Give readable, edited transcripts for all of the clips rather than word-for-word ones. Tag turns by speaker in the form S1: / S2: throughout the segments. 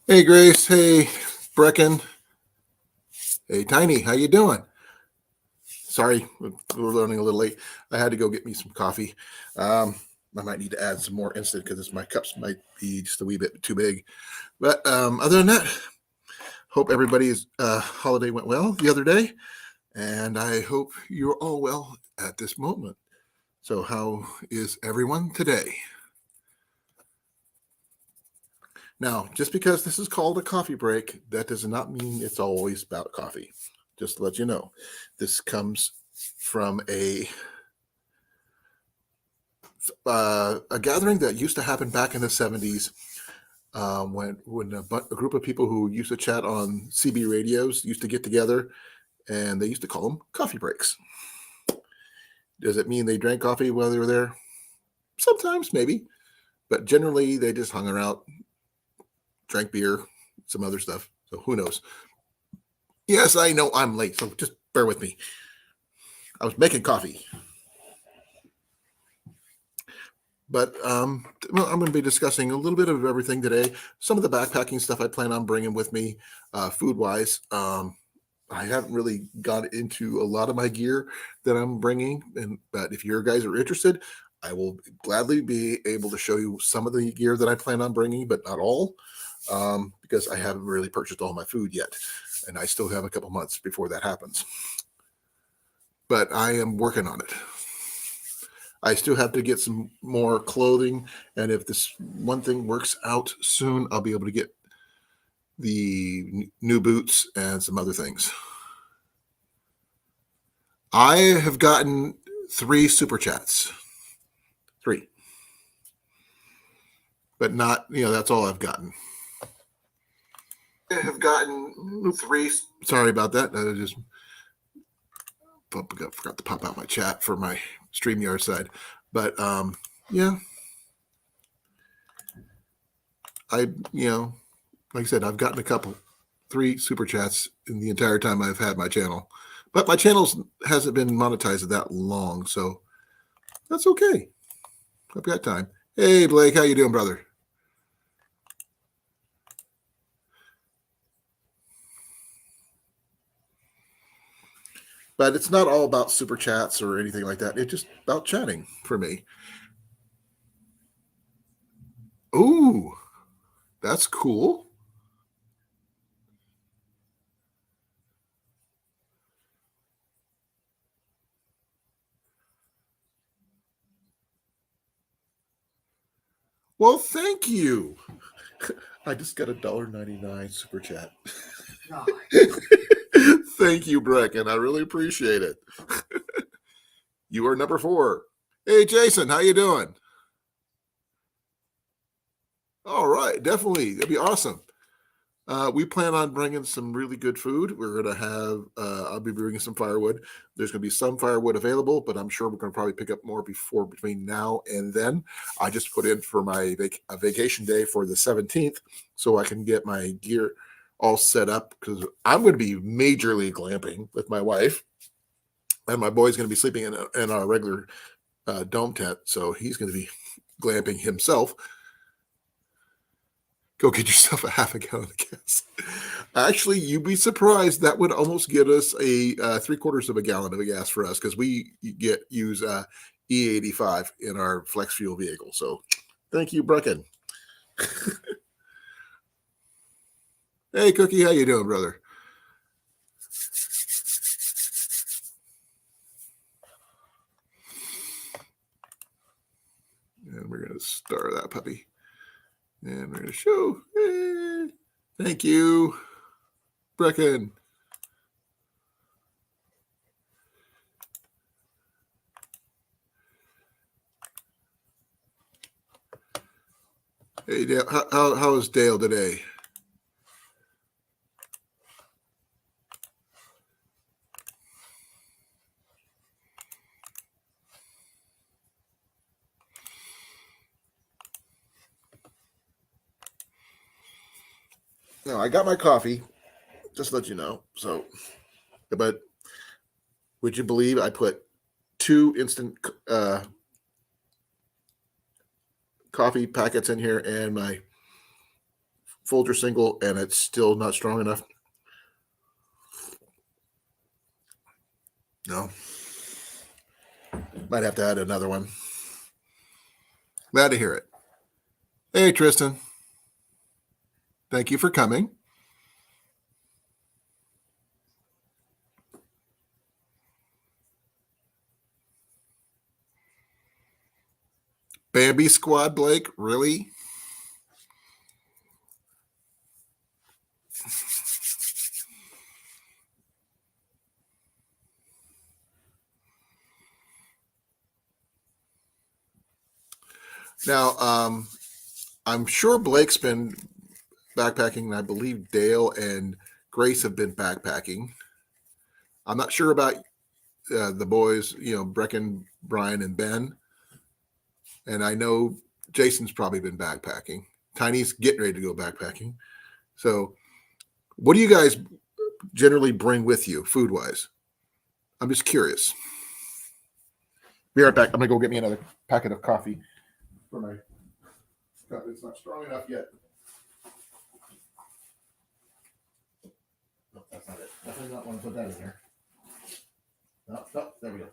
S1: Hey Grace, hey Brecken, hey Tiny, how you doing? Sorry, we're learning a little late. I had to go get me some coffee. Um, I might need to add some more instant because my cups might be just a wee bit too big. But other than that, hope everybody's holiday went well the other day, and I hope you're all well at this moment. So, how is everyone today? Now, just because this is called a coffee break, that does not mean it's always about coffee. Just to let you know, this comes from a gathering that used to happen back in the 70s when a group of people who used to chat on CB radios used to get together, and they used to call them coffee breaks. Does it mean they drank coffee while they were there? Sometimes, maybe, but generally they just hung around, drank beer, some other stuff. So who knows? Yes, I know I'm late, so just bear with me. I was making coffee. But well, I'm going to be discussing a little bit of everything today. Some of the backpacking stuff I plan on bringing with me, food wise. I haven't really got into a lot of my gear that I'm bringing, but if you guys are interested, I will gladly be able to show you some of the gear that I plan on bringing, but not all, because I haven't really purchased all my food yet, and I still have a couple months before that happens. But I am working on it. I still have to get some more clothing, and if this one thing works out soon, I'll be able to get the new boots and some other things. I have gotten 3 super chats, 3, but not that's all I've gotten. I have gotten 3. Sorry about that. I just forgot to pop out my chat for my StreamYard side, but yeah, I like I said, I've gotten a couple, 3 super chats in the entire time I've had my channel, but my channel hasn't been monetized that long, so that's okay. I've got time. Hey Blake, how you doing, brother? But it's not all about super chats or anything like that. It's just about chatting for me. Ooh, that's cool. Well, thank you. I just got $1.99 super chat. Thank you, Brecken. I really appreciate it. You are number 4. Hey, Jason, how you doing? All right, definitely. That'd be awesome. We plan on bringing some really good food. We're going to have, I'll be bringing some firewood. There's going to be some firewood available, but I'm sure we're going to probably pick up more between now and then. I just put in for my vacation day for the 17th so I can get my gear all set up because I'm going to be majorly glamping with my wife. And my boy's going to be sleeping in a regular dome tent. So he's going to be glamping himself. Go get yourself a half a gallon of gas. Actually, you'd be surprised. That would almost get us a 3/4 of a gallon of gas for us because we use E85 in our flex fuel vehicle. So thank you, Brecken. Hey, Cookie, how you doing, brother? And we're going to star that puppy. And we're going to show. Hey, thank you, Brecken. Hey, Dale, how is Dale today? No, I got my coffee. Just to let you know. So, but would you believe I put 2 instant coffee packets in here and my Folger single, and it's still not strong enough? No. Might have to add another one. Glad to hear it. Hey, Tristan. Thank you for coming. Bambi Squad, Blake? Really? Now, I'm sure Blake's been backpacking, and I believe Dale and Grace have been backpacking. I'm not sure about the boys, Brecken, Brian, and Ben. And I know Jason's probably been backpacking. Tiny's getting ready to go backpacking. So, what do you guys generally bring with you, food wise? I'm just curious. Be right back. I'm gonna go get me another packet of coffee for my. It's not strong enough yet. No, that's not it. Definitely not want to put that in there. No, there we go.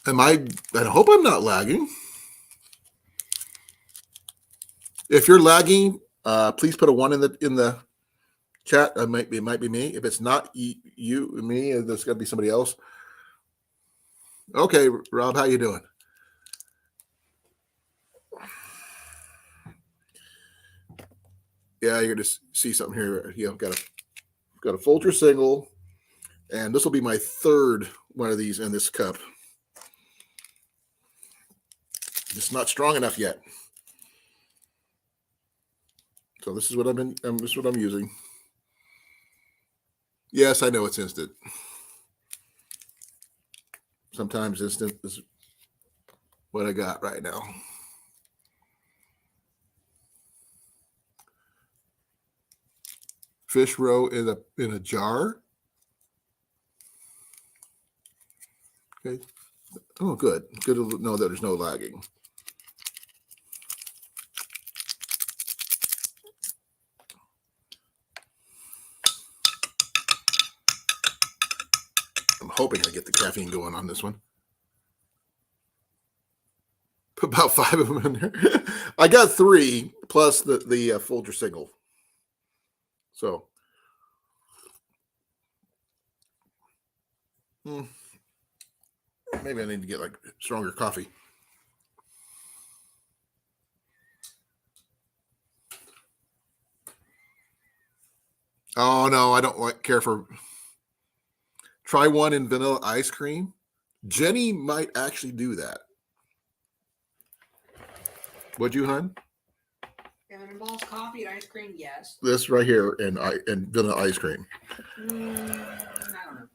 S1: I hope I'm not lagging. If you're lagging, please put a 1 in the chat. It might be me. If it's not me, there's got to be somebody else. Okay, Rob, how you doing? Yeah, you're gonna see something here. Got a Folger single, and this will be my third one of these in this cup. It's not strong enough yet. So this is what this is what I'm using. Yes, I know it's instant. Sometimes instant is what I got right now. Fish roe in a jar. Okay. Oh, good. Good to know that there's no lagging. I'm hoping I get the caffeine going on this one. Put about 5 of them in there. I got 3 plus the Folger single. So, maybe I need to get like stronger coffee. Oh no, I don't care for. Try one in vanilla ice cream. Jenny might actually do that. Would you, hon?
S2: If it involves coffee and ice cream, yes.
S1: This right here and vanilla ice cream.
S2: I don't know.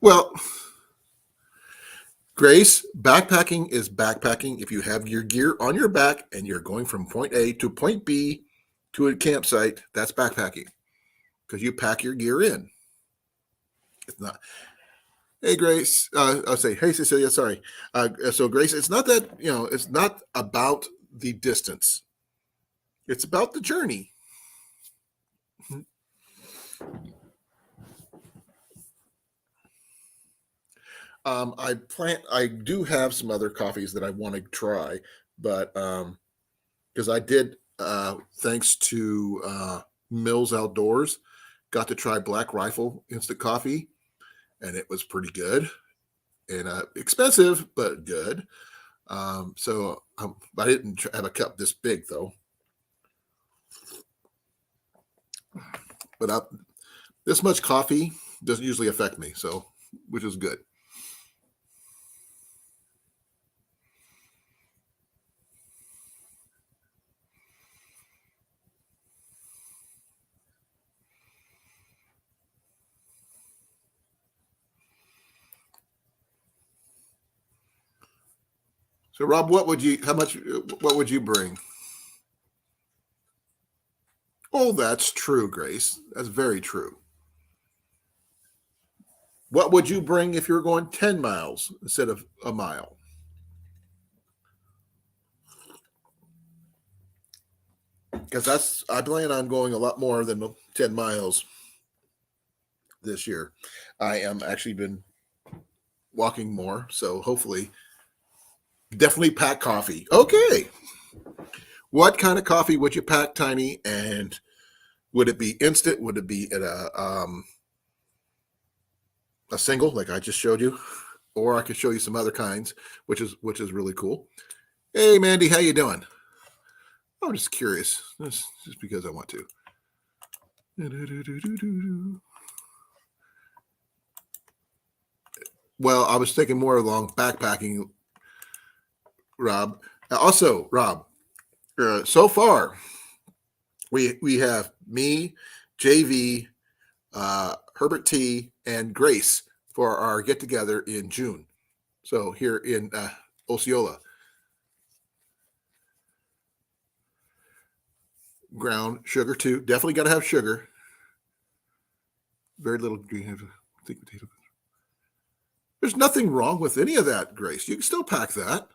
S1: Well, Grace, backpacking is backpacking. If you have your gear on your back and you're going from point A to point B to a campsite, that's backpacking because you pack your gear in. It's not. Hey, Grace. I'll say, hey, Cecilia. Sorry. So, Grace, it's not that it's not about the distance. It's about the journey. I do have some other coffees that I want to try, but because I did, thanks to Mills Outdoors, got to try Black Rifle instant coffee, and it was pretty good and expensive, but good. So I didn't have a cup this big though, but this much coffee doesn't usually affect me, so which is good. So, Rob, what would you bring? Oh, that's true, Grace. That's very true. What would you bring if you're going 10 miles instead of a mile? Because I plan on going a lot more than 10 miles this year. I am actually been walking more, so hopefully, definitely pack coffee. Okay. What kind of coffee would you pack, Tiny? And would it be instant? Would it be at a single like I just showed you? Or I could show you some other kinds, which is really cool. Hey, Mandy, how you doing? I'm just curious, just because I want to. Well, I was thinking more along backpacking, Rob. Also, Rob, so far we have me, JV, Herbert T, and Grace for our get together in June. So here in Osceola. Ground sugar too. Definitely got to have sugar. Very little green. Thick potato. There's nothing wrong with any of that, Grace. You can still pack that.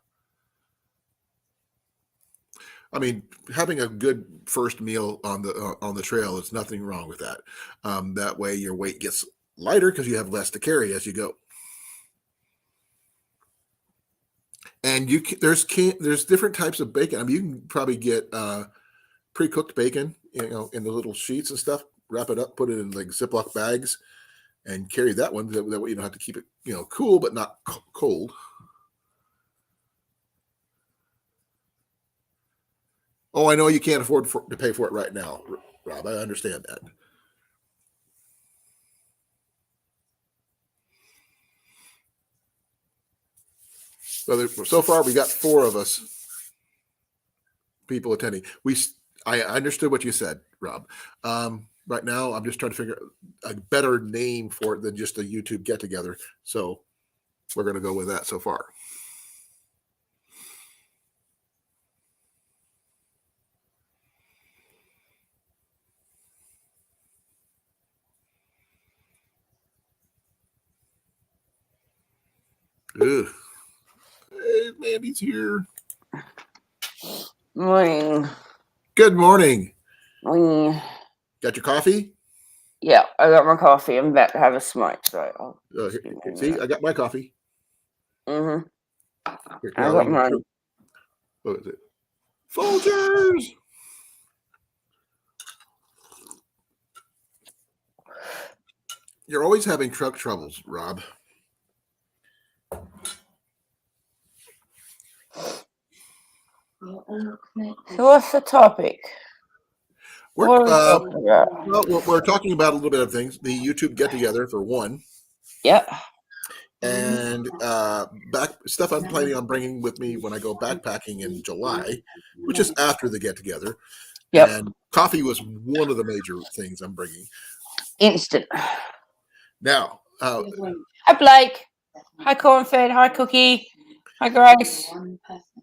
S1: I mean, having a good first meal on the trail is nothing wrong with that. That way, your weight gets lighter because you have less to carry as you go. And there's different types of bacon. I mean, you can probably get pre-cooked bacon, in the little sheets and stuff. Wrap it up, put it in like Ziploc bags, and carry that one. That way, you don't have to keep it, cool but not cold. Oh, I know you can't afford to pay for it right now, Rob. I understand that. So far, we got 4 of us people attending. I understood what you said, Rob. Right now, I'm just trying to figure out a better name for it than just a YouTube get together. So we're going to go with that so far. Ugh. Hey, Mandy's here.
S3: Morning.
S1: Good morning.
S3: Morning.
S1: Got your coffee?
S3: Yeah, I got my coffee. I'm about to have a smoke, so
S1: See, I got my coffee.
S3: Mm-hmm.
S1: Here,
S3: I got mine.
S1: What is it? Folgers! You're always having truck troubles, Rob.
S3: So what's the topic?
S1: We're
S3: talking about?
S1: Well, we're talking about a little bit of things. The YouTube get together for one.
S3: Yep.
S1: And back stuff I'm planning on bringing with me when I go backpacking in July, which is after the get together.
S3: Yep.
S1: And coffee was one of the major things I'm bringing.
S3: Instant.
S1: Now,
S3: hi Blake. Hi Cornfed. Hi Cookie. Hi Grace.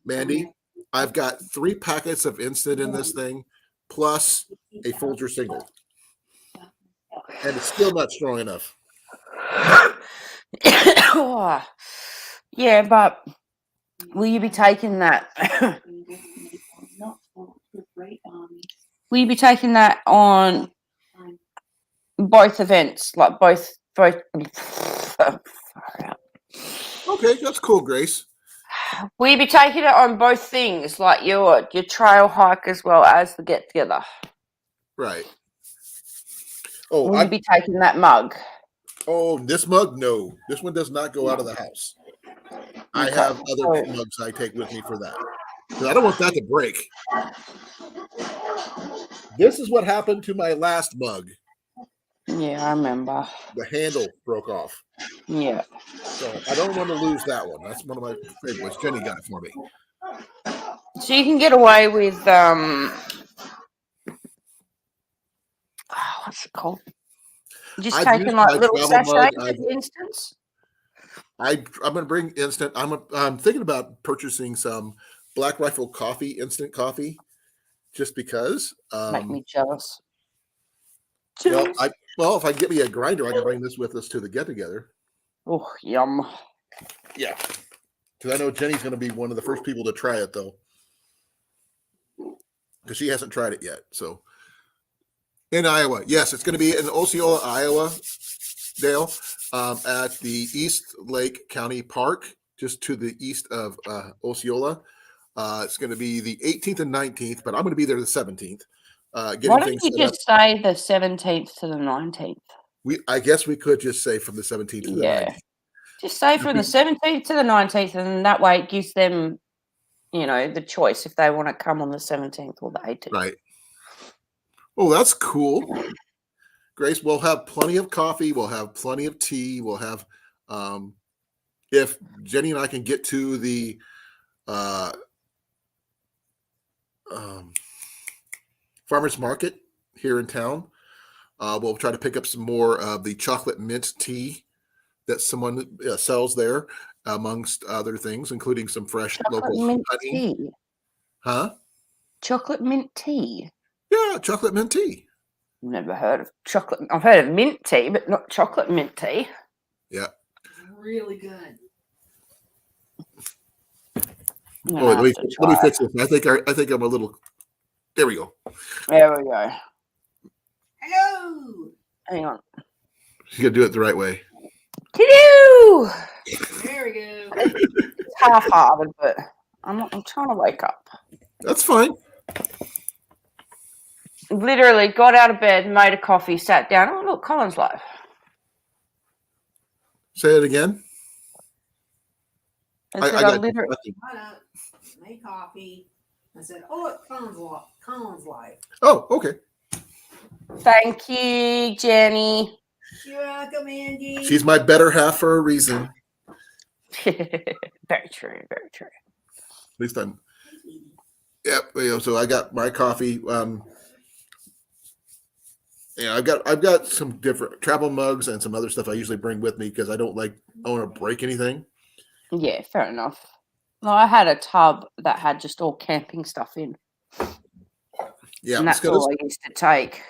S1: Mandy, I've got 3 packets of instant in this thing, plus a Folger single, and it's still not strong enough.
S3: Yeah, but will you be taking that? Will you be taking that on both events, like both?
S1: Okay, that's cool, Grace.
S3: Will you be taking it on both things, like your trail hike as well as the get together?
S1: Right. Oh,
S3: will you be taking that mug?
S1: Oh, this mug? No, this one does not go out of the house. Okay. I have other mugs I take with me for that. Because I don't want that to break. This is what happened to my last mug.
S3: Yeah, I remember.
S1: The handle broke off.
S3: Yeah.
S1: So I don't want to lose that one. That's one of my favorites. Jenny got it for me.
S3: So you can get away with what's it called? Just taking like little sachets, for instance.
S1: I'm going to bring instant. I'm thinking about purchasing some Black Rifle coffee, instant coffee, just because.
S3: Make me jealous.
S1: Well, if I get me a grinder, I can bring this with us to the get together.
S3: Oh, yum.
S1: Yeah. Because I know Jenny's going to be one of the first people to try it, though. Because she hasn't tried it yet. So, in Iowa. Yes, it's going to be in Osceola, Iowa, Dale, at the East Lake County Park, just to the east of Osceola. It's going to be the 18th and 19th, but I'm going to be there the 17th. Getting
S3: Why don't
S1: things
S3: you
S1: set up.
S3: just say the 17th to the 19th?
S1: I guess we could just say from the 17th to the
S3: Yeah.
S1: 19th.
S3: Just say from the 17th to the 19th, and that way it gives them, the choice if they want to come on the 17th or the 18th.
S1: Right. Oh, that's cool. Grace, we'll have plenty of coffee. We'll have plenty of tea. We'll have, if Jenny and I can get to the farmer's market here in town, we'll try to pick up some more of the chocolate mint tea that someone sells there, amongst other things, including some fresh
S3: Chocolate
S1: local
S3: mint
S1: honey.
S3: tea.
S1: Huh?
S3: Chocolate mint tea.
S1: Yeah, chocolate mint tea.
S3: Never heard of chocolate. I've heard of mint tea, but not chocolate mint tea.
S1: Yeah.
S2: Really good.
S1: Oh, let me fix this. I think I'm a little. There we go.
S3: There we go.
S2: Hello.
S3: Hang on.
S1: You got to do it the right way.
S3: Hello.
S2: There we go.
S3: It's half-hearted, but I'm trying to wake up.
S1: That's fine.
S3: Literally got out of bed, made a coffee, sat down. Oh, look, Colin's live.
S1: Say it again.
S3: I said I
S1: got
S3: literally.
S2: Got up, made coffee. I said, "Oh, it Colin's live."
S1: Oh, okay.
S3: Thank you, Jenny.
S2: You're welcome, Andy.
S1: She's my better half for a reason.
S3: Very true. Very true.
S1: At least I'm. Yep. So I got my coffee. I've got some different travel mugs and some other stuff I usually bring with me because I don't want to break anything.
S3: Yeah, fair enough. No, I had a tub that had just all camping stuff in.
S1: Yeah,
S3: And that's all I used to take.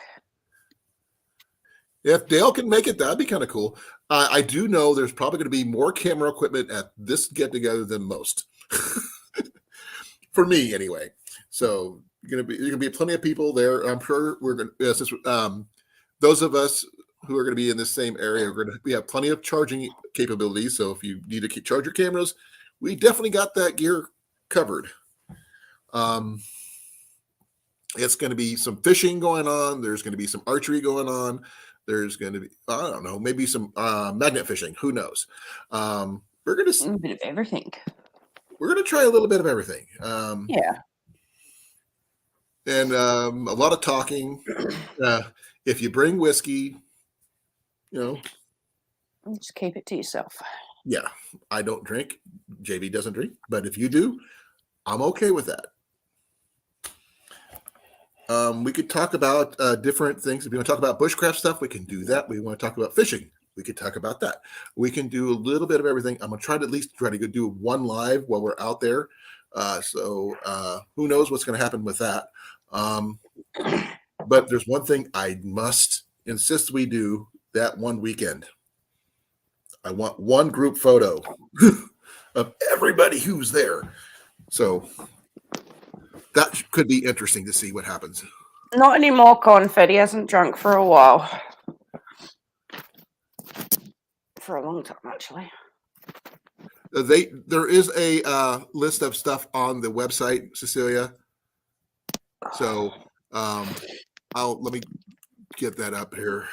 S1: If Dale can make it, that'd be kind of cool. I do know there's probably going to be more camera equipment at this get together than most, for me anyway. So there's going to be plenty of people there. I'm sure we're going to those of us who are going to be in the same area we have plenty of charging capabilities. So if you need to charge your cameras, we definitely got that gear covered. It's going to be some fishing going on. There's going to be some archery going on. There's going to be, I don't know, maybe some magnet fishing. Who knows? We're going to
S3: a bit of everything.
S1: We're going to try a little bit of everything.
S3: Yeah.
S1: And a lot of talking. If you bring whiskey,
S3: just keep it to yourself.
S1: Yeah, I don't drink. JB doesn't drink. But if you do, I'm okay with that. We could talk about different things. If you want to talk about bushcraft stuff, we can do that. We want to talk about fishing. We could talk about that. We can do a little bit of everything. I'm going to try to at least go do one live while we're out there. So who knows what's going to happen with that. But there's one thing I must insist we do that one weekend. I want one group photo of everybody who's there. So that could be interesting to see what happens.
S3: Not anymore, Confetti hasn't drunk for a while. For a long time, actually.
S1: There is a list of stuff on the website, Cecilia. So let me get that up here.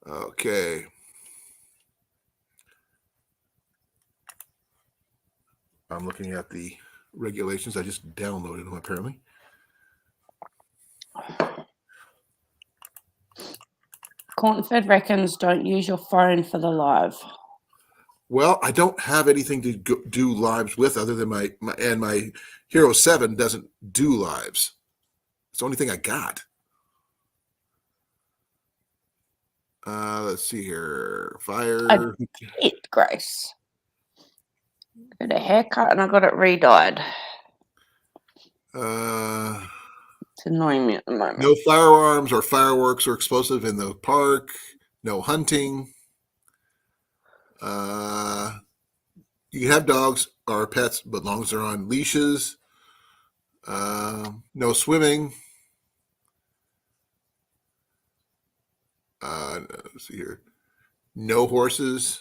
S1: Okay. I'm looking at the regulations. I just downloaded them apparently.
S3: Cornfed reckons don't use your phone for the live.
S1: Well, I don't have anything to do lives with other than my Hero 7 doesn't do lives. It's the only thing I got. Let's see here. Fire.
S3: Grace. Got a haircut and I got it re-dyed. It's annoying me at the moment.
S1: No firearms or fireworks or explosive in the park. No hunting. You can have dogs or pets, but as long as they're on leashes. No swimming. Let's see here. No horses.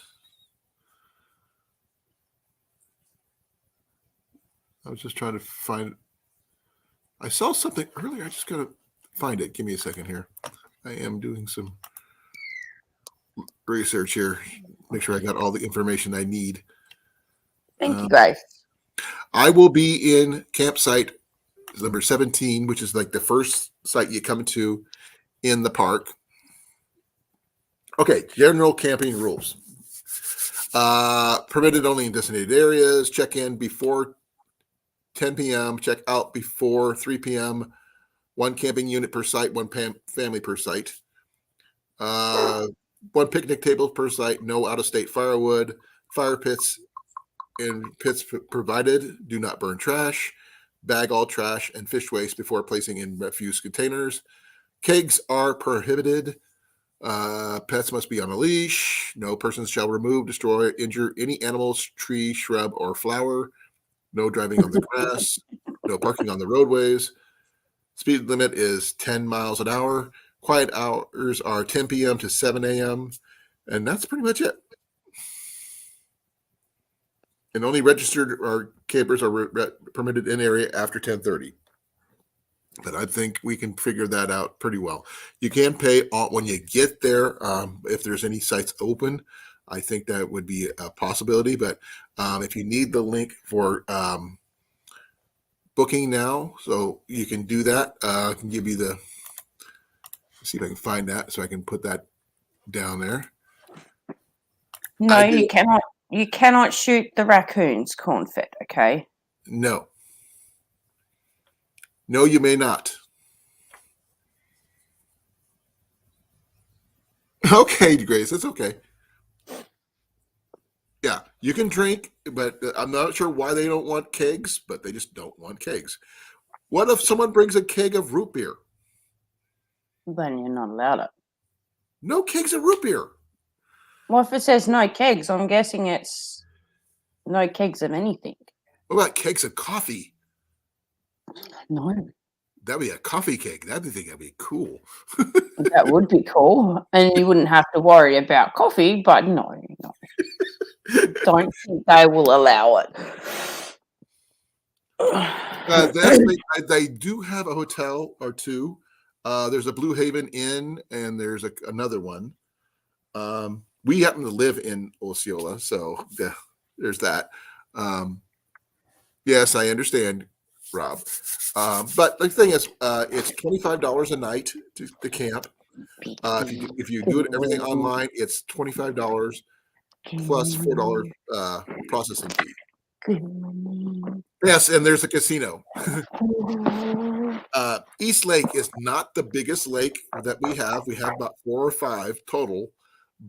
S1: I was just trying to find. I saw something earlier. I just gotta find it. Give me a second here. I am doing some research here. Make sure I got all the information I need.
S3: Thank you, Grace.
S1: I will be in campsite number 17, which is like the first site you come to in the park. Okay, general camping rules. Permitted only in designated areas. Check in before 10 p.m. Check out before 3 p.m. One camping unit per site, one family per site. One picnic table per site. No out-of-state firewood. Fire pits and pits provided. Do not burn trash. Bag all trash and fish waste before placing in refuse containers. Kegs are prohibited. Pets must be on a leash. No persons shall remove, destroy, injure any animals, tree, shrub, or flower. No driving on the grass. No parking on the roadways. Speed limit is 10 miles an hour. Quiet hours are 10 p.m. to 7 a.m. And that's pretty much it. And only registered or campers are permitted in area after 10:30. But I think we can figure that out pretty well. You can pay when you get there. If there's any sites open, I think that would be a possibility. But if you need the link for booking now, so you can do that. I can give you the. See if I can find that, so I can put that down there.
S3: No, you cannot. You cannot shoot the raccoons, Cornfed. Okay.
S1: No. No, you may not. Okay, Grace, that's okay. Yeah, you can drink, but I'm not sure why they don't want kegs, but they just don't want kegs. What if someone brings a keg of root beer?
S3: Then you're not allowed it.
S1: No kegs of root beer.
S3: Well, if it says no kegs, I'm guessing it's no kegs of anything.
S1: What about kegs of coffee?
S3: No.
S1: That'd be a coffee keg. That'd be cool.
S3: That would be cool. And you wouldn't have to worry about coffee, but no. Don't think they will allow it.
S1: They do have a hotel or two. There's a Blue Haven Inn, and there's another one. We happen to live in Osceola, so there's that. Yes, I understand, Rob. But the thing is, it's $25 a night to camp. If you do everything online, it's $25 plus $4 processing fee. Yes, and there's a casino. East Lake is not the biggest lake that we have. We have about 4 or 5 total,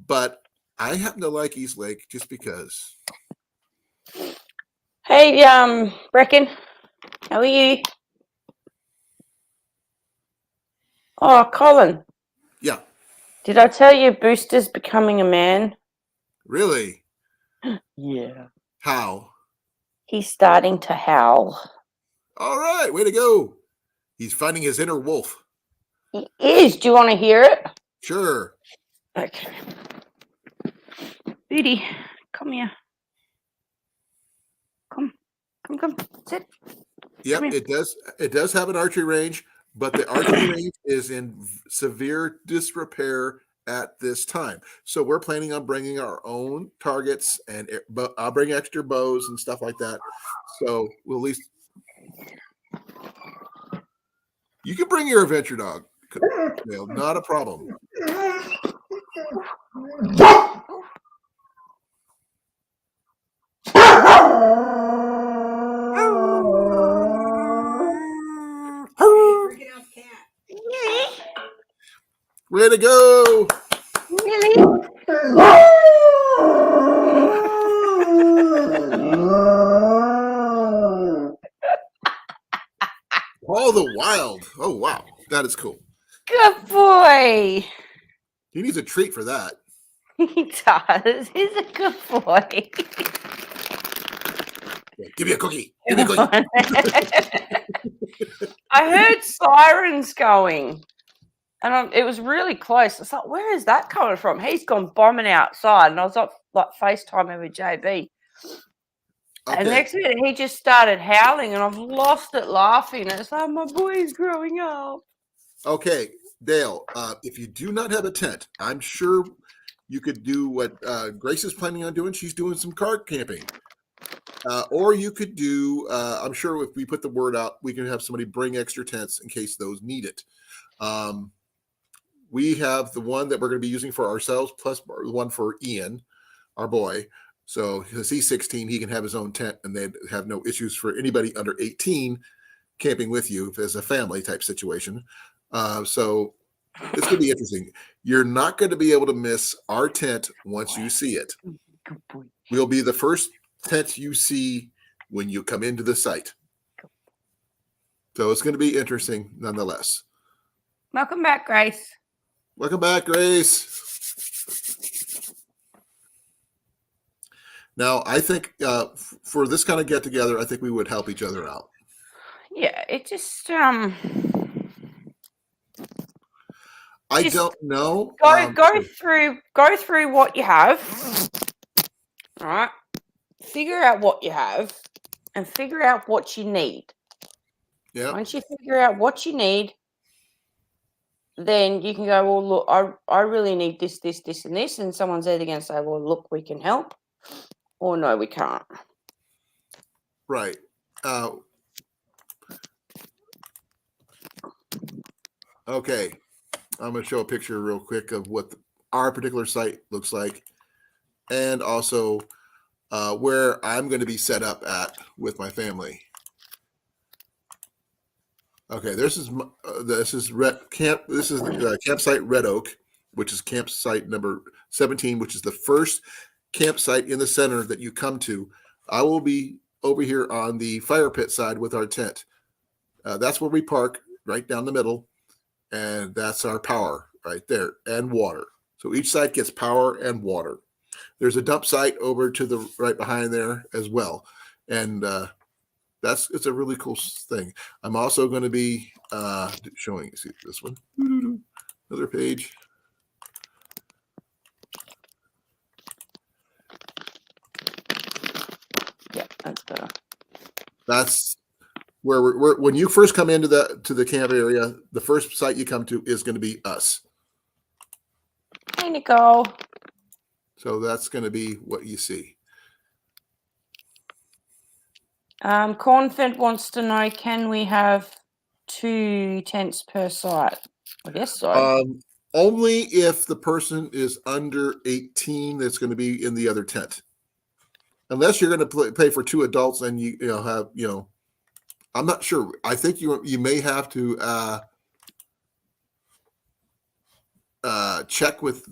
S1: but I happen to like East Lake just because.
S3: Hey, Brecken, how are you? Oh, Colin.
S1: Yeah.
S3: Did I tell you Booster's becoming a man?
S1: Really?
S3: Yeah.
S1: How?
S3: He's starting to howl.
S1: All right, way to go. He's finding his inner wolf.
S3: He is. Do you want to hear it?
S1: Sure.
S3: Okay. Beauty, come here. Come. Sit.
S1: Yep, it does have an archery range, but the archery range is in severe disrepair at this time. So we're planning on bringing our own targets, and I'll bring extra bows and stuff like that. So we'll at least you can bring your adventure dog. Not a problem.
S2: Freaking out the cat.
S1: Way to go.
S3: Really?
S1: Oh, the wild. Oh, wow. That is cool.
S3: Good boy.
S1: He needs a treat for that.
S3: He does. He's a good boy.
S1: Yeah, give me a cookie. Give me a cookie.
S3: I heard sirens going, and it was really close. I was like, "Where is that coming from?" He's gone bombing outside, and I was like FaceTiming with JB. And
S1: Okay.
S3: next minute, he just started howling, and I've lost it laughing. And it's like, my boy's growing up.
S1: Okay, Dale, if you do not have a tent, I'm sure you could do what Grace is planning on doing. She's doing some card camping. Or you could do, I'm sure if we put the word out, we can have somebody bring extra tents in case those need it. We have the one that we're going to be using for ourselves, plus the one for Ian, our boy. So because he's 16, he can have his own tent, and they have no issues for anybody under 18 camping with you as a family type situation. So it's going to be interesting. You're not going to be able to miss our tent once you see it.
S3: Good boy.
S1: We'll be the first tent you see when you come into the site. So it's going to be interesting nonetheless.
S3: Welcome back, Grace.
S1: Welcome back, Grace. Now, I think for this kind of get together, I think we would help each other out.
S3: Yeah, it just
S1: I
S3: Just
S1: don't know.
S3: go through what you have. All right. Figure out what you have and figure out what you need.
S1: Yeah.
S3: Once you figure out what you need, then you can go, well, look, I really need this, this, this, and this. And someone's either going to say, well, look, we can help, or no, we can't.
S1: Right. Okay. I'm going to show a picture real quick of what our particular site looks like, and also where I'm going to be set up at with my family. Okay, this is the campsite Red Oak, which is campsite number 17, which is the first campsite in the center that you come to. I will be over here on the fire pit side with our tent. That's where we park, right down the middle, and that's our power right there, and water. So each site gets power and water. There's a dump site over to the right behind there as well, and it's a really cool thing. I'm also going to be showing. See this one, another page.
S3: Yeah, that's better.
S1: That's where we're when you first come into the camp area. The first site you come to is going to be us.
S3: Hey, Nicole.
S1: So that's going to be what you see.
S3: Cornfed wants to know, can we have 2 tents per site? I guess so.
S1: Only if the person is under 18 that's going to be in the other tent. Unless you're going to pay for 2 adults and you have, I'm not sure. I think you may have to check with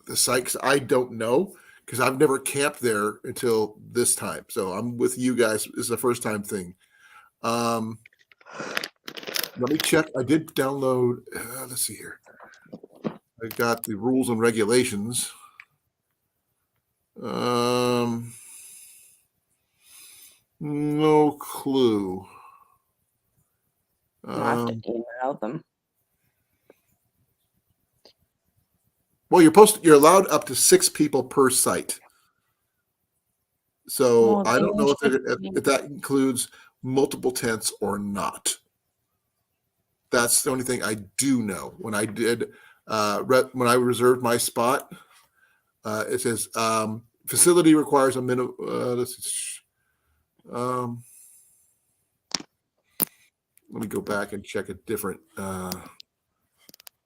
S1: the site, because I don't know, because I've never camped there until this time. So I'm with you guys. It's the first time thing. Let me check. I did download. Let's see here. I got the rules and regulations. No clue.
S3: I have to email them.
S1: Well, you're allowed up to 6 people per site. So I don't know if that includes multiple tents or not. That's the only thing I do know. When I did, when I reserved my spot, it says facility requires a minimum. Let me go back and check a different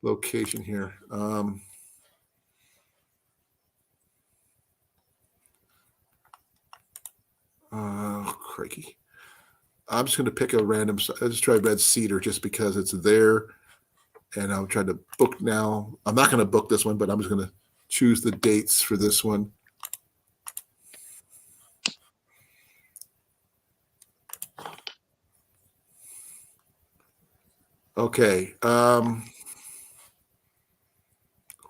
S1: location here. Crikey. I'm just going to pick a random. I just tried Red Cedar just because it's there, and I'm trying to book now. I'm not going to book this one, but I'm just going to choose the dates for this one. Okay. I'm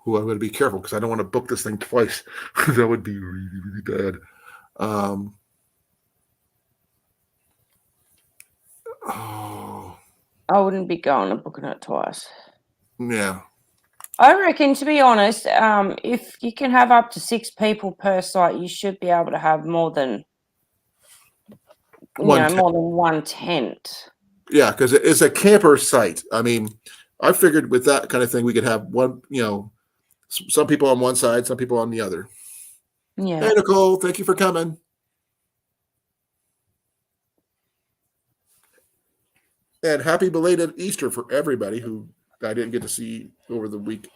S1: going to be careful because I don't want to book this thing twice. That would be really, really bad. Oh,
S3: I wouldn't be going and booking it twice.
S1: yeah.
S3: I reckon, to be honest, if you can have up to 6 people per site, you should be able to have more than
S1: One tent.
S3: more than one tent.
S1: Yeah, because it's a camper site. I mean, I figured with that kind of thing, we could have one, some people on one side, some people on the other.
S3: Yeah.
S1: Hey, Nicole, thank you for coming. And happy belated Easter for everybody who I didn't get to see over the week,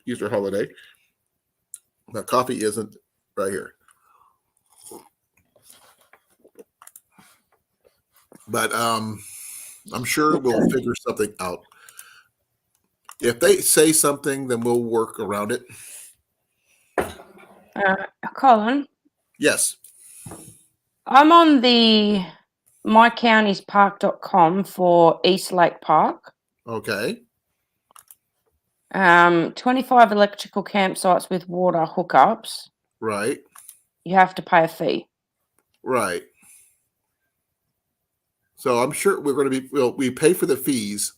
S1: Easter holiday. My coffee isn't right here. But I'm sure we'll figure something out. If they say something, then we'll work around it.
S3: Colin,
S1: Yes.
S3: I'm on the mycountiespark.com for East Lake Park.
S1: Okay.
S3: 25 electrical campsites with water hookups.
S1: Right.
S3: You have to pay a fee.
S1: Right. So I'm sure we're going to be, we pay for the fees.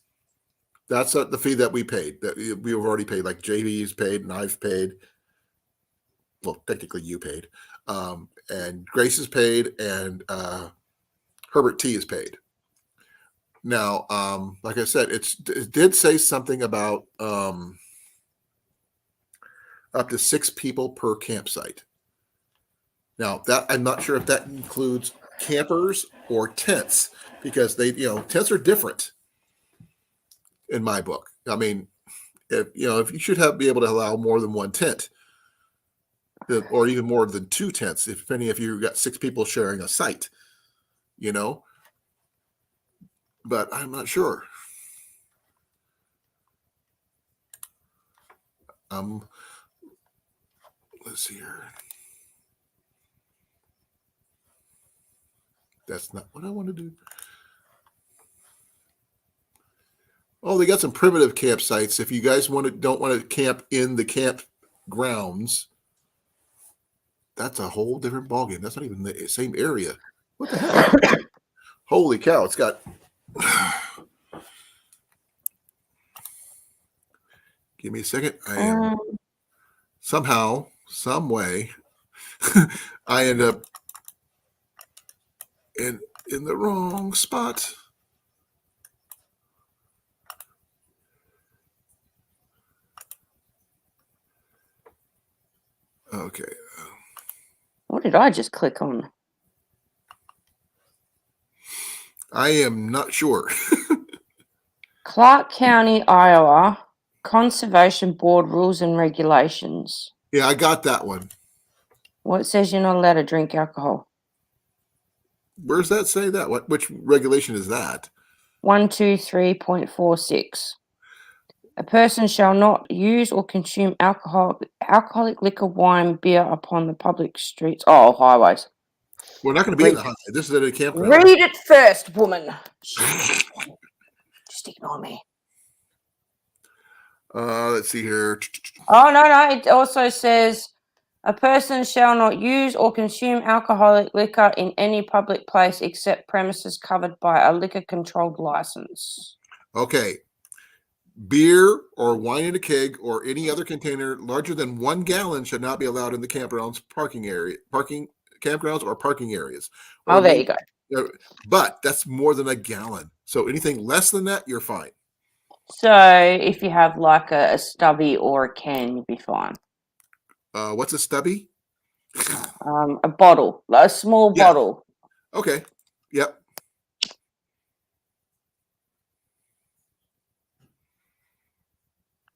S1: That's the fee that we paid, that we've already paid, like JV's paid and I've paid. Well, technically you paid. And Grace is paid and Herbert T is paid. Now, like I said, it did say something about up to 6 people per campsite. Now, that I'm not sure if that includes campers or tents, because tents are different in my book. I mean, if you should be able to allow more than one tent, or even more than 2 tents, depending if you've got 6 people sharing a site, but I'm not sure. Let's see here. That's not what I want to do. Oh, they got some primitive campsites. If you guys don't want to camp in the campgrounds, that's a whole different ballgame. That's not even the same area. What the hell? Holy cow! It's got. Give me a second. I am somehow, some way, I end up in the wrong spot. Okay.
S3: What did I just click on?
S1: I am not sure.
S3: Clark County, Iowa, Conservation Board Rules and Regulations.
S1: Yeah, I got that one.
S3: Well, it says you're not allowed to drink alcohol.
S1: Where's that say that? Which regulation is that?
S3: 123.46. A person shall not use or consume alcoholic liquor, wine, beer upon the public streets. Oh, highways.
S1: We're not going to be in the highway. This is at a campground.
S3: Read it first, woman. Just ignore me.
S1: Let's see here.
S3: Oh, no. It also says a person shall not use or consume alcoholic liquor in any public place except premises covered by a liquor controlled license.
S1: Okay. Beer or wine in a keg or any other container larger than 1 gallon should not be allowed in the campgrounds, campgrounds or parking areas.
S3: Oh, there you go.
S1: But that's more than 1 gallon. So anything less than that, you're fine.
S3: So if you have like a stubby or a can, you'd be fine.
S1: What's a stubby?
S3: A bottle, a small bottle.
S1: Okay. Yep.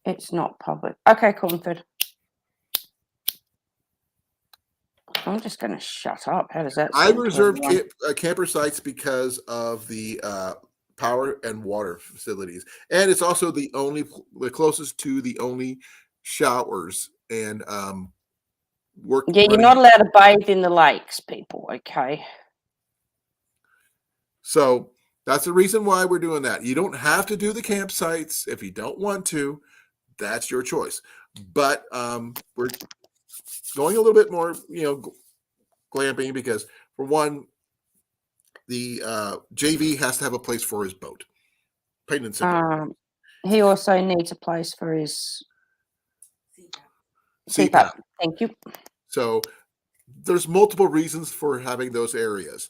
S3: It's not public. Okay, Cornford. I'm just going to shut up. How does that
S1: I
S3: sound?
S1: reserved camper sites because of the power and water facilities, and it's also the closest to the only showers and work.
S3: Yeah, you're not allowed to bathe in the lakes, people. Okay.
S1: So That's the reason why we're doing that. You don't have to do the campsites if you don't want to. That's your choice. But we're going a little bit more, glamping because, for one, the JV has to have a place for his boat. Plain and simple.
S3: He also needs a place for his
S1: CPAP.
S3: CPAP. Thank you.
S1: So there's multiple reasons for having those areas.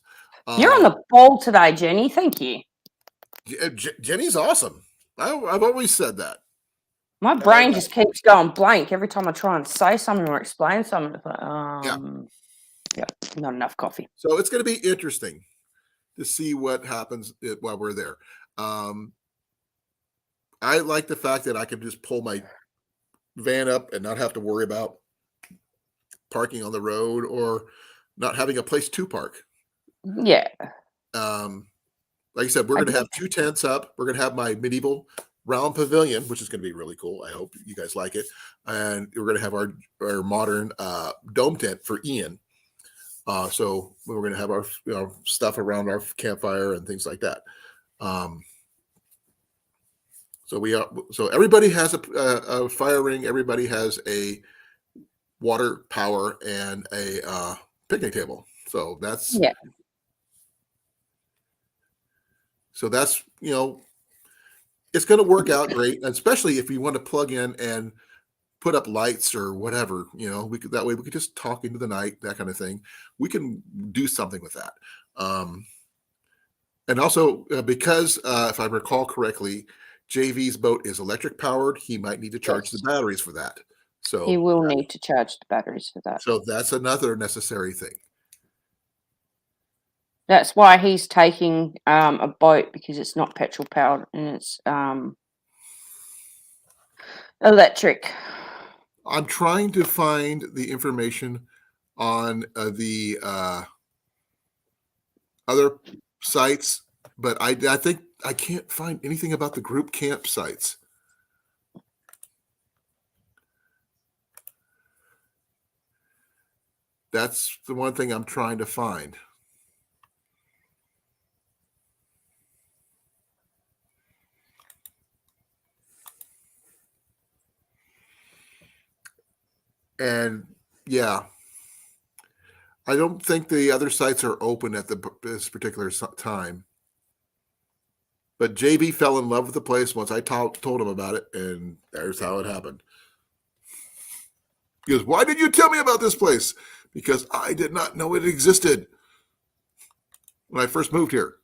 S3: You're on the ball today, Jenny. Thank you.
S1: Jenny's awesome. I've always said that.
S3: My brain just keeps going blank every time I try and say something or explain something. It's like, yeah, not enough coffee.
S1: So it's going to be interesting to see what happens while we're there. I like the fact that I can just pull my van up and not have to worry about parking on the road or not having a place to park.
S3: Yeah.
S1: Like I said, we're going to have 2 tents up. We're going to have my medieval round pavilion, which is going to be really cool. I hope you guys like it. And we're going to have our modern dome tent for Ian. So we're going to have our stuff around our campfire and things like that. So everybody has a fire ring. Everybody has a water power and a picnic table. So that's So that's, it's going to work out great, especially if you want to plug in and put up lights or whatever, that way we could just talk into the night, that kind of thing. We can do something with that. And also because if I recall correctly, JV's boat is electric powered. He might need to charge the batteries for that. So
S3: he will need to charge the batteries for that.
S1: So that's another necessary thing.
S3: That's why he's taking a boat, because it's not petrol powered and it's electric.
S1: I'm trying to find the information on the other sites, but I think I can't find anything about the group campsites. That's the one thing I'm trying to find. And yeah, I don't think the other sites are open at this particular time. But JB fell in love with the place once I told him about it, and there's how it happened. He goes, "Why did you tell me about this place?" Because I did not know it existed when I first moved here.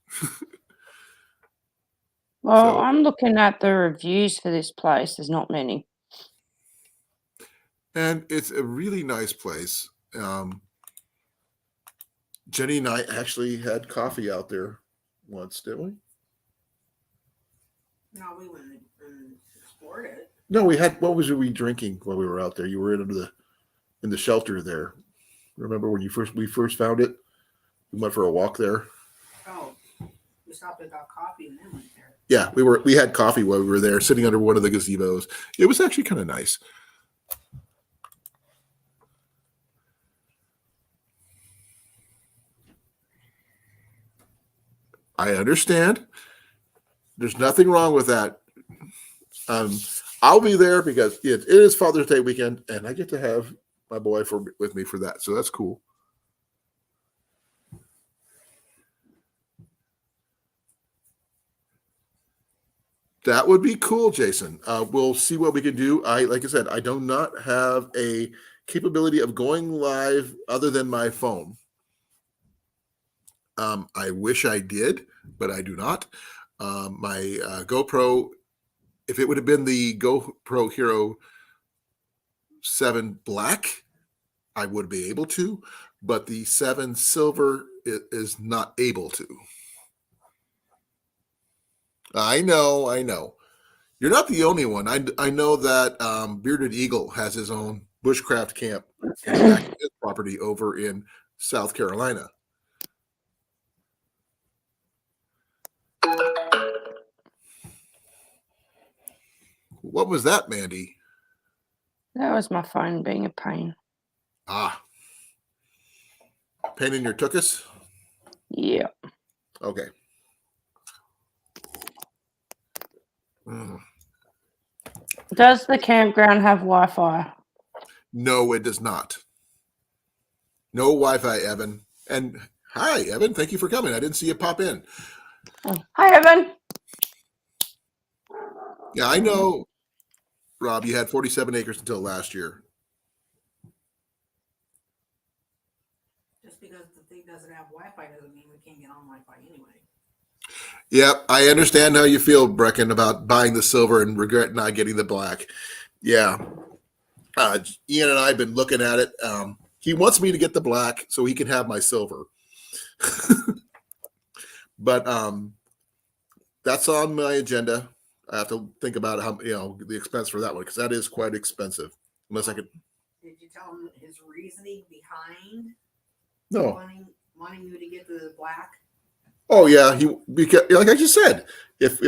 S3: Well, I'm looking at the reviews for this place. There's not many.
S1: And it's a really nice place. Jenny and I actually had coffee out there once, didn't we?
S2: No, we went and explored it.
S1: No, we had. What was we drinking while we were out there? You were in the shelter there. Remember when we first found it? We went for a walk there.
S2: Oh, we stopped and got coffee and then went there.
S1: Yeah, we had coffee while we were there, sitting under one of the gazebos. It was actually kind of nice. I understand. There's nothing wrong with that. I'll be there because it is Father's Day weekend, and I get to have my boy with me for that. So that's cool. That would be cool, Jason. We'll see what we can do. Like I said, I do not have a capability of going live other than my phone. I wish I did, but I do not. My GoPro, if it would have been the GoPro Hero 7 Black, I would be able to, but the 7 Silver is not able to. I know. You're not the only one. I know that Bearded Eagle has his own bushcraft camp back at his property over in South Carolina. What was that, Mandy?
S3: That was my phone being a pain.
S1: Pain in your tuchus?
S3: Yeah.
S1: Okay. Mm.
S3: Does the campground have Wi-Fi?
S1: No, it does not. No Wi-Fi, Evan. And hi, Evan. Thank you for coming. I didn't see you pop in.
S3: Oh, hi, Evan.
S1: Yeah, I know, Rob, you had 47 acres until last year.
S2: Just because the thing doesn't have Wi-Fi doesn't mean we can't get on Wi-Fi anyway.
S1: Yep, I understand how you feel, Brecken, about buying the silver and regret not getting the black. Yeah. Ian and I have been looking at it. He wants me to get the black so he can have my silver. But that's on my agenda. I have to think about how the expense for that one because that is quite expensive. Unless I could.
S2: Did you tell him his reasoning behind
S1: No.
S2: wanting you to get the black?
S1: Oh yeah, because like I just said, if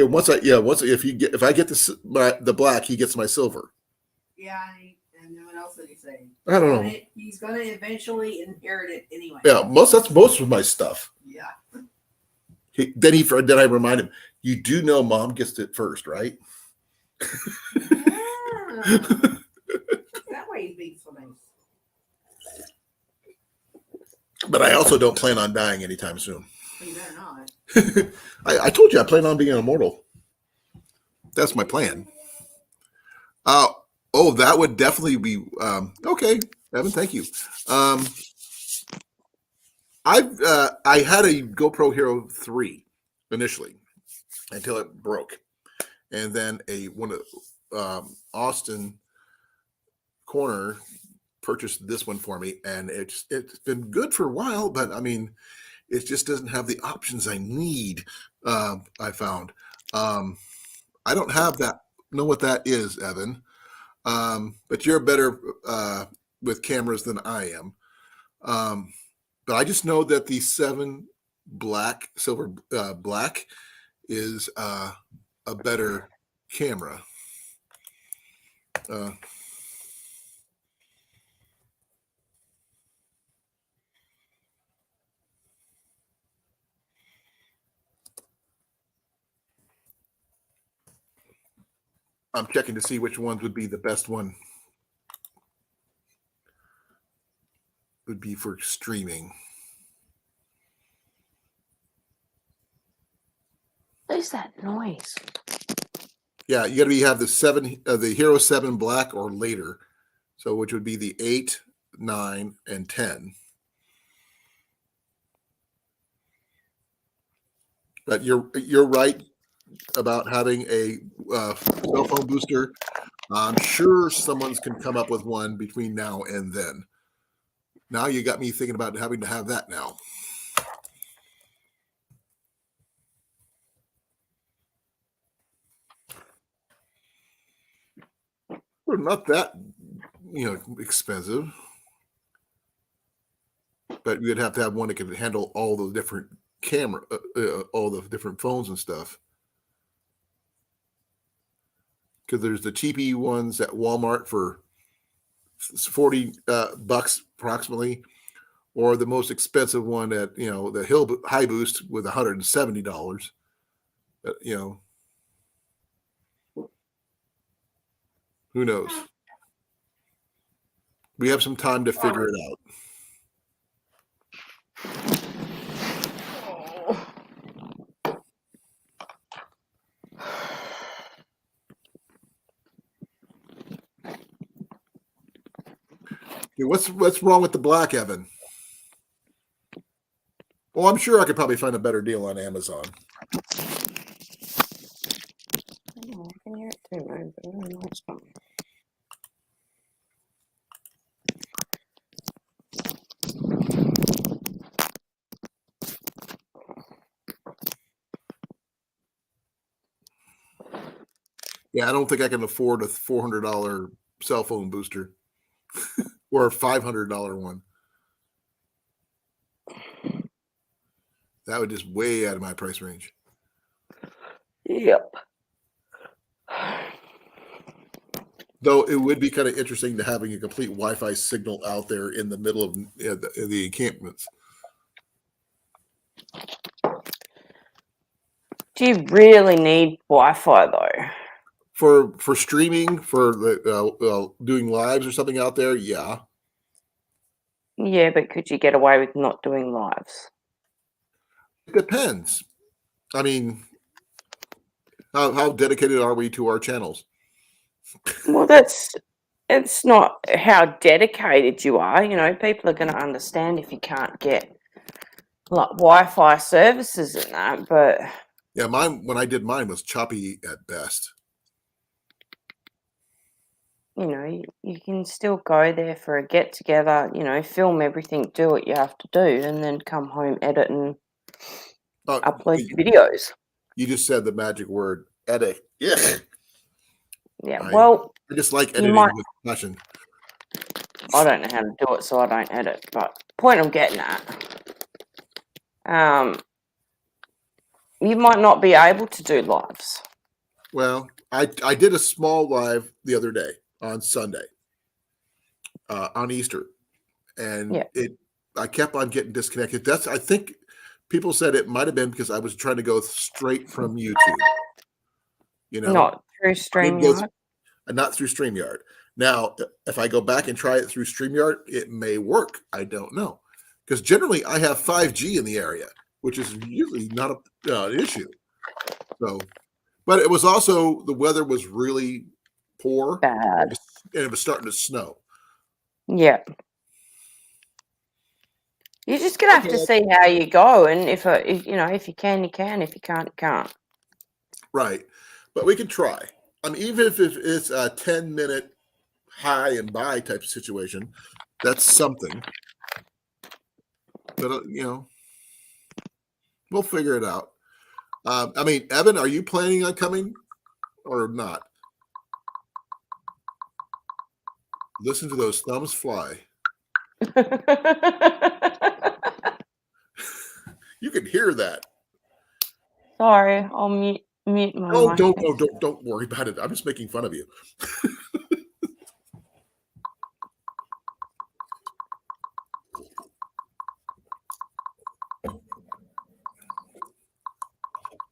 S1: I get the black, he gets my silver.
S2: Yeah, and then what else did he say?
S1: I don't know.
S2: He's gonna eventually inherit it anyway.
S1: Yeah, that's most of my stuff.
S2: Yeah.
S1: Then I remind him, you do know Mom gets it first, right?
S2: That way he's being so nice.
S1: But I also don't plan on dying anytime soon.
S2: Well, you better not.
S1: I told you I plan on being immortal. That's my plan. That would definitely be okay, Evan. Thank you. I had a GoPro Hero 3 initially until it broke, and then one of Austin Corner purchased this one for me, and it's been good for a while, but I mean, it just doesn't have the options I need. I found. I don't know what that is, Evan. But you're better with cameras than I am. But I just know that the 7 silver black is a better camera. I'm checking to see which ones would be the best one. Would be for streaming.
S3: What is that noise?
S1: Yeah, you got to have the Hero 7 black or later. So which would be the 8, 9, and 10. But you're right about having a cell phone booster. I'm sure someone's can come up with one between now and then. Now you got me thinking about having to have that now. Well, not that expensive, but you'd have to have one that could handle all the different all the different phones and stuff. Because there's the cheapy ones at Walmart for $40 approximately, or the most expensive one at the High Boost with $170. Who knows? We have some time to figure it out. What's wrong with the black, Evan? Well, I'm sure I could probably find a better deal on Amazon.
S3: Oh, I can hear it too, man, but I don't know what's coming.
S1: Yeah, I don't think I can afford a $400 cell phone booster or a $500 one. That would just way out of my price range.
S3: Yep.
S1: Though it would be kind of interesting to having a complete Wi-Fi signal out there in the middle of the encampments.
S3: Do you really need Wi-Fi though?
S1: For streaming, for the doing lives or something out there, yeah.
S3: Yeah, but could you get away with not doing lives?
S1: It depends. I mean, how dedicated are we to our channels?
S3: Well, it's not how dedicated you are. You know, people are going to understand if you can't get like Wi-Fi services and that, but
S1: Yeah, mine when I did mine was choppy at best.
S3: you know, you can still go there for a get together, you know, film everything, do what you have to do, and then come home, edit, and upload
S1: You
S3: your videos.
S1: just said the magic word, edit. Yeah,
S3: Yeah,
S1: I
S3: well,
S1: just like
S3: you
S1: editing
S3: might,
S1: with passion.
S3: I don't know how to do it, so I don't edit, but point I'm getting at, you might not be able to do lives.
S1: Well, I did a small live the other day on Sunday, on Easter, and
S3: Yeah.
S1: I kept on getting disconnected. I think people said it might have been because I was trying to go straight from YouTube. You know,
S3: Not through
S1: I didn't go
S3: StreamYard.
S1: not through StreamYard. Now, if I go back and try it through StreamYard, it may work. I don't know. Because generally I have 5G in the area, which is usually not an issue. So, but it was also, the weather was really poor
S3: Bad.
S1: and it was starting to snow.
S3: Yeah. You're just gonna have to
S1: Okay.
S3: see how you go, and if you know, if you can, you can. If you can't, you can't.
S1: Right. But we can try. I mean, even if it's a 10-minute high and buy type of situation, that's something. But, we'll figure it out. I mean, Evan, are you planning on coming or not? Listen to those thumbs fly. You can hear that.
S3: Sorry, I'll mute my
S1: Oh,
S3: mic.
S1: don't worry about it. I'm just making fun of you.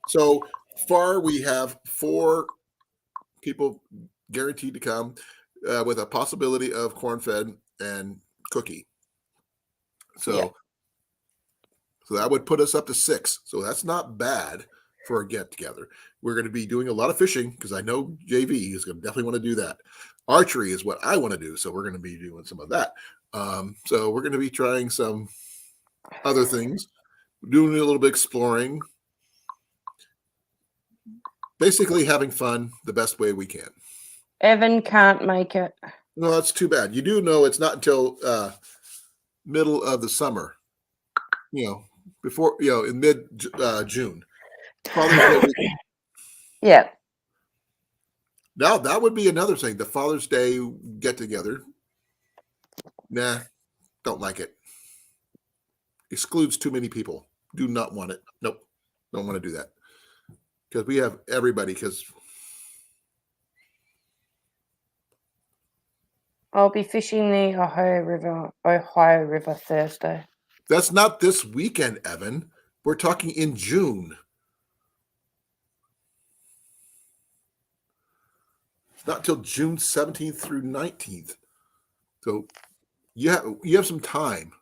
S1: So far, we have 4 people guaranteed to come, with a possibility of corn-fed and cookie. So,
S3: Yeah.
S1: so that would put us up to 6. So that's not bad for a get-together. We're going to be doing a lot of fishing because I know JV is going to definitely want to do that. Archery is what I want to do, so we're going to be doing some of that. So we're going to be trying some other things, doing a little bit exploring, basically having fun the best way we can.
S3: Evan can't make it.
S1: No, that's too bad. You do know it's not until middle of the summer, before, in mid June. Father's Day weekend.
S3: Yeah.
S1: Now that would be another thing. The Father's Day get together. Nah, don't like it. Excludes too many people. Do not want it. Nope. Don't want to do that. Because we have everybody. Because
S3: I'll be fishing the Ohio River Thursday.
S1: that's not this weekend, Evan. We're talking in June. It's not till June 17th through 19th. So you have some time.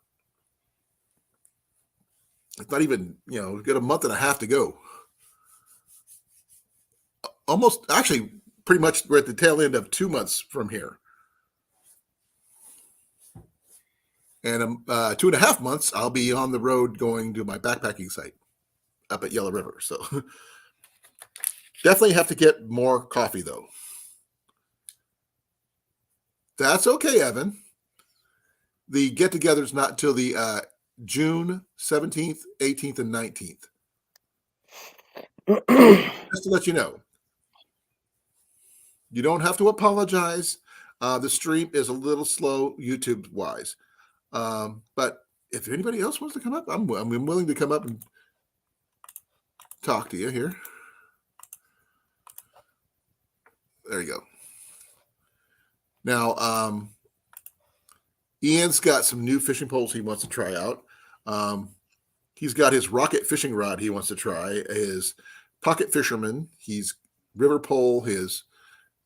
S1: It's not even, we've got a month and a half to go. Almost, actually, pretty much we're at the tail end of 2 months from here. And 2.5 months, I'll be on the road going to my backpacking site up at Yellow River. So definitely have to get more coffee, though. That's okay, Evan. The get-together is not until the June 17th, 18th, and 19th. Just to let you know. You don't have to apologize. The stream is a little slow YouTube-wise. But if anybody else wants to come up, I'm willing to come up and talk to you here. There you go. Now, Ian's got some new fishing poles he wants to try out. He's got his rocket fishing rod he wants to try, his pocket fisherman, he's river pole, his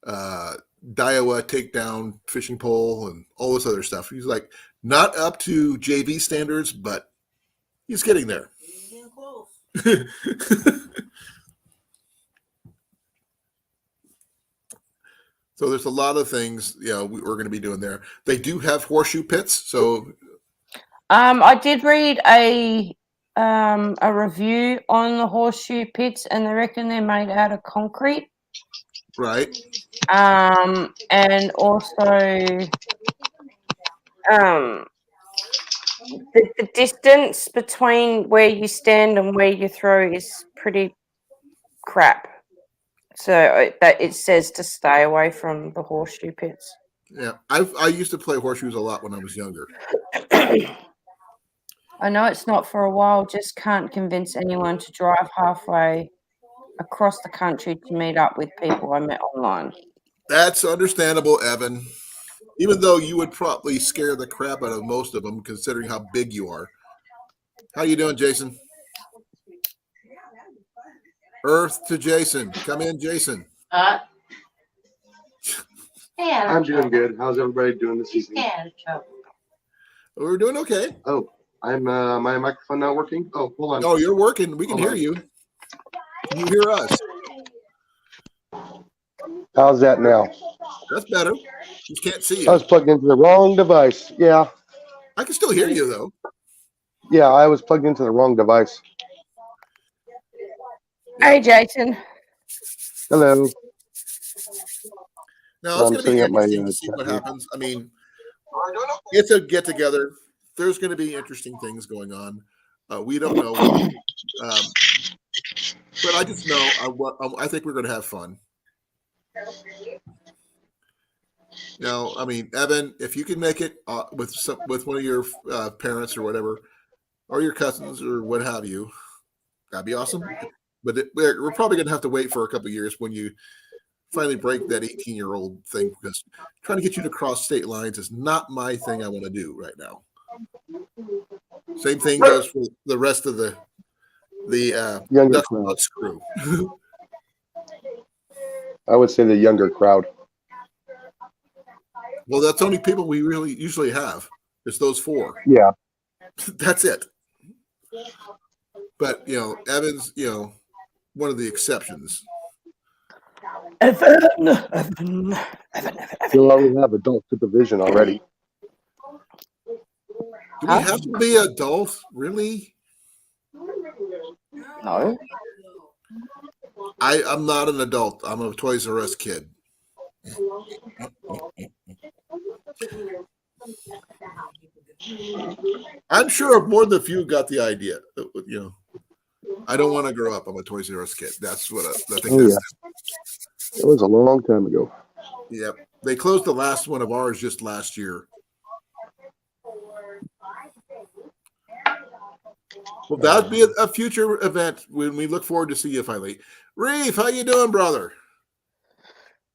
S1: Daiwa takedown fishing pole and all this other stuff. He's like not up to JV standards, but he's getting there.
S2: He's getting close.
S1: So there's a lot of things, we're going to be doing there. They do have horseshoe pits. So
S3: I did read a review on the horseshoe pits, and they reckon they're made out of concrete.
S1: right.
S3: And also, the distance between where you stand and where you throw is pretty crap. So that it says to stay away from the horseshoe pits.
S1: Yeah, I used to play horseshoes a lot when I was younger.
S3: I know it's not for a while, just can't convince anyone to drive halfway across the country to meet up with people I met online.
S1: That's understandable, Evan. Even though you would probably scare the crap out of most of them, considering how big you are. How you doing, Jason? Earth to Jason. Come in, Jason.
S4: I'm doing good. How's everybody doing this evening?
S1: We're doing okay.
S4: Oh, my microphone not working? Oh, hold on.
S1: Oh, you're working. We can
S4: Hold
S1: hear
S4: on.
S1: you. Can you hear us?
S4: How's that now?
S1: That's better. Just can't see
S4: I
S1: you.
S4: was plugged into the wrong device. Yeah.
S1: I can still hear you, though.
S4: Yeah, I was plugged into the wrong device.
S3: Hey, Jason.
S4: Hello.
S1: No,
S4: I'm
S1: it's going to be
S4: setting up my,
S1: interesting to see what
S4: tablet.
S1: happens. I mean, it's a get together. There's going to be interesting things going on. We don't know what, but I just know I think we're going to have fun. Now, I mean, Evan, if you can make it with one of your parents or whatever, or your cousins or what have you, that'd be awesome. But we're probably going to have to wait for a couple of years when you finally break that 18-year-old thing, because trying to get you to cross state lines is not my thing I want to do right now. Same thing goes for the rest of the
S4: Younger
S1: Ducks
S4: crowd.
S1: Bucks crew.
S4: I would say the younger crowd.
S1: Well, that's the only people we really usually have. It's those four.
S4: Yeah.
S1: That's it. But Evan's one of the exceptions.
S3: Evan.
S4: We already have adult supervision already.
S1: Do we have to be adults? Really?
S3: No.
S1: I'm not an adult. I'm a Toys R Us kid. I'm sure more than a few got the idea. I don't want to grow up. I'm a Toys R Us kid. That's what I think.
S4: Oh, yeah. It was a long time ago.
S1: Yep. They closed the last one of ours just last year. Well, that'd be a future event when we look forward to see you finally. Reef, how you doing, brother?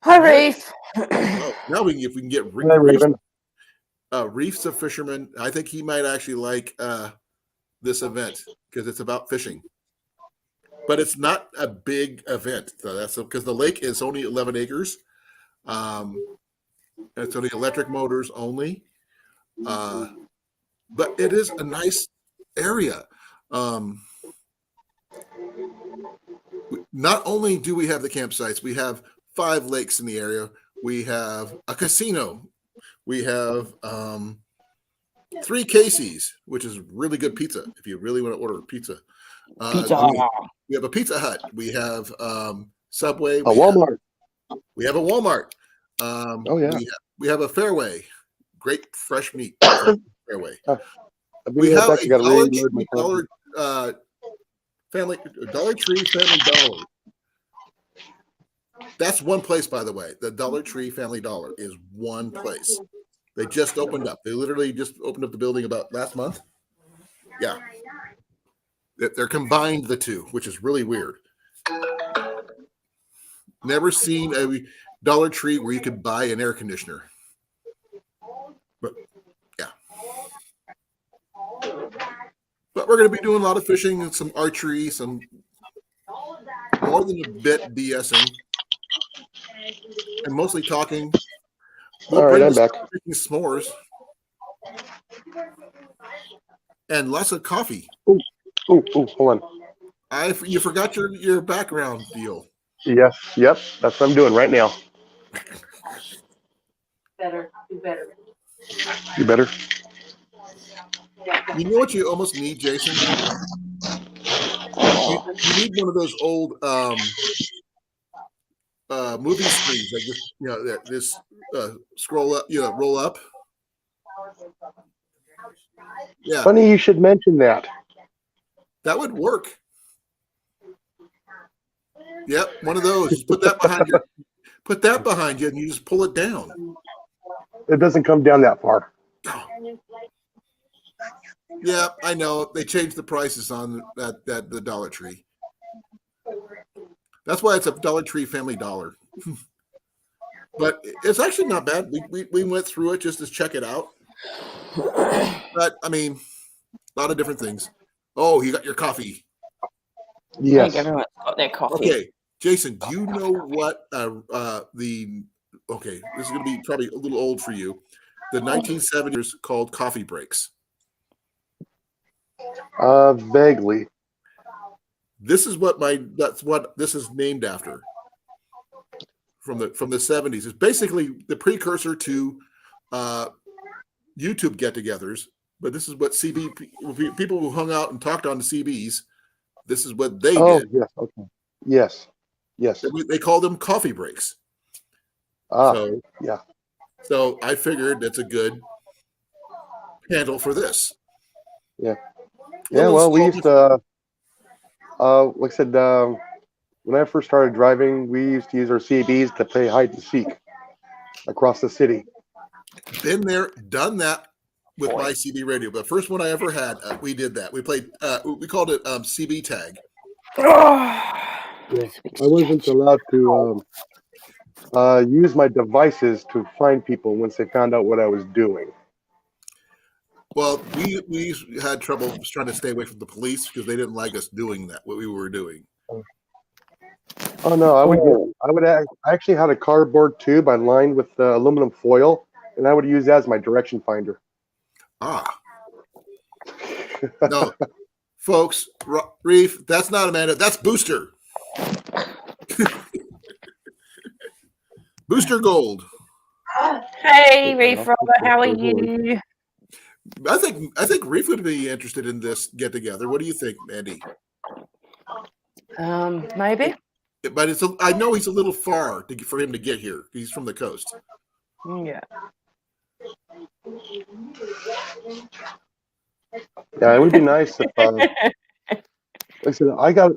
S3: Hi, Reef.
S1: Oh, now if we can get
S4: Hi, Raven.
S1: Reef's a fisherman. I think he might actually like this event because it's about fishing. But it's not a big event. So that's because the lake is only 11 acres. It's only electric motors only. But it is a nice area. Not only do we have the campsites, we have 5 lakes in the area. We have a casino. We have 3 Casey's, which is really good pizza if you really want to order pizza. We have a Pizza Hut. We have Subway.
S4: Walmart.
S1: We have a Walmart.
S4: Oh, yeah.
S1: We have a Fairway. Great fresh meat. Fairway. We have a Dollar Tree Family Dollar. That's one place, by the way. The Dollar Tree Family Dollar is one place. They just opened up. They literally just opened up the building about last month. Yeah. They're combined the two, which is really weird. Never seen a Dollar Tree where you could buy an air conditioner. But yeah. But we're going to be doing a lot of fishing and some archery, some more than a bit BSing. and mostly talking.
S4: All right, I'm back.
S1: Making s'mores and lots of coffee.
S4: Oh, hold on.
S1: You forgot your background deal.
S4: Yes, yep, that's what I'm doing right now.
S2: Do better.
S4: You better.
S1: You know what you almost need, Jason? You need one of those old movie screens that just this scroll up, roll up. Yeah,
S4: Funny you should mention that.
S1: that would work. Yep, one of those. Just put that behind you, and you just pull it down.
S4: It doesn't come down that far.
S1: Yeah, I know. They changed the prices on the Dollar Tree. That's why it's a Dollar Tree Family Dollar. But it's actually not bad. We went through it just to check it out. But I mean, a lot of different things. Oh, you got your coffee.
S3: I think
S4: Yes.
S3: everyone's got their coffee.
S1: Okay, Jason, do you know what okay, this is going to be probably a little old for you. The 1970s called coffee breaks.
S4: Vaguely.
S1: This is that's what this is named after. From the 70s. It's basically the precursor to YouTube get-togethers, but this is what people who hung out and talked on the CBs. This is what they did.
S4: Yes. Okay. Yes.
S1: They call them coffee breaks.
S4: So, yeah.
S1: So I figured that's a good handle for this.
S4: Yeah. Yeah. Well, we used to, like I said, when I first started driving, we used to use our CBs to play hide and seek across the city.
S1: Been there, done that with my CB radio. The first one I ever had, we did that. We played. We called it CB tag.
S4: Yeah. I wasn't allowed to use my devices to find people once they found out what I was doing.
S1: Well, we had trouble trying to stay away from the police because they didn't like us doing that. What we were doing.
S4: Oh no, I actually had a cardboard tube I lined with aluminum foil, and I would use that as my direction finder.
S1: No, folks, Reef, that's not Amanda. That's Booster. Booster Gold.
S3: Hey, Reef Robert, how are you?
S1: I think Reef would be interested in this get together. What do you think, Andy?
S3: Maybe.
S1: But I know he's a little far for him to get here. He's from the coast.
S3: Yeah.
S4: Yeah, it would be nice if, like I said, I got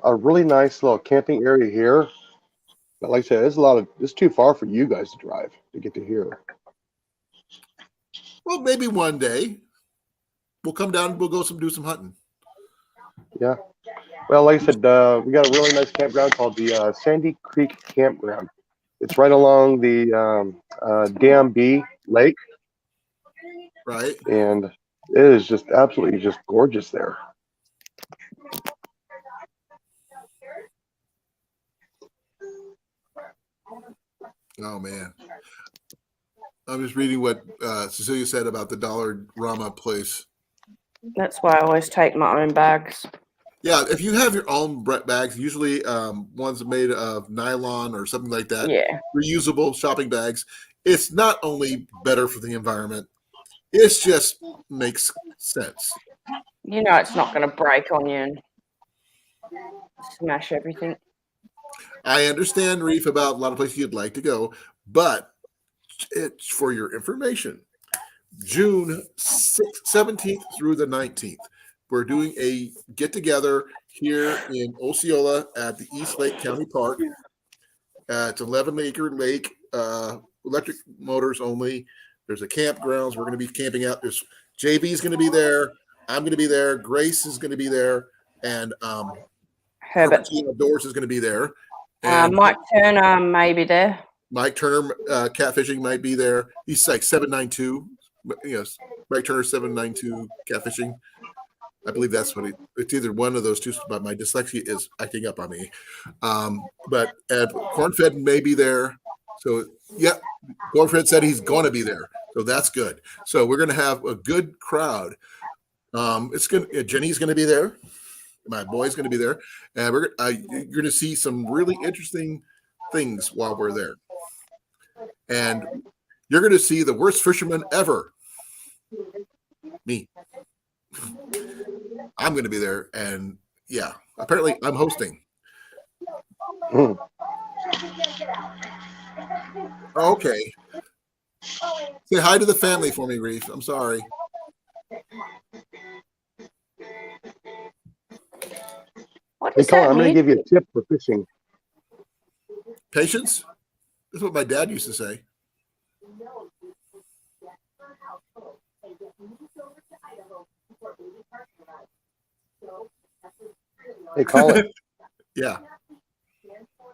S4: a really nice little camping area here. But like I said, it's too far for you guys to drive to get to here.
S1: Well, maybe one day we'll come down and we'll go do some hunting.
S4: Yeah. Well, like I said, we got a really nice campground called the Sandy Creek Campground. It's right along the Dam B Lake.
S1: Right.
S4: And it is just absolutely just gorgeous there.
S1: Oh, man. I'm just reading what Cecilia said about the Dollar Rama place.
S3: That's why I always take my own bags.
S1: Yeah, if you have your own bags, usually ones made of nylon or something like that,
S3: Yeah.
S1: reusable shopping bags, it's not only better for the environment, it just makes sense.
S3: You know it's not going to break on you and smash everything.
S1: I understand, Reef, about a lot of places you'd like to go, but it's for your information. June 17th through the 19th. We're doing a get-together here in Osceola at the East Lake County Park. It's 11-acre lake, electric motors only. There's a campgrounds. We're going to be camping out. There's JB's going to be there. I'm going to be there. Grace is going to be there. And
S3: Herbert.
S1: Outdoors is going to be there. And
S3: Mike Turner may be there.
S1: Mike Turner, catfishing might be there. He's like 792. Yes, Mike Turner 792 catfishing. I believe that's what it's either one of those two, but my dyslexia is acting up on me. But Cornfed may be there. So, yeah, Gorfred said he's going to be there. So that's good. So we're going to have a good crowd. It's good. Jenny's going to be there. My boy's going to be there. And you're going to see some really interesting things while we're there. And you're going to see the worst fisherman ever. Me. I'm going to be there. And yeah, apparently I'm hosting. Okay. Say hi to the family for me, Reef. I'm sorry.
S3: What
S4: Hey,
S3: is
S4: Colin,
S3: that
S4: I'm going to
S3: here?
S4: give you a tip for fishing.
S1: Patience? That's what my dad used to say.
S4: Hey, Colin.
S1: Yeah.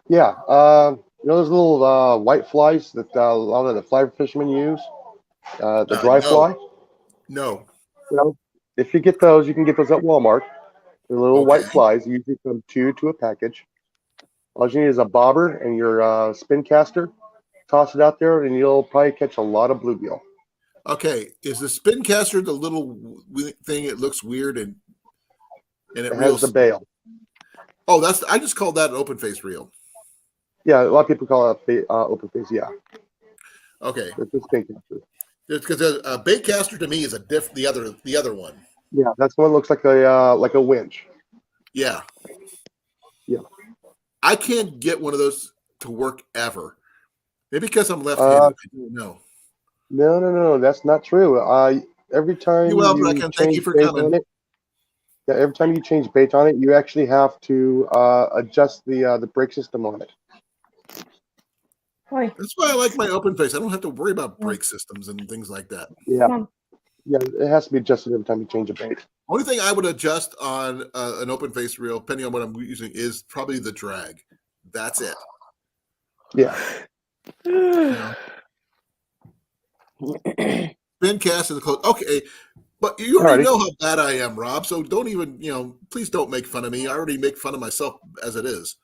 S4: Yeah. You know those little white flies that a lot of the fly fishermen use? The dry
S1: No.
S4: fly?
S1: No.
S4: You know, if you get those, you can get those at Walmart. They're little
S1: Okay.
S4: white flies. Usually come 2 to a package. All you need is a bobber and your spin caster. Toss it out there, and you'll probably catch a lot of bluegill.
S1: Okay. Is the spin caster the little thing? It looks weird and it
S4: It has
S1: reels.
S4: the bail.
S1: Oh, I just called that an open face reel.
S4: Yeah, a lot of people call it open face. Yeah,
S1: Okay.
S4: it's a spin caster.
S1: Because a bait caster to me is the other one.
S4: Yeah, that's one that looks like a winch.
S1: Yeah.
S4: Yeah.
S1: I can't get one of those to work ever. Maybe because I'm left-handed. I don't know.
S4: No, that's not true. Every time
S1: You will, but I
S4: you
S1: can thank you
S4: change
S1: for
S4: bait
S1: coming.
S4: on it, yeah, every time you change bait on it, you actually have to adjust the brake system on it.
S3: Oi,
S1: That's why I like my open face. I don't have to worry about brake systems and things like that.
S4: Yeah,
S3: come on.
S4: yeah, it has to be adjusted every time you change a bait.
S1: Only thing I would adjust on an open face reel, depending on what I'm using, is probably the drag. That's it.
S4: Yeah,
S1: You know? Spin cast is close. Okay, but you already
S4: Alrighty.
S1: know how bad I am, Rob. So don't even, please don't make fun of me. I already make fun of myself as it is.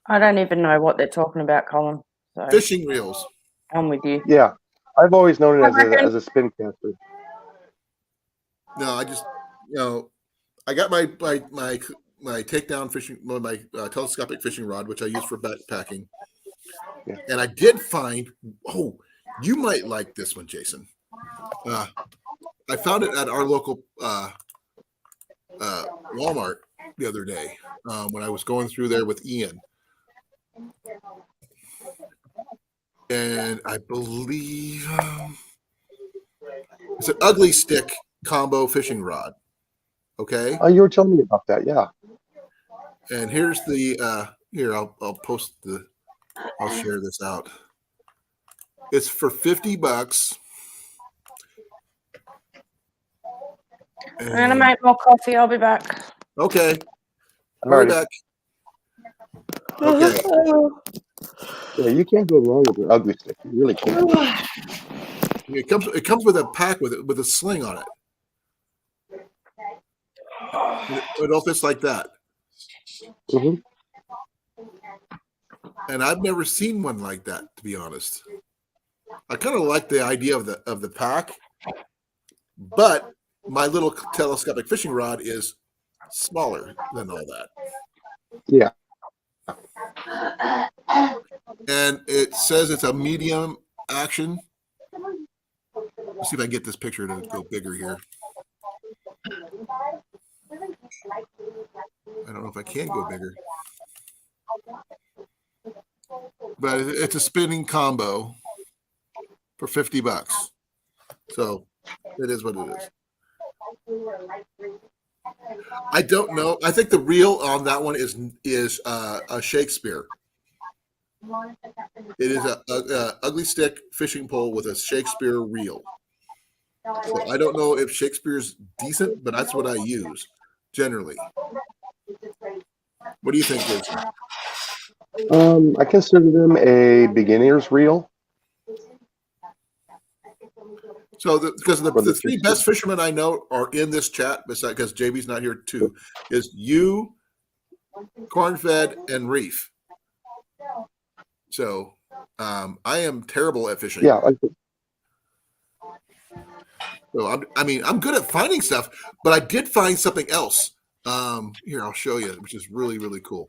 S3: I don't even know what they're talking about, Colin. So
S1: Fishing reels.
S3: I'm with you.
S4: yeah. I've always known it
S3: I
S4: as
S3: reckon.
S4: a spin caster.
S1: No, I just, I got my takedown fishing, my telescopic fishing rod, which I use for backpacking.
S4: Yeah.
S1: And I did find, you might like this one, Jason. I found it at our local Walmart the other day when I was going through there with Ian. And I believe it's an ugly stick combo fishing rod. Okay.
S4: Oh, you were telling me about that. Yeah.
S1: And here's the here, I'll post I'll share this out. It's for $50.
S3: I'm gonna make more coffee. I'll be back.
S1: Okay. I'll be
S4: Alrighty.
S1: back. Okay.
S4: Yeah, you can't go wrong with an ugly stick. You really can't.
S1: It comes with a pack with a sling on it. It all fits like that.
S4: Mm-hmm.
S1: And I've never seen one like that, to be honest. I kind of like the idea of the pack, but my little telescopic fishing rod is smaller than all that.
S4: Yeah.
S1: And it says it's a medium action. Let's see if I can get this picture to go bigger here. I don't know if I can go bigger. But it's a spinning combo for $50. So it is what it is. I don't know. I think the reel on that one is a Shakespeare. It is a ugly stick fishing pole with a Shakespeare reel. So I don't know if Shakespeare's decent, but that's what I use generally. What do you think, Jason?
S4: I consider them a beginner's reel.
S1: So because the
S4: the
S1: three best fishermen I know are in this chat, besides because JB's not here too, is you, Cornfed, and Reef. So I am terrible at fishing.
S4: Yeah,
S1: So I'm good at finding stuff, but I did find something else. Here, I'll show you, which is really, really cool.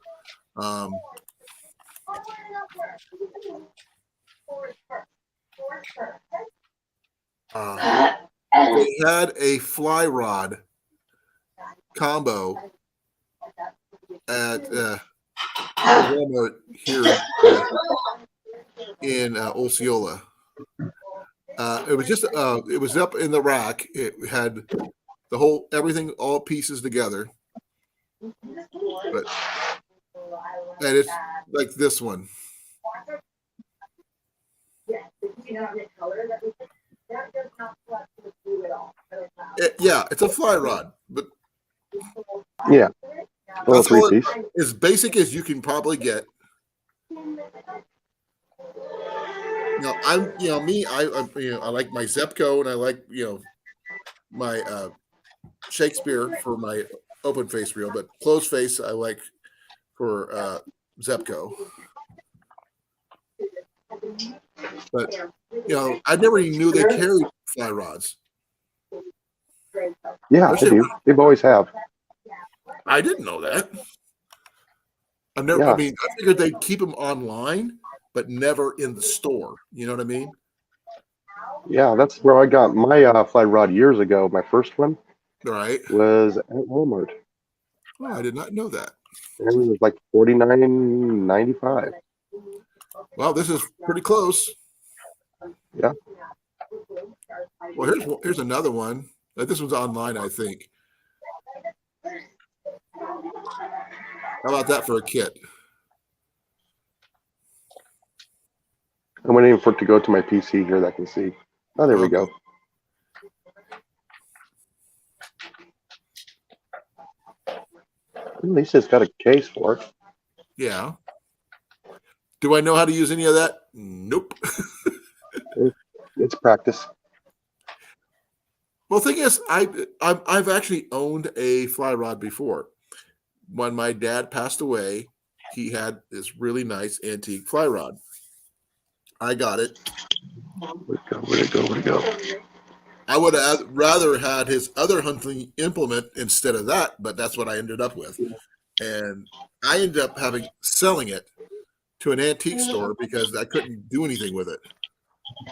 S1: They had a fly rod combo at Walmart here in Osceola. It was just it was up in the rack. It had the whole everything, all pieces together. But and it's like this one. Yeah, it's a fly rod, but
S4: yeah. Little
S1: that's all
S4: three-piece.
S1: as basic as you can probably get. I'm me. I like my Zepco, and I like my Shakespeare for my open face reel, but closed face I like for Zepco. But I never even knew they carried fly rods.
S4: Yeah, they do. They've always have.
S1: I didn't know that. I've never.
S4: Yeah.
S1: I mean, I figured they'd keep them online, but never in the store. You know what I mean?
S4: Yeah, that's where I got my fly rod years ago. My first one
S1: Right.
S4: was at Walmart.
S1: Oh, I did not know that.
S4: And it was like $49.95.
S1: Well, this is pretty close.
S4: Yeah.
S1: Well, here's another one. This one's online, I think. How about that for a kit?
S4: I'm waiting for it to go to my PC here that I can see. Oh, there we go. At least it's got a case for it.
S1: Yeah. Do I know how to use any of that? Nope.
S4: It's practice.
S1: Well, the thing is, I've actually owned a fly rod before. When my dad passed away, he had this really nice antique fly rod. I got it.
S4: Where'd it go?
S1: I would have rather had his other hunting implement instead of that, but that's what I ended up with. And I ended up selling it to an antique store because I couldn't do anything with it.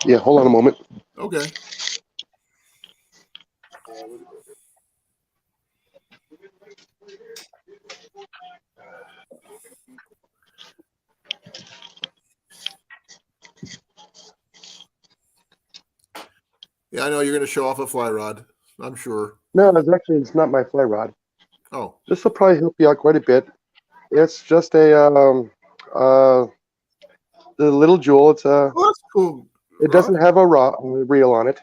S4: Yeah, hold on a moment.
S1: Okay. Yeah, I know you're going to show off a fly rod. I'm sure.
S4: No, it's not my fly rod.
S1: Oh,
S4: This will probably help you out quite a bit. It's just a the little jewel. It's a.
S1: well, that's cool.
S4: It doesn't have a reel on it.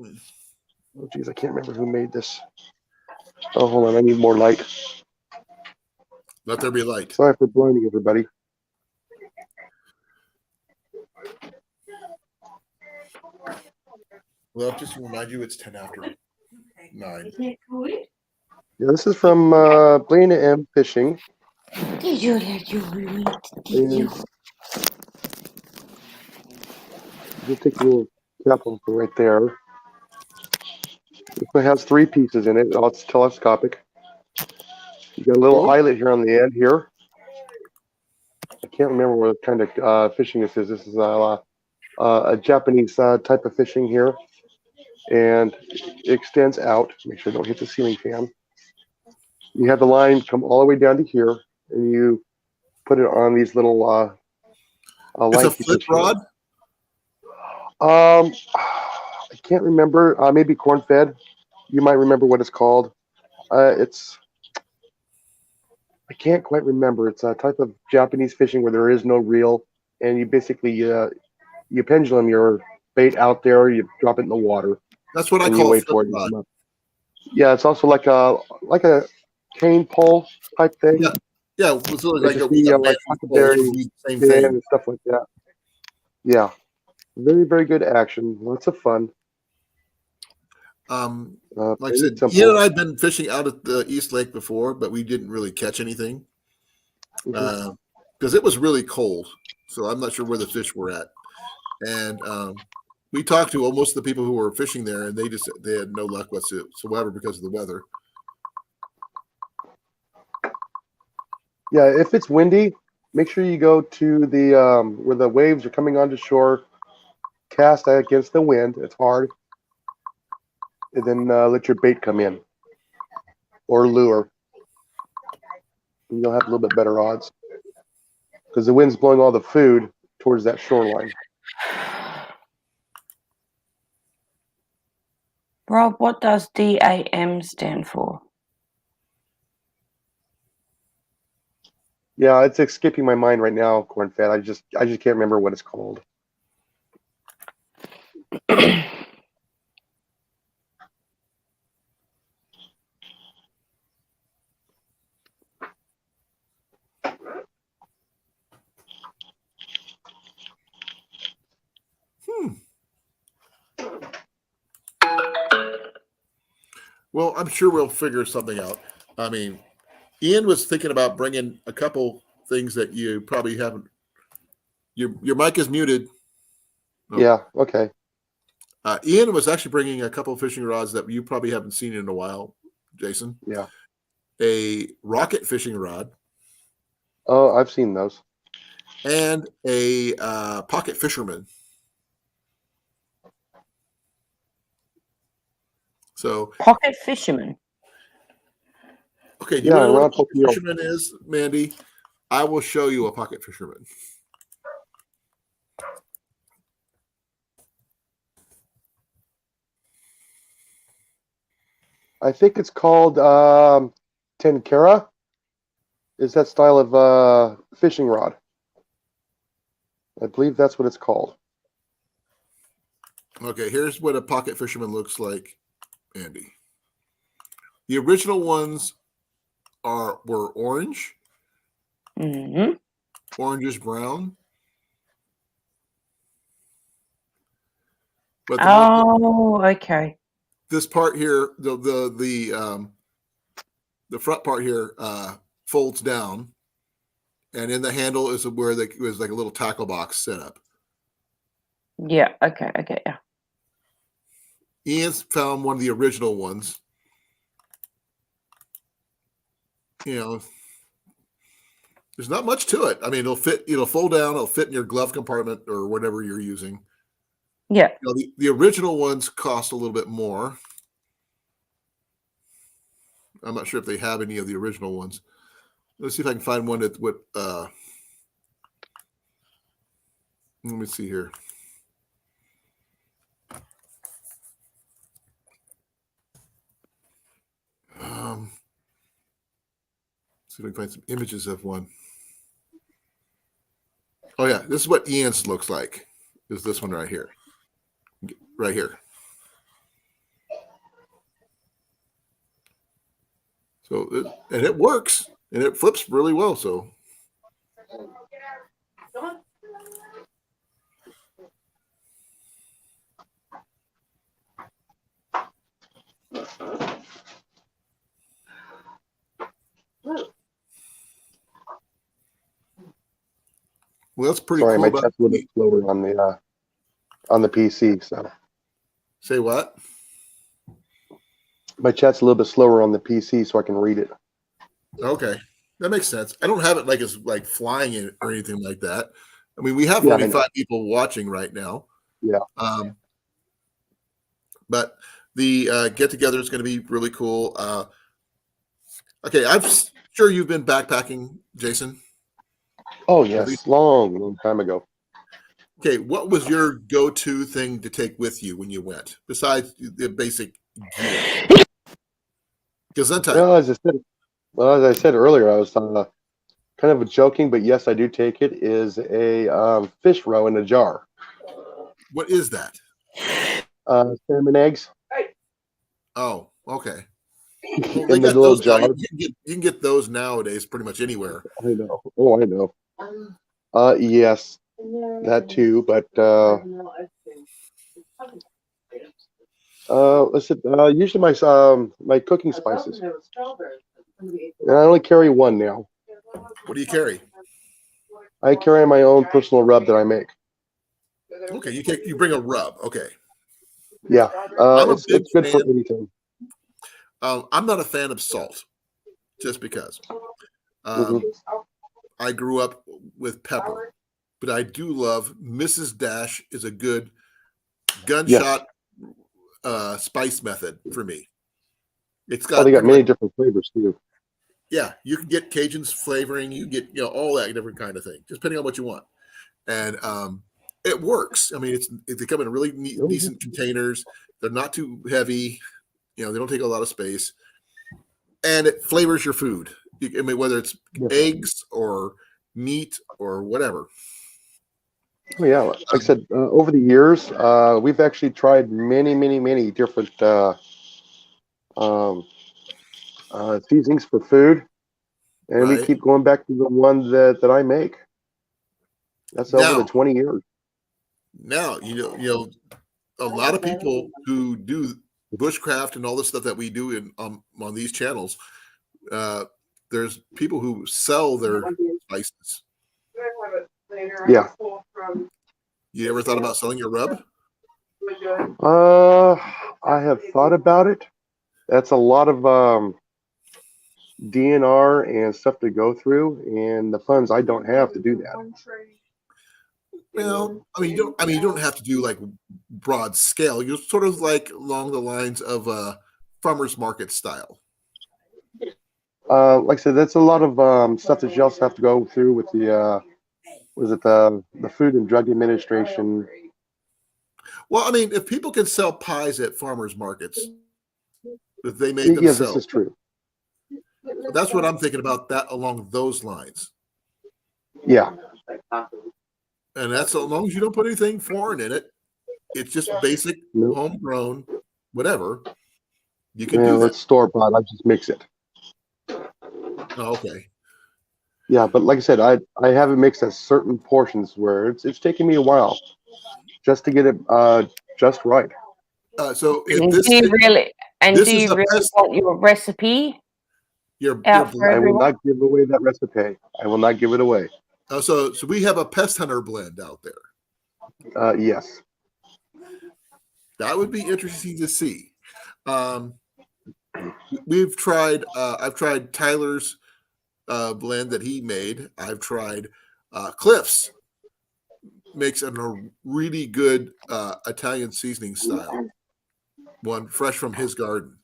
S4: Oh, geez, I can't remember who made this. Oh, hold on. I need more light.
S1: Let there be light.
S4: Sorry for blinding everybody.
S1: Well, just to remind you, it's 10 after 9.
S4: Yeah, this is from Blaine M. Fishing. And just take a little cap off right there. This one has 3 pieces in it. It's telescopic. You got a little eyelet here on the end here. I can't remember what kind of fishing this is. This is a Japanese type of fishing here. And it extends out. Make sure I don't hit the ceiling fan. You have the line come all the way down to here, and you put it on these little
S1: It's a flip rod?
S4: I can't remember. Maybe corn fed. You might remember what it's called. I can't quite remember. It's a type of Japanese fishing where there is no reel, and you basically you pendulum your bait out there. You drop it in the water.
S1: That's what I
S4: and
S1: call
S4: you
S1: a
S4: wait
S1: flip
S4: for it to
S1: rod.
S4: come up. Yeah, it's also like a cane pole type thing.
S1: Yeah, yeah, it was really like
S4: It's
S1: a
S4: just
S1: bamboo
S4: like
S1: pole,
S4: huckleberry
S1: it would be the same
S4: stand
S1: thing.
S4: and stuff like that. Yeah, very very good action. Lots of fun.
S1: Like I
S4: Very
S1: said,
S4: simple.
S1: Ian and I've been fishing out at the East Lake before, but we didn't really catch anything
S4: Mhm.
S1: because it was really cold. so I'm not sure where the fish were at. And we talked to almost the people who were fishing there, and they had no luck whatsoever because of the weather.
S4: Yeah, if it's windy, make sure you go to the where the waves are coming onto shore. Cast against the wind. It's hard, and then let your bait come in or lure. And you'll have a little bit better odds because the wind's blowing all the food towards that shoreline.
S3: Rob, what does DAM stand for?
S4: Yeah, it's escaping my mind right now, corn fat. I just can't remember what it's called.
S1: Well, I'm sure we'll figure something out. I mean, Ian was thinking about bringing a couple things that you probably haven't. Your mic is muted. Oh.
S4: Yeah. Okay.
S1: Ian was actually bringing a couple fishing rods that you probably haven't seen in a while, Jason.
S4: Yeah.
S1: A rocket fishing rod.
S4: Oh, I've seen those.
S1: And a pocket fisherman. So
S3: Pocket Fisherman.
S1: Okay, do you
S4: Yeah,
S1: know what a
S4: Ron
S1: pocket
S4: Popeil.
S1: fisherman is, Mandy? I will show you a pocket fisherman.
S4: I think it's called tenkara. Is that style of fishing rod? I believe that's what it's called.
S1: Okay, here's what a pocket fisherman looks like, Andy. The original ones were orange,
S3: Mm-hmm.
S1: orangish brown. But
S3: Okay.
S1: this part here, the front part here folds down, and in the handle is where it was like a little tackle box set up.
S3: Yeah. Okay. Yeah.
S1: Ian's found one of the original ones. You know, there's not much to it. I mean, it'll fold down, it'll fit in your glove compartment or whatever you're using.
S3: Yeah.
S1: You know, the original ones cost a little bit more. I'm not sure if they have any of the original ones. Let's see if I can find one that would. Let me see here. See if I can find some images of one. Oh yeah, this is what Ian's looks like. Is this one right here? Right here. So it works and it flips really well. So. Well, that's pretty
S4: Sorry,
S1: cool.
S4: my chat's a little bit slower on the PC. So
S1: say what?
S4: My chat's a little bit slower on the PC, so I can read it.
S1: Okay, that makes sense. I don't have it like it's like flying in or anything like that. I mean, we have
S4: Yeah,
S1: 45 people watching right now.
S4: Yeah.
S1: But the get together is going to be really cool. Okay, I'm sure you've been backpacking, Jason.
S4: Oh yes, long time ago.
S1: Okay, what was your go-to thing to take with you when you went, besides the basic gear? Gesundheit.
S4: Well, as I said earlier, I was kind of joking, but yes, I do take it. Is a fish roe in a jar.
S1: What is that?
S4: Salmon eggs.
S1: Oh, okay. Well,
S4: In
S1: they
S4: the
S1: got
S4: little
S1: those now.
S4: jar.
S1: You can get those nowadays pretty much anywhere.
S4: I know. Oh, I know. Yes, that too. But usually my cooking spices. And I only carry one now.
S1: What do you carry?
S4: I carry my own personal rub that I make.
S1: Okay, you bring a rub. Okay,
S4: Yeah,
S1: I'm a big
S4: it's good for
S1: fan.
S4: anything.
S1: I'm not a fan of salt, just because.
S4: Hmm.
S1: I grew up with pepper, but I do love Mrs. Dash is a good
S4: Yes.
S1: gunshot spice method for me. It's
S4: Oh, they
S1: got
S4: got
S1: pretty much,
S4: many different flavors too.
S1: yeah, you can get Cajun's flavoring, you get all that different kind of thing, just depending on what you want. And it works. I mean, they come in really
S4: Mhm.
S1: decent containers. They're not too heavy. They don't take a lot of space, and it flavors your food. I mean, whether it's
S4: Yes.
S1: eggs or meat or whatever.
S4: Oh, yeah, like I said, over the years, we've actually tried many different um, seasonings for food, and we
S1: Right
S4: keep going back to the one that I make. That's over the
S1: now,
S4: 20 years.
S1: now a lot of people who do bushcraft and all the stuff that we do on these channels. Uh, there's people who sell their spices.
S4: Yeah.
S1: You ever thought about selling your rub?
S4: I have thought about it. That's a lot of DNR and stuff to go through, and the funds I don't have to do that.
S1: Well, you don't have to do like broad scale. You're sort of like along the lines of farmers market style.
S4: Like I said, that's a lot of stuff that you also have to go through with the was it the Food and Drug Administration?
S1: Well, I mean, if people can sell pies at farmers markets, if they made
S4: Yeah, this
S1: themselves,
S4: is true.
S1: that's what I'm thinking about. That along those lines,
S4: Yeah.
S1: and that's so long as you don't put anything foreign in it. It's just basic
S4: Nope.
S1: homegrown, whatever. You can do
S4: Man,
S1: that.
S4: let's store bought. I just mix it.
S1: Oh, okay.
S4: Yeah, but like I said, I have it mixed at certain portions where it's taking me a while just to get it just right.
S1: So if
S3: And do you really
S1: this is a pest,
S3: want your recipe
S1: your
S3: out for
S4: I will
S3: everyone?
S4: not give away that recipe. I will not give it away.
S1: so we have a pest hunter blend out there.
S4: Yes.
S1: That would be interesting to see. Um, we've tried. I've tried Tyler's blend that he made. I've tried Cliff's makes a really good Italian seasoning style one, fresh from his garden.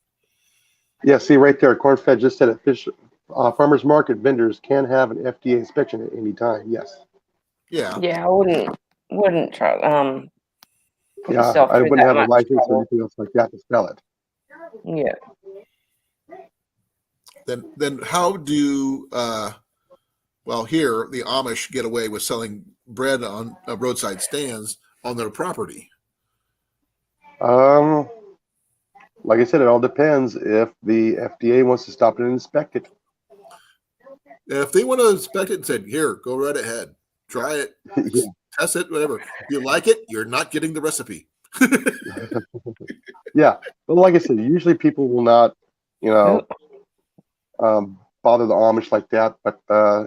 S4: Yeah, see right there, Cornfed just said it. Farmers market vendors can have an FDA inspection at any time. Yes.
S1: Yeah.
S3: Yeah, I wouldn't try put
S4: Yeah,
S3: yourself
S4: I
S3: through
S4: wouldn't
S3: that
S4: have a
S3: much
S4: license or
S3: trouble.
S4: anything else like that to sell it.
S3: Yeah.
S1: Then how do here the Amish get away with selling bread on roadside stands on their property?
S4: Um, like I said, it all depends if the FDA wants to stop it and inspect it.
S1: If they want to inspect it and said, "Here, go right ahead, try it,
S4: Yeah.
S1: test it, whatever. If you like it, you're not getting the recipe."
S4: Yeah, but like I said, usually people will not, you know, bother the Amish like that. But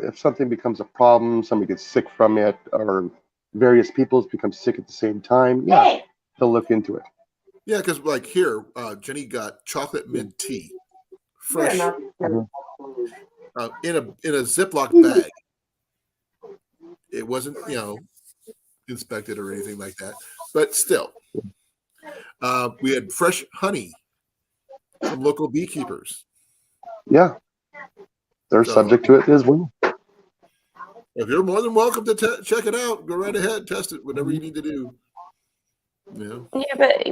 S4: if something becomes a problem, somebody gets sick from it, or various peoples become sick at the same time, yeah, they'll look into it.
S1: Yeah, because like here, Jenny got chocolate mint tea, fresh,
S4: Mhm.
S1: in a Ziploc bag. It wasn't inspected or anything like that, but still, we had fresh honey from local beekeepers.
S4: Yeah, they're
S1: So
S4: subject to it as well.
S1: if you're more than welcome to check it out, go right ahead, test it, whatever you need to do.
S3: Yeah, but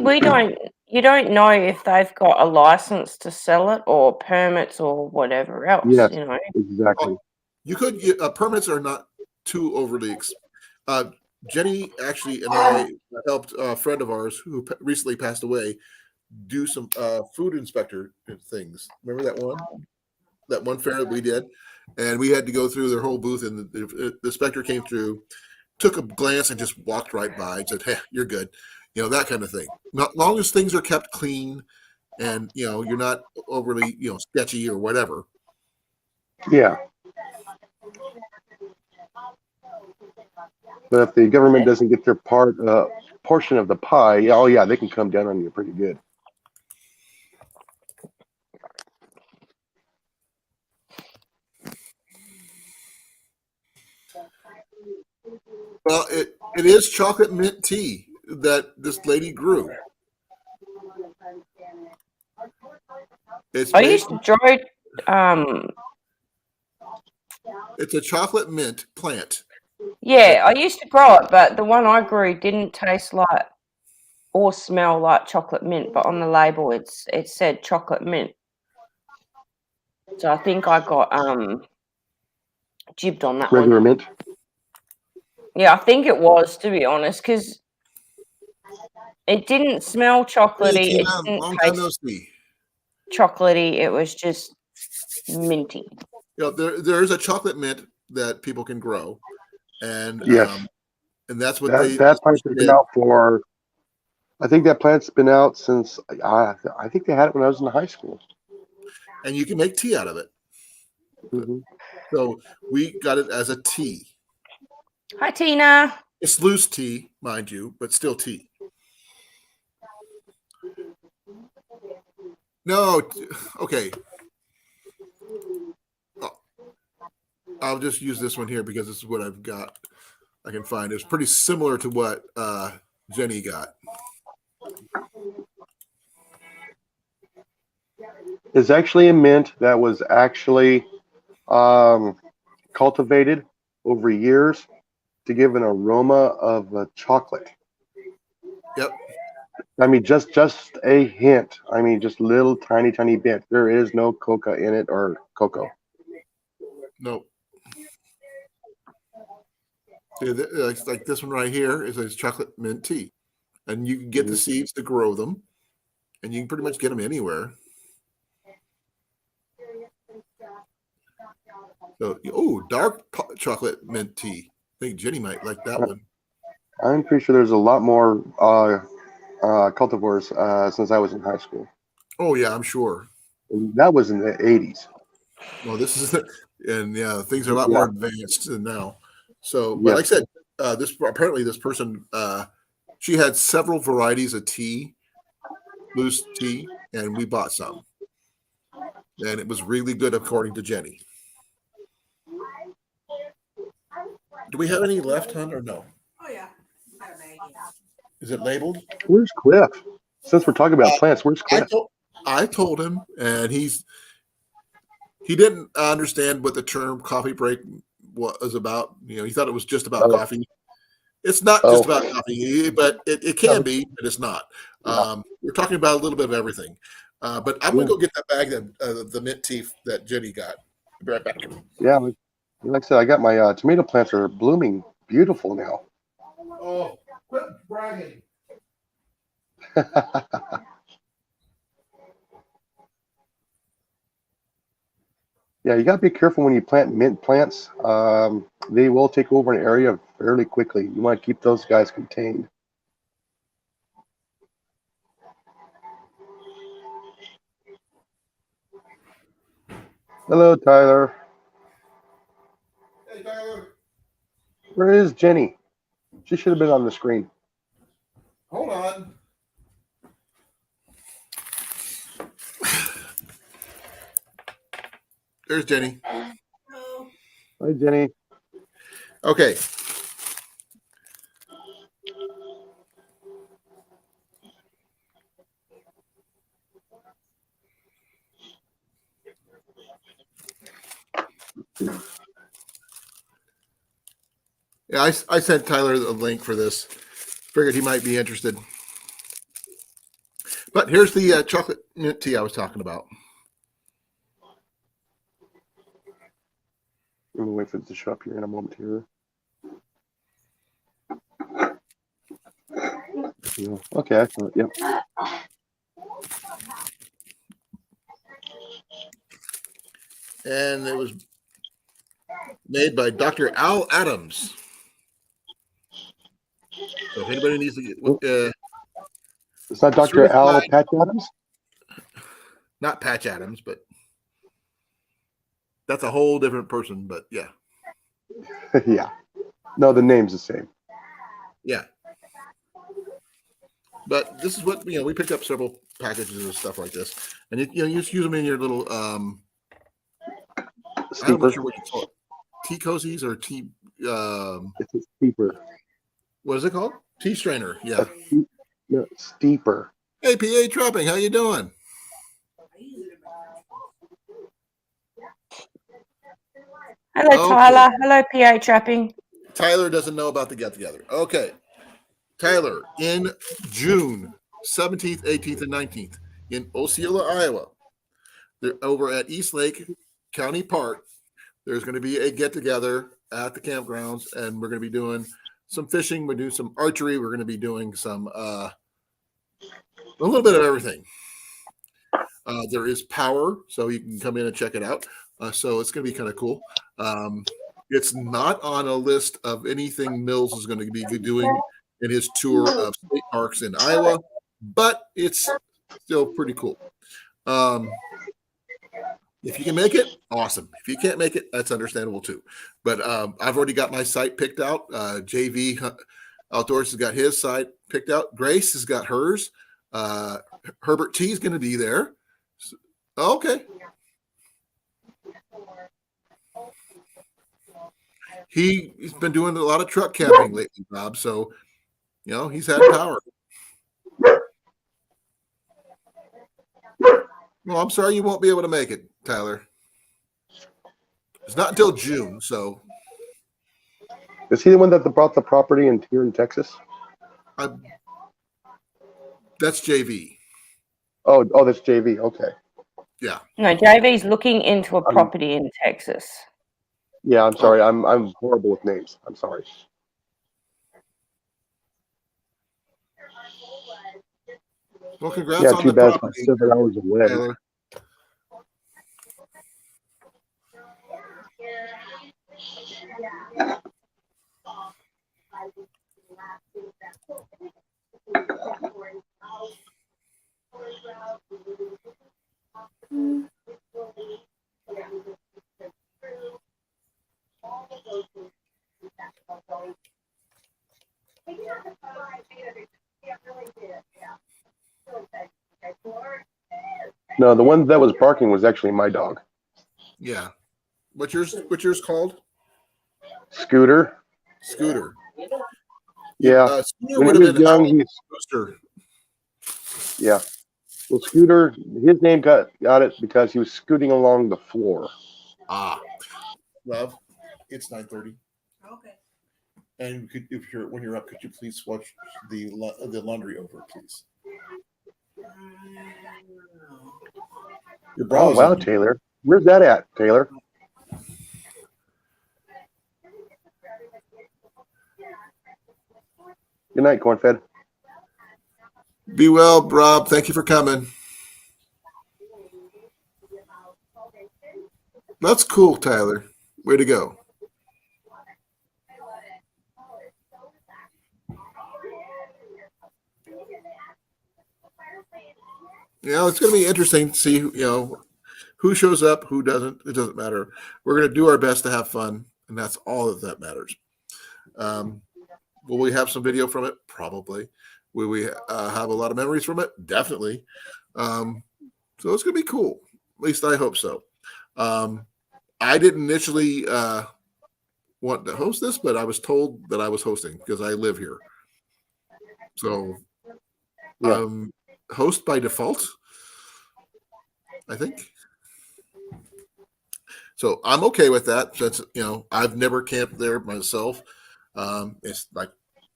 S3: you don't know if they've got a license to sell it or permits or whatever else,
S4: Yes,
S3: you know.
S4: exactly.
S1: You could get permits are not too overly. Jenny actually and I helped a friend of ours who recently passed away do some food inspector things. Remember that one fair that we did, and we had to go through their whole booth, and the inspector came through, took a glance, and just walked right by and said, "Hey, you're good," that kind of thing. Not long as things are kept clean, and you're not overly sketchy or whatever.
S4: Yeah. But if the government doesn't get their portion of the pie, oh yeah, they can come down on you pretty good.
S1: Well, it is chocolate mint tea that this lady grew. It's
S3: I
S1: made.
S3: used to grow.
S1: It's a chocolate mint plant.
S3: Yeah, I used to grow it, but the one I grew didn't taste like or smell like chocolate mint. But on the label, it said chocolate mint. So I think I got jibbed on that
S4: Regular
S3: one.
S4: mint.
S3: Yeah, I think it was, to be honest, because it didn't smell
S1: Hey,
S3: chocolatey. It
S1: Tina,
S3: didn't
S1: long time no
S3: taste
S1: see.
S3: chocolatey. It was just minty.
S1: There's a chocolate mint that people can grow, and
S4: Yes.
S1: and that's what
S4: That plant's been
S1: did.
S4: out for. I think that plant's been out since I think they had it when I was in high school.
S1: And you can make tea out of it.
S4: Mm-hmm.
S1: So we got it as a tea.
S3: Hi, Tina.
S1: It's loose tea, mind you, but still tea. No, okay. I'll just use this one here because this is what I've got. I can find. It's pretty similar to what Jenny got.
S4: It's actually a mint that was actually cultivated over years to give an aroma of chocolate.
S1: Yep.
S4: I mean, just a hint. I mean, just little tiny bit. There is no coca in it or cocoa.
S1: No. Like this one right here is a chocolate mint tea, and you can get the seeds to grow them, and you can pretty much get them anywhere. So, dark chocolate mint tea. I think Jenny might like that one.
S4: I'm pretty sure there's a lot more cultivars since I was in high school.
S1: Oh yeah, I'm sure.
S4: And that was in the 80s.
S1: Well, this is, and yeah, things are a lot more advanced than now. So, but like I said, this person, she had several varieties of tea, loose tea, and we bought some, and it was really good according to Jenny. Do we have any left, hon, or no?
S2: Oh yeah. Got a bag, yeah.
S1: Is it labeled?
S4: Where's Cliff? Since we're talking about plants, where's Cliff?
S1: I told him, and he didn't understand what the term coffee break was about. He thought it was just about coffee. It's not just about coffee, but it can be, but it's not. We're talking about a little bit of everything. But I'm going to go get that bag of the mint tea that Jenny got. I'll be right back.
S4: Yeah, like I said, I got my tomato plants are blooming beautiful now.
S1: Oh, quit bragging.
S4: Yeah, you got to be careful when you plant mint plants. They will take over an area fairly quickly. You want to keep those guys contained. Hello, Tyler.
S1: Hey, Tyler.
S4: Where is Jenny? She should have been on the screen.
S1: Hold on. There's Jenny.
S2: Hello.
S4: Hi, Jenny.
S1: Okay. Yeah, I sent Tyler the link for this. Figured he might be interested. But here's the chocolate mint tea I was talking about.
S4: I'm gonna wait for it to show up here in a moment here. Yeah. Okay, excellent. Yep.
S1: And it was made by Dr. Al Adams. So if anybody needs to get,
S4: It's not Dr. Al Patch Adams?
S1: Not Patch Adams, but that's a whole different person. But yeah.
S4: Yeah. No, the name's the same.
S1: Yeah. But this is what we picked up several packages of stuff like this, and you just use them in your little I'm not
S4: Steeper.
S1: sure what you call it, tea cozies or tea
S4: It's a steeper.
S1: what is it called? Tea strainer. Yeah.
S4: No, steeper.
S1: Hey, PA Trapping, how you doing?
S2: I use it in my
S3: Hello,
S1: Okay.
S3: Tyler. Hello, PA Trapping.
S1: Tyler doesn't know about the get together. Okay. Tyler, in June 17th, 18th, and 19th in Osceola, Iowa, they're over at East Lake County Park. There's going to be a get together at the campgrounds, and we're going to be doing some fishing. We're doing some archery. We're going to be doing some a little bit of everything. There is power, so you can come in and check it out. So it's going to be kind of cool. It's not on a list of anything Mills is going to be doing in his tour of state parks in Iowa, but it's still pretty cool. If you can make it, awesome. If you can't make it, that's understandable too. But I've already got my site picked out. JV Outdoors has got his site picked out. Grace has got hers. Herbert T is going to be there. Okay. He's been doing a lot of truck camping lately, Bob. So, he's had power. Well, I'm sorry you won't be able to make it, Tyler. It's not until June, so.
S4: Is he the one that brought the property here in Texas?
S1: That's JV.
S4: Oh, that's JV. Okay.
S1: Yeah.
S3: No, JV's looking into a property in Texas.
S4: Yeah, I'm sorry. I'm horrible with names. I'm sorry.
S1: Well, congrats
S4: Yeah,
S1: on
S4: too
S1: the
S4: bad it's
S1: property,
S4: 7 hours away.
S1: Tyler.
S4: No, the one that was barking was actually my dog,
S1: Yeah. What's yours called?
S4: Scooter.
S1: Scooter.
S4: Yeah.
S1: Scooter
S4: When
S1: would
S4: he
S1: have
S4: was
S1: been
S4: young,
S1: Howie's Booster.
S4: yeah. Well, Scooter, his name got it because he was scooting along the floor.
S1: Love, it's 9:30.
S2: Okay.
S1: And when you're up, could you please watch the laundry over, please? Your
S4: Oh,
S1: brother's
S4: wow,
S1: in here.
S4: Taylor. Where's that at, Taylor? Good night, Cornfed.
S1: Be well, Rob. Thank you for coming. That's cool, Tyler. Way to go. It's going to be interesting to see, who shows up, who doesn't. It doesn't matter. We're going to do our best to have fun, and that's all that matters. Will we have some video from it? Probably. Will we have a lot of memories from it? Definitely. So it's going to be cool. At least I hope so. I didn't initially want to host this, but I was told that I was hosting because I live here. So host by default, I think. So I'm okay with that since, I've never camped there myself. It's like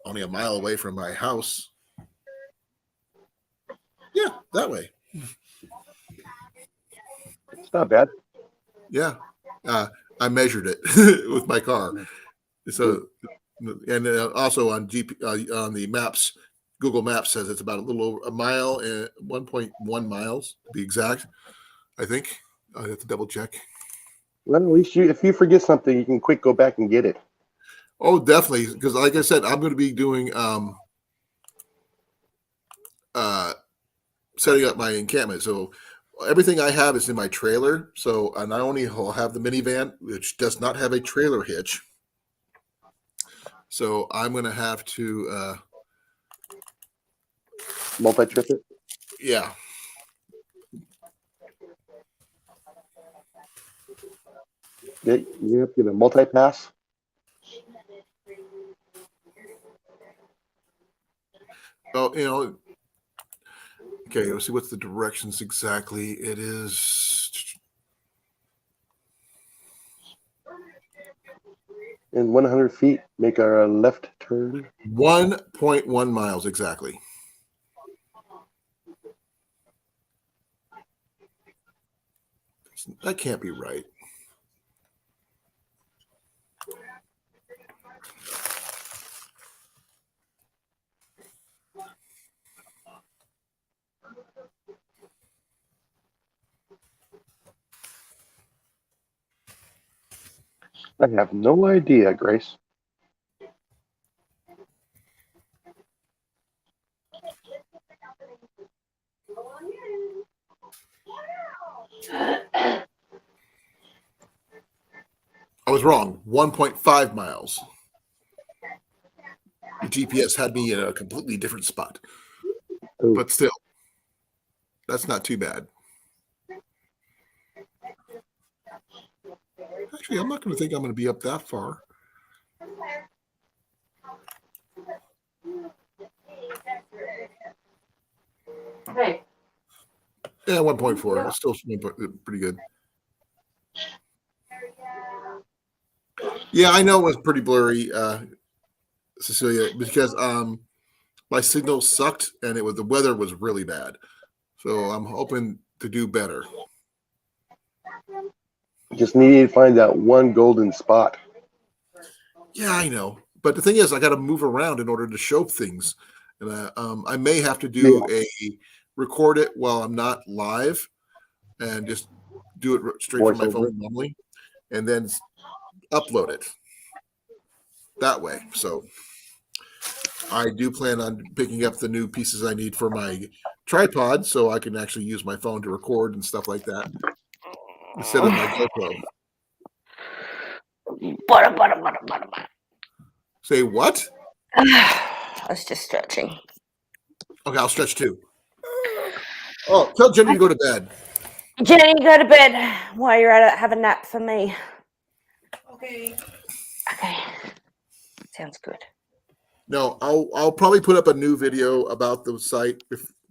S1: only a mile away from my house. Yeah, that way.
S4: It's not bad.
S1: Yeah. I measured it with my car. So, and also on on the maps, Google Maps says it's about a little over a mile and 1.1 miles to be exact. I think I have to double check.
S4: Well, at least if you forget something, you can quick go back and get it.
S1: Oh, definitely. Because like I said, I'm going to be doing setting up my encampment. So everything I have is in my trailer. So I not only will have the minivan, which does not have a trailer hitch. So I'm going to have to,
S4: Multi-trip it.
S1: yeah.
S4: You have to get a multi-pass.
S1: Oh, okay, let's see what's the directions exactly. It is
S4: In 100 feet, make a left turn.
S1: 1.1 miles exactly. That can't be right.
S4: I have no idea, Grace.
S1: I was wrong. 1.5 miles. The GPS had me in a completely different spot.
S4: Ooh.
S1: But still, that's not too bad. Actually, I'm not going to think I'm going to be up that far.
S3: Hey.
S1: Yeah, 1.4. It's still pretty good. Yeah, I know it was pretty blurry, Cecilia, because my signal sucked and the weather was really bad. So I'm hoping to do better.
S4: Just need to find that one golden spot.
S1: Yeah, I know. But the thing is, I got to move around in order to show things. And I may have to do record it while I'm not live and just do it straight from my
S4: Voiceover.
S1: phone normally and then upload it that way. So I do plan on picking up the new pieces I need for my tripod so I can actually use my phone to record and stuff like that instead of my GoPro. Say what?
S3: I was just stretching.
S1: Okay, I'll stretch too. Oh, tell Jenny to go to bed.
S3: Jenny, go to bed while you're at it. Have a nap for me.
S2: Okay.
S3: Okay. Sounds good.
S1: No, I'll probably put up a new video about the site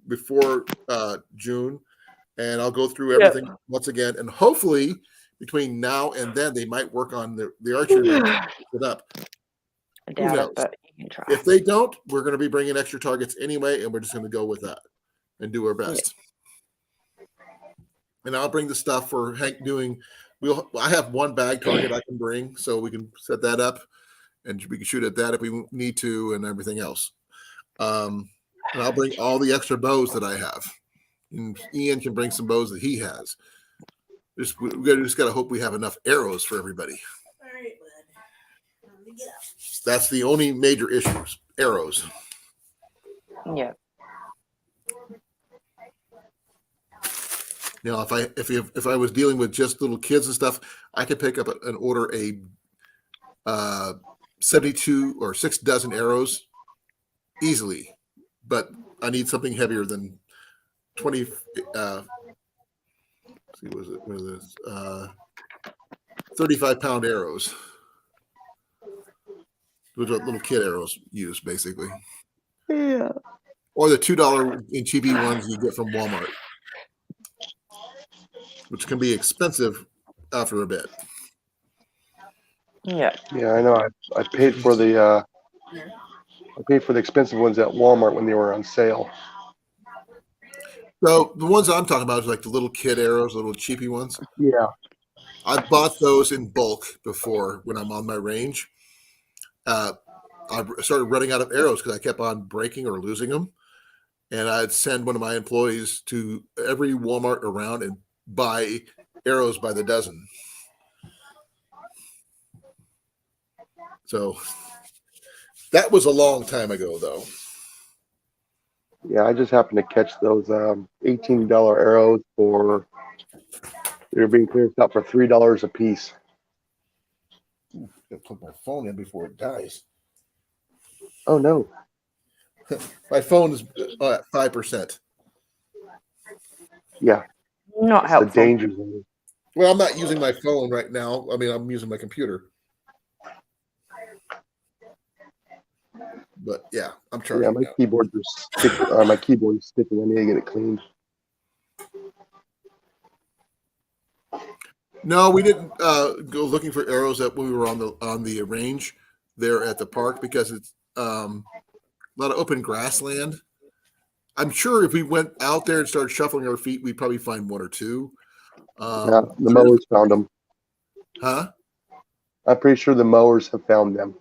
S1: before June, and I'll go through everything once again. And hopefully, between now and then, they might work on the archery range it up.
S3: I
S1: Who
S3: doubt
S1: knows?
S3: it, but you can try.
S1: If they don't, we're going to be bringing extra targets anyway, and we're just going to go with that and do our best. And I'll bring the stuff for Hank doing. I have one bag target I can bring, so we can set that up, and we can shoot at that if we need to, and everything else. And I'll bring all the extra bows that I have. And Ian can bring some bows that he has. We just got to hope we have enough arrows for everybody.
S2: All right, bud. Let me get up.
S1: That's the only major issue: arrows.
S3: Yeah.
S1: Now, if I was dealing with just little kids and stuff, I could pick up and order a 72 or 6 dozen arrows easily, but I need something heavier than 20. See, what is this? 35-pound arrows. Which are little kid arrows use basically.
S3: Yeah.
S1: Or the $2 in chibi ones you get from Walmart, which can be expensive after a bit.
S3: Yeah.
S4: Yeah, I know. I paid for the expensive ones at Walmart when they were on sale.
S1: So the ones I'm talking about is like the little kid arrows, little cheapy ones.
S4: Yeah.
S1: I bought those in bulk before when I'm on my range. I started running out of arrows because I kept on breaking or losing them. And I'd send one of my employees to every Walmart around and buy arrows by the dozen. So that was a long time ago, though.
S4: Yeah, I just happened to catch those $18 arrows they're being cleared out for $3 a piece.
S1: Gotta plug my phone in before it dies.
S4: Oh no.
S1: My phone is at 5%.
S4: Yeah,
S3: Not
S4: it's the
S3: helpful.
S4: danger zone.
S1: Well, I'm not using my phone right now. I mean, I'm using my computer. But yeah, I'm
S4: Yeah,
S1: charging
S4: my
S1: now.
S4: keyboard my keyboard is sticking. I need to get it cleaned.
S1: No, we didn't go looking for arrows when we were on the range there at the park because it's a lot of open grassland. I'm sure if we went out there and started shuffling our feet, we'd probably find one or two.
S4: Yeah, the
S1: There's-
S4: mowers found them.
S1: huh?
S4: I'm pretty sure the mowers have found them.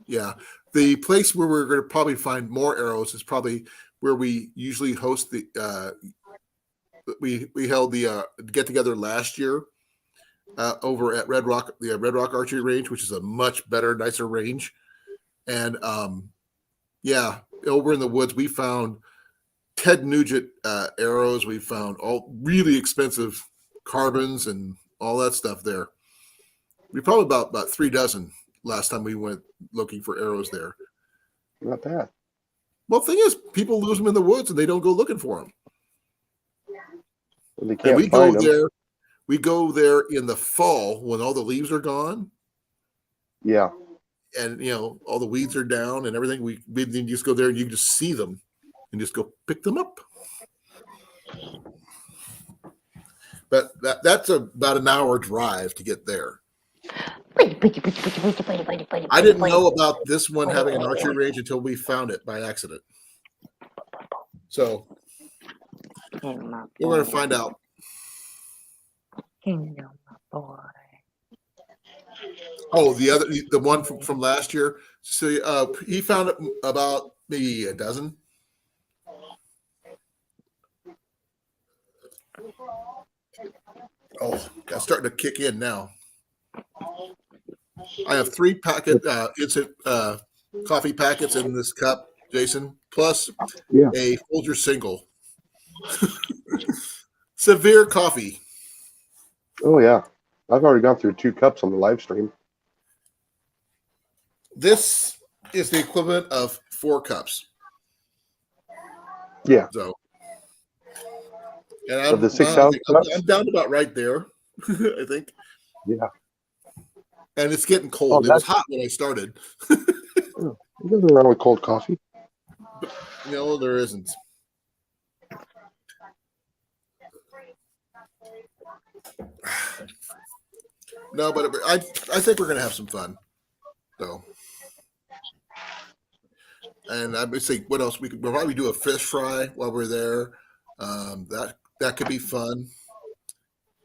S1: Yeah. The place where we're going to probably find more arrows is probably where we usually host the. We held the get together last year over at Red Rock, the Red Rock Archery Range, which is a much better, nicer range. And yeah, over in the woods, we found Ted Nugent arrows. We found all really expensive carbons and all that stuff there. We probably about 3 dozen last time we went looking for arrows there.
S4: Not bad.
S1: Well, the thing is, people lose them in the woods and they don't go looking for them.
S4: Well, they
S1: And
S4: can't
S1: we go
S4: find them.
S1: there. We go there in the fall when all the leaves are gone.
S4: Yeah.
S1: And all the weeds are down and everything. We then just go there and you can just see them and just go pick them up. But that's about an hour drive to get there. I didn't know about this one having an archery range until we found it by accident. So we're going to find out. Oh, the one from last year. So he found about maybe a dozen. Oh, that's starting to kick in now. I have 3 packet instant coffee packets in this cup, Jason, plus a Folger single. Severe coffee.
S4: Oh yeah. I've already gone through 2 cups on the live stream.
S1: This is the equivalent of 4 cups.
S4: Yeah.
S1: So, and
S4: Of the 6 ounce cups?
S1: I'm down about right there, I think.
S4: Yeah.
S1: And it's getting cold. It was hot when I started.
S4: There's nothing wrong with cold coffee.
S1: No, there isn't. No, but I think we're going to have some fun. So, and I would say, what else? We'll probably do a fish fry while we're there. That could be fun.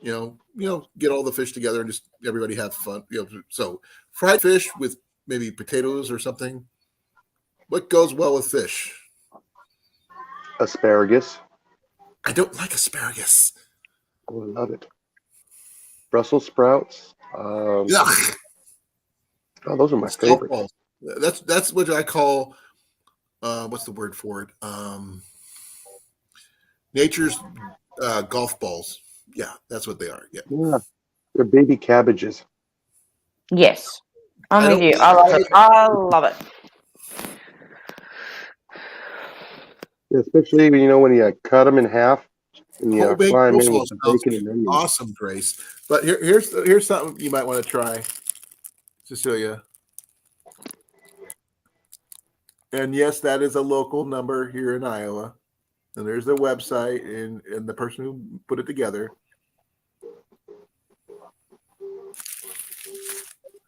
S1: Get all the fish together and just everybody have fun. So fried fish with maybe potatoes or something. What goes well with fish?
S4: Asparagus.
S1: I don't like asparagus.
S4: Oh, I love it. Brussels sprouts.
S1: Yuck.
S4: Oh, those are my favorite.
S1: Balls. That's what I call. What's the word for it? Nature's golf balls. Yeah, that's what they are. Yeah.
S4: They're baby cabbages.
S3: Yes. I'm with you. I love it. I love it.
S4: Yeah, especially when you cut them in half and you fry them in with the bacon and onions.
S1: Awesome, Grace. But here's something you might want to try, Cecilia. And yes, that is a local number here in Iowa. And there's the website and the person who put it together.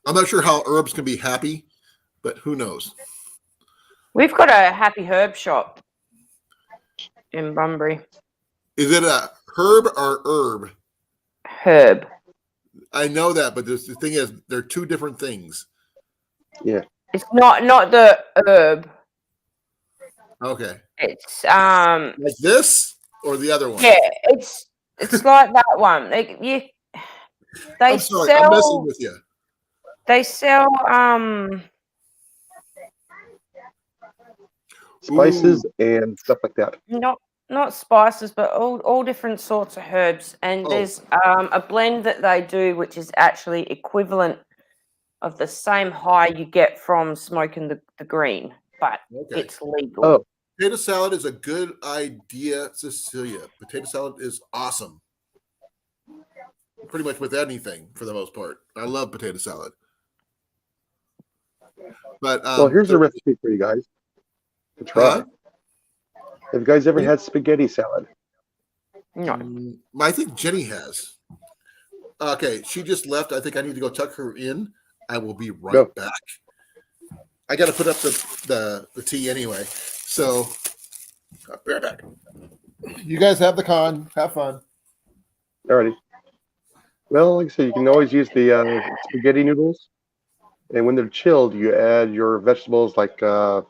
S1: I'm not sure how herbs can be happy, but who knows?
S3: We've got a happy herb shop in Bunbury.
S1: Is it a herb or herb?
S3: Herb.
S1: I know that, but the thing is, they're 2 different things.
S3: Yeah. It's not the herb.
S1: Okay.
S3: It's
S1: like this or the other one.
S3: Yeah, it's like that one. They
S1: I'm sorry,
S3: sell.
S1: I'm messing with you.
S3: They sell
S4: spices and stuff like that.
S3: Not spices, but all different sorts of herbs. And there's a blend that they do, which is actually equivalent of the same high you get from smoking the green. but
S1: Okay.
S3: it's legal.
S4: Oh,
S1: Potato salad is a good idea, Cecilia. Potato salad is awesome. Pretty much with anything for the most part. I love potato salad. But
S4: well, here's a recipe for you guys to try.
S1: Huh?
S4: Have you guys ever had spaghetti salad?
S3: No.
S1: I think Jenny has. Okay, she just left. I think I need to go tuck her in. I will be right
S4: Go.
S1: back. I got to put up the tea anyway. So, I'll be right back. You guys have the con. Have fun.
S4: Alrighty. Well, like I said, you can always use the spaghetti noodles, and when they're chilled, you add your vegetables. Like if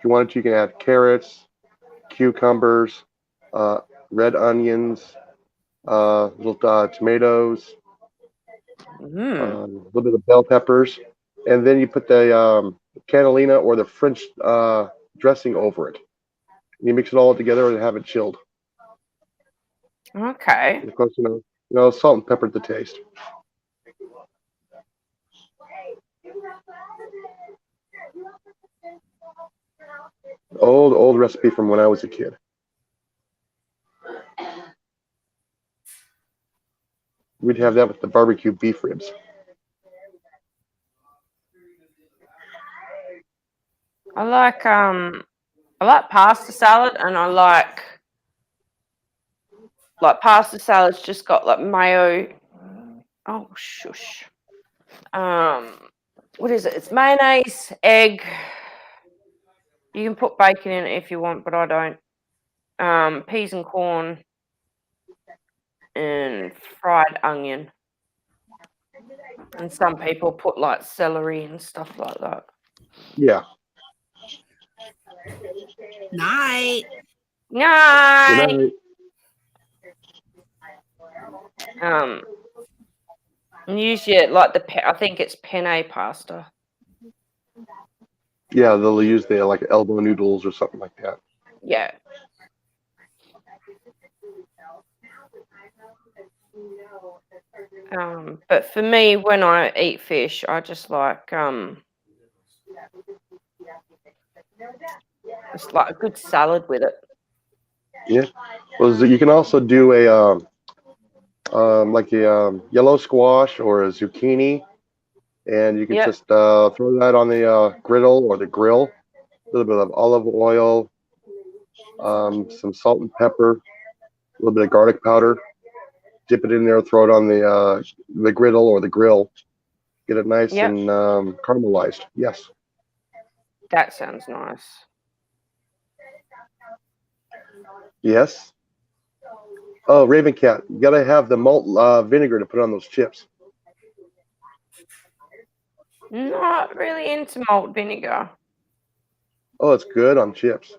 S4: you wanted to, you can add carrots, cucumbers, red onions, little tomatoes, a little bit of bell peppers, and then you put the cannellini or the French dressing over it. And you mix it all together and have it chilled.
S3: Okay.
S4: And of course, salt and pepper to taste. Old recipe from when I was a kid. We'd have that with the barbecue beef ribs.
S3: I like pasta salad, and I like pasta salad's just got like mayo. Oh shush. What is it? It's mayonnaise, egg. You can put bacon in it if you want, but I don't. Peas and corn and fried onion. And some people put like celery and stuff like that.
S4: Yeah.
S2: Night.
S3: Night.
S4: Good night.
S3: And usually like I think it's penne pasta.
S4: Yeah, they'll use the like elbow noodles or something like that.
S3: Yeah. But for me, when I eat fish, I just like it's like a good salad with it.
S4: Yeah. Well, you can also do a like a yellow squash or a zucchini, and you can
S3: Yep.
S4: just throw that on the griddle or the grill. A little bit of olive oil, some salt and pepper, a little bit of garlic powder. Dip it in there, throw it on the griddle or the grill. Get it nice
S3: Yep.
S4: and caramelized. Yes.
S3: That sounds nice.
S4: Yes. Oh, Raven Cat, you gotta have the malt vinegar to put on those chips.
S3: Not really into malt vinegar.
S4: Oh, it's good on chips.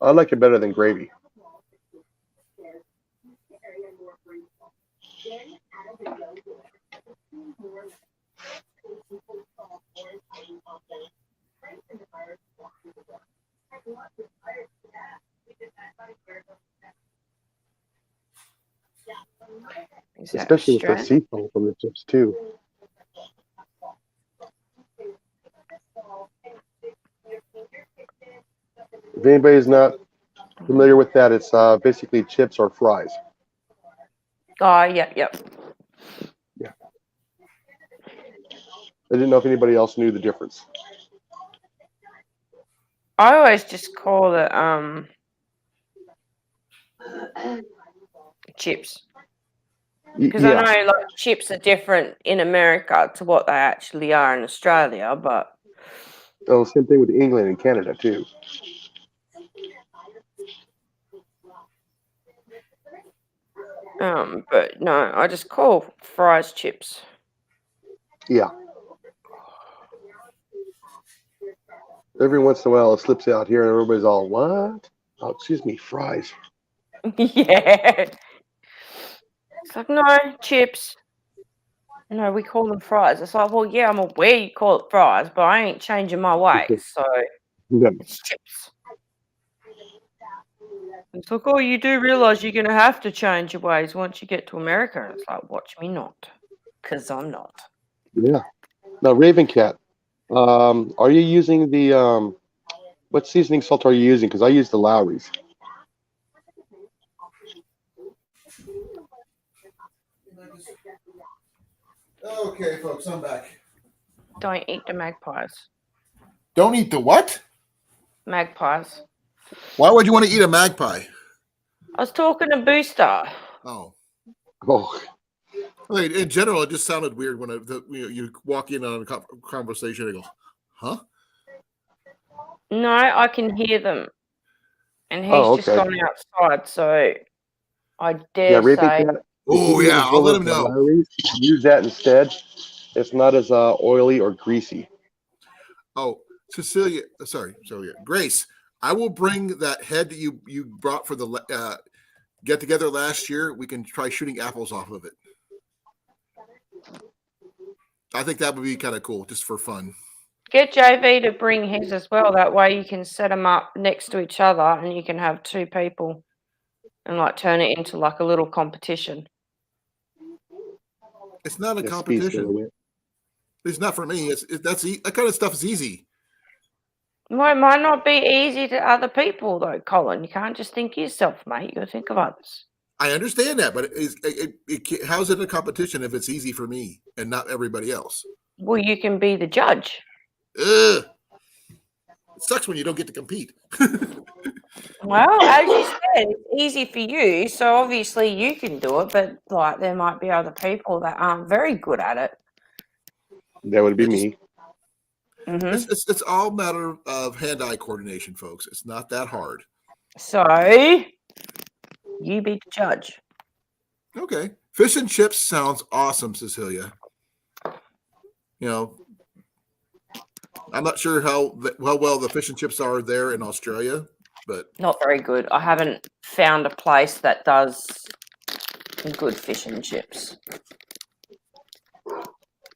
S4: I like it better than gravy.
S3: Is that
S4: Especially with the
S3: Australian?
S4: sea foam from the chips too. If anybody's not familiar with that, it's basically chips or fries.
S3: Oh, yep.
S4: Yeah. I didn't know if anybody else knew the difference.
S3: I always just call it chips. Because
S4: Yeah.
S3: I know like chips are different in America to what they actually are in Australia, but
S4: Oh, same thing with England and Canada too.
S3: but no, I just call fries chips.
S4: Yeah. Every once in a while it slips out here and everybody's all, what? Oh, excuse me, fries.
S3: Yeah. It's like, no, chips. No, we call them fries. It's like, well, yeah, I'm aware you call it fries, but I ain't changing my ways, so
S4: Yeah.
S3: it's chips. It's like, oh, you do realise you're going to have to change your ways once you get to America. And it's like, watch me not, because I'm not.
S4: Yeah. Now, Raven Cat, are you using the What seasoning salt are you using? Because I use the Lowry's.
S1: Okay, folks, I'm back.
S3: Don't eat the magpies.
S1: Don't eat the what?
S3: Magpies.
S1: Why would you want to eat a magpie?
S3: I was talking to Booster.
S1: Oh.
S4: Oh,
S1: I mean, in general, it just sounded weird when you walk in on a conversation and go, huh?
S3: No, I can hear them. And he's
S4: Oh,
S3: just
S4: okay.
S3: gone outside, so I
S4: yeah,
S3: dare
S4: Raven
S3: say.
S4: Cat. If
S1: Oh,
S4: you get
S1: yeah,
S4: a
S1: I'll
S4: hold
S1: let
S4: of
S1: him
S4: the
S1: know.
S4: Lowry's, use that instead. It's not as oily or greasy.
S1: Oh, Cecilia, Grace, I will bring that head that you brought for the get together last year. We can try shooting apples off of it. I think that would be kind of cool, just for fun.
S3: Get JV to bring his as well. That way you can set them up next to each other and you can have two people and like turn it into like a little competition.
S1: It's not a
S4: Yes, Speed's gonna
S1: competition.
S4: win.
S1: It's not for me. That kind of stuff is easy.
S3: Well, it might not be easy to other people though, Colin. You can't just think of yourself, mate. You got to think of others.
S1: I understand that, but how's it a competition if it's easy for me and not everybody else?
S3: Well, you can be the judge.
S1: Ugh. It sucks when you don't get to compete.
S3: Well, as you said, it's easy for you, so obviously you can do it. But like, there might be other people that aren't very good at it.
S4: That would be me.
S3: Mm-hmm.
S1: It's all matter of hand-eye coordination, folks. It's not that hard.
S3: So you be the judge.
S1: Okay. Fish and chips sounds awesome, Cecilia. You know, I'm not sure how well the fish and chips are there in Australia, but
S3: Not very good. I haven't found a place that does good fish and chips.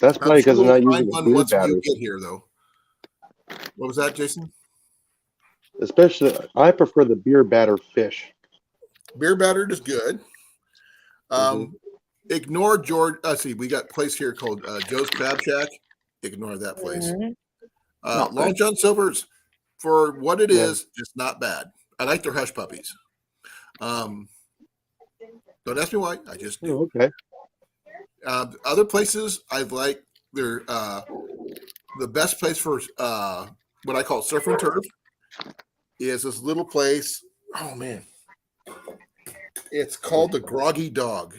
S4: That's
S1: I'm
S4: probably
S1: sure
S4: because they're
S1: we'll
S4: not
S1: find
S4: using the
S1: one
S4: beer
S1: once you
S4: batters.
S1: get here, though. What was that, Jason?
S4: Especially, I prefer the beer batter fish.
S1: Beer battered is good.
S4: Mhm.
S1: Ignore George. See, we got a place here called Joe's Crab Shack. Ignore that place.
S3: Mhm. Not
S1: Long
S3: good.
S1: John Silver's, for what it
S4: Yeah.
S1: is, just not bad. I like their hush puppies. Don't ask me why. I just do.
S4: Oh, okay.
S1: Other places I like. They're the best place for what I call surf and turf is this little place. Oh man, it's called the Groggy Dog.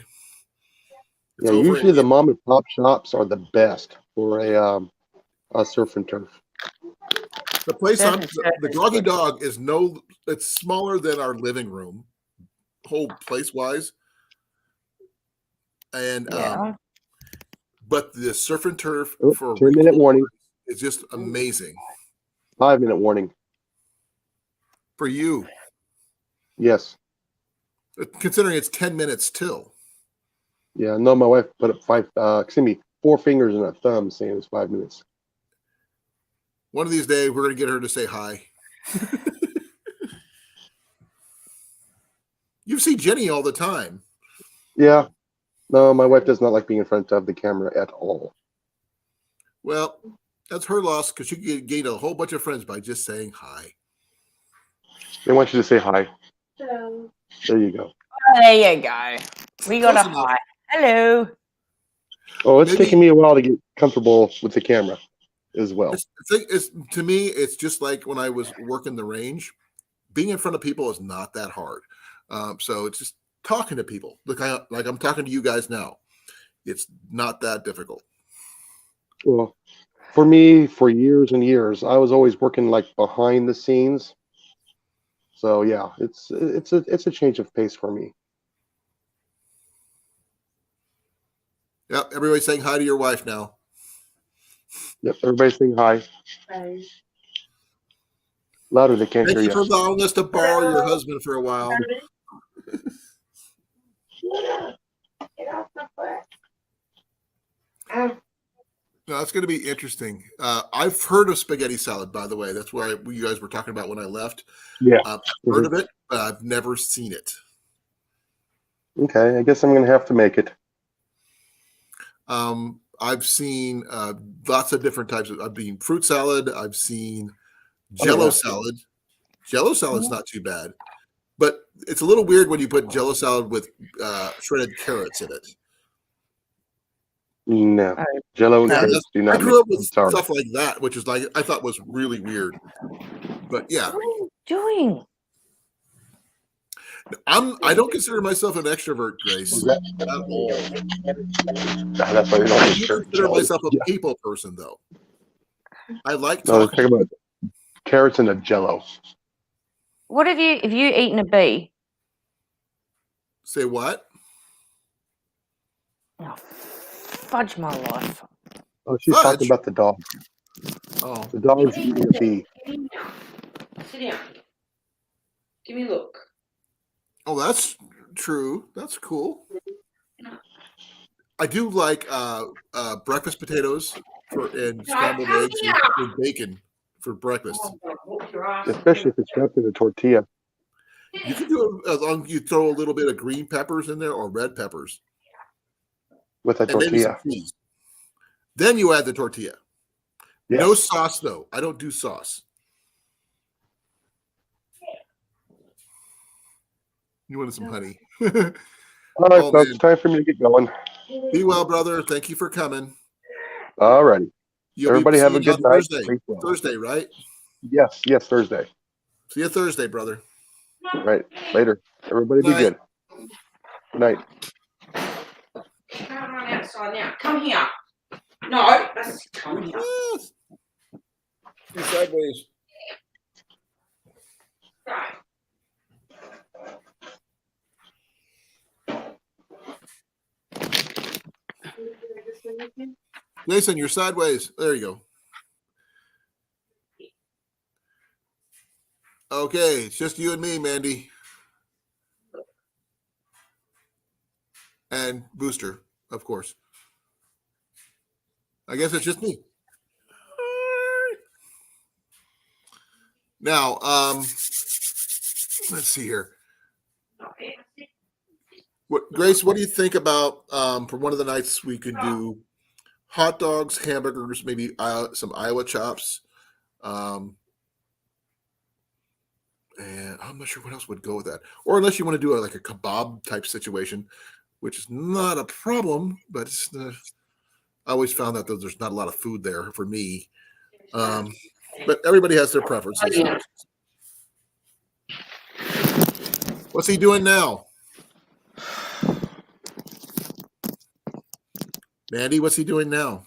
S1: It's
S4: Yeah,
S1: over in
S4: usually the mom and pop shops are the best for a surf and turf.
S1: the place.
S3: Surf and turf
S1: The
S3: is
S1: Groggy
S3: good.
S1: Dog is it's smaller than our living room, whole place wise, and
S3: Yeah.
S1: but the surf and turf
S4: Oh,
S1: for
S4: 10-minute warning.
S1: is just amazing
S4: 5-minute warning.
S1: for you,
S4: Yes.
S1: considering it's 10 minutes till.
S4: Yeah. No, my wife put up 4 fingers and a thumb saying it's 5 minutes.
S1: One of these days, we're going to get her to say hi. You see Jenny all the time.
S4: Yeah. No, my wife does not like being in front of the camera at all.
S1: Well, that's her loss because she could gain a whole bunch of friends by just saying hi.
S4: They want you to say hi. Hello. There you go.
S3: Oh, there you go. We got
S1: Close
S3: a
S1: enough.
S3: hi. Hello.
S4: Oh, it's
S1: Maybe-
S4: taking me a while to get comfortable with the camera as well.
S1: To me, it's just like when I was working the range. Being in front of people is not that hard. So it's just talking to people. Like I'm talking to you guys now. It's not that difficult.
S4: Well, for me, for years and years, I was always working like behind the scenes. So yeah, it's a change of pace for me.
S1: Yep, everybody's saying hi to your wife now.
S4: Yep, everybody's saying hi. Louder, they can't
S1: Thank
S4: hear
S1: you
S4: you.
S1: for allowing us to borrow your husband for a while. No, that's going to be interesting. I've heard of spaghetti salad, by the way. That's where you guys were talking about when I left.
S4: Yeah.
S1: I've heard of it, but I've never seen it.
S4: Okay, I guess I'm gonna have to make it.
S1: I've seen lots of different types of. I've seen fruit salad. I've seen Jello
S4: yeah.
S1: salad. Jello salad's not too bad, but it's a little weird when you put Jello salad with shredded carrots in it.
S4: No.
S3: Oh,
S4: Jello and
S3: no.
S1: Yeah,
S4: carrots do
S1: I
S4: not
S1: grew up with
S4: make sour.
S1: stuff like that, which is like I thought was really weird. But yeah,
S3: What are you doing?
S1: I don't consider myself an extrovert, Grace,
S4: Was
S1: at all.
S4: that's why you don't
S1: I
S4: like
S1: do
S4: carrots.
S1: consider
S4: Jello.
S1: myself a
S4: Yeah.
S1: people person, though. I like
S4: No, let's
S1: talking.
S4: talk about carrots in a Jello.
S3: What have you eaten a bee?
S1: Say what?
S3: Oh, fudge my life.
S4: Oh, she's talking
S1: Fudge.
S4: about the dog.
S1: Oh,
S4: The dog's eating a bee.
S3: Sit down. Give me a look.
S1: oh, that's true. That's cool. I do like breakfast potatoes and scrambled
S3: come
S1: eggs
S3: here.
S1: with bacon for breakfast.
S3: Oh, God, whoop your ass.
S4: Especially if it's wrapped in a tortilla.
S1: You can do it as long as you throw a little bit of green peppers in there or red peppers
S4: With a
S1: and maybe some
S4: tortilla.
S1: cheese. Then you add the tortilla.
S4: Yes.
S1: No sauce, though. I don't do sauce. You wanted some honey.
S4: All right,
S1: Oh,
S4: folks.
S1: man.
S4: Time for me to get going.
S1: Be well, brother. Thank you for coming.
S4: All righty.
S1: You'll
S4: Everybody
S1: be
S4: have
S1: seeing
S4: a
S1: you
S4: good
S1: on
S4: night.
S1: Thursday.
S4: Sleep well.
S1: Thursday, right?
S4: Yes, Thursday.
S1: See you Thursday, brother.
S4: Right. Later. Everybody be
S1: Night.
S4: good. Good night.
S3: Come on outside now. Come here. No, that's come here.
S1: Yes. Be sideways.
S3: Right.
S1: Jason, you're sideways. There you go. Okay, it's just you and me, Mandy. And Booster, of course. I guess it's just me. Now, let's see here. Grace, what do you think about for one of the nights we could do hot dogs, hamburgers, maybe some Iowa chops, and I'm not sure what else would go with that. Or unless you want to do like a kebab type situation, which is not a problem, but it's I always found that there's not a lot of food there for me. But everybody has their preferences. What's he doing now? Mandy, what's he doing now?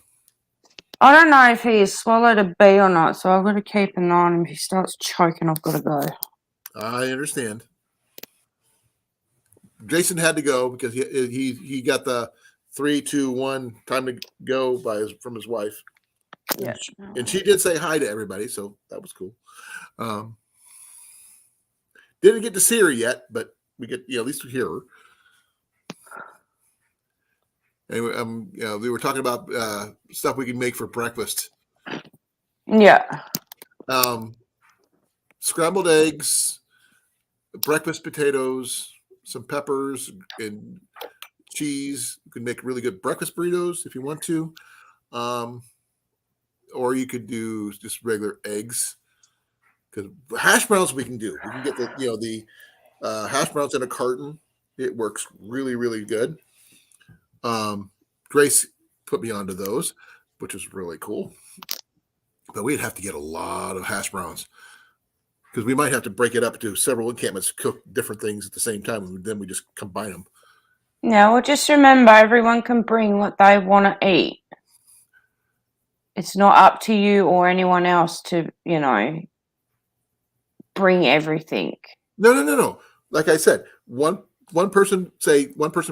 S3: I don't know if he has swallowed a bee or not, so I've got to keep an eye on him. If he starts choking, I've got to go.
S1: I understand. Jason had to go because he got the 3, 2, 1 time to go from his wife.
S3: Yeah.
S1: And she did say hi to everybody, so that was cool. Didn't get to see her yet, but we get at least we hear her. Anyway, we were talking about stuff we can make for breakfast.
S3: Yeah.
S1: Scrambled eggs, breakfast potatoes, some peppers, and cheese. You can make really good breakfast burritos if you want to. Or you could do just regular eggs. Because hash browns we can do. We can get the hash browns in a carton. It works really, really good. Grace put me onto those, which is really cool. But we'd have to get a lot of hash browns because we might have to break it up to several encampments, cook different things at the same time, and then we just combine them.
S3: Yeah, well, just remember, everyone can bring what they want to eat. It's not up to you or anyone else to, bring everything.
S1: No. Like I said, one person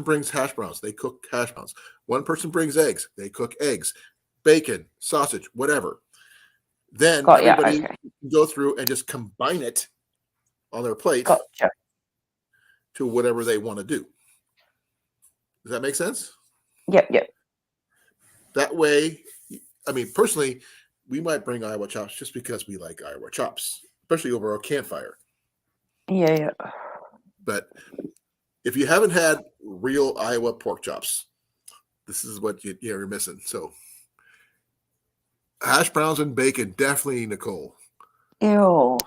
S1: brings hash browns, they cook hash browns. One person brings eggs, they cook eggs, bacon, sausage, whatever. Then everybody can go through and just combine it on their plate to whatever they want to do. Does that make sense?
S3: Yep.
S1: That way, I mean, personally, we might bring Iowa chops just because we like Iowa chops, especially over a campfire.
S3: Yeah.
S1: But if you haven't had real Iowa pork chops, this is what you're missing. So hash browns and bacon, definitely, Nicole.
S3: Ew.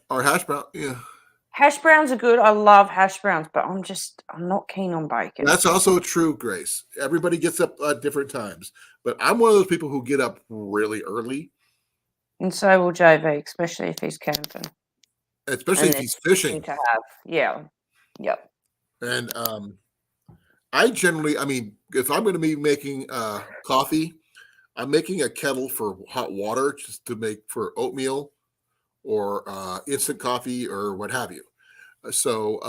S1: Or hash brown. Yeah.
S3: Hash browns are good. I love hash browns, but I'm not keen on bacon.
S1: That's also true, Grace. Everybody gets up at different times, but I'm one of those people who get up really early,
S3: And so will JV, especially if he's camping.
S1: especially
S3: And
S1: if he's
S3: there's
S1: fishing.
S3: to have. Yeah. Yep.
S1: And I generally, I mean, if I'm going to be making coffee, I'm making a kettle for hot water just to make for oatmeal or instant coffee or what have you. So,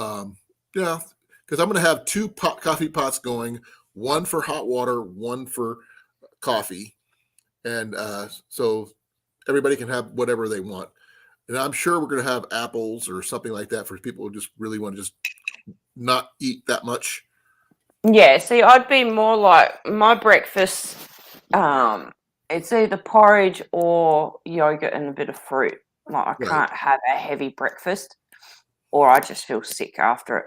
S1: yeah, because I'm going to have two coffee pots going, one for hot water, one for coffee. And so everybody can have whatever they want. And I'm sure we're going to have apples or something like that for people who just really want to just not eat that much.
S3: Yeah, see, I'd be more like my breakfast, it's either porridge or yogurt and a bit of fruit. Like I
S1: Right.
S3: can't have a heavy breakfast or I just feel sick after it.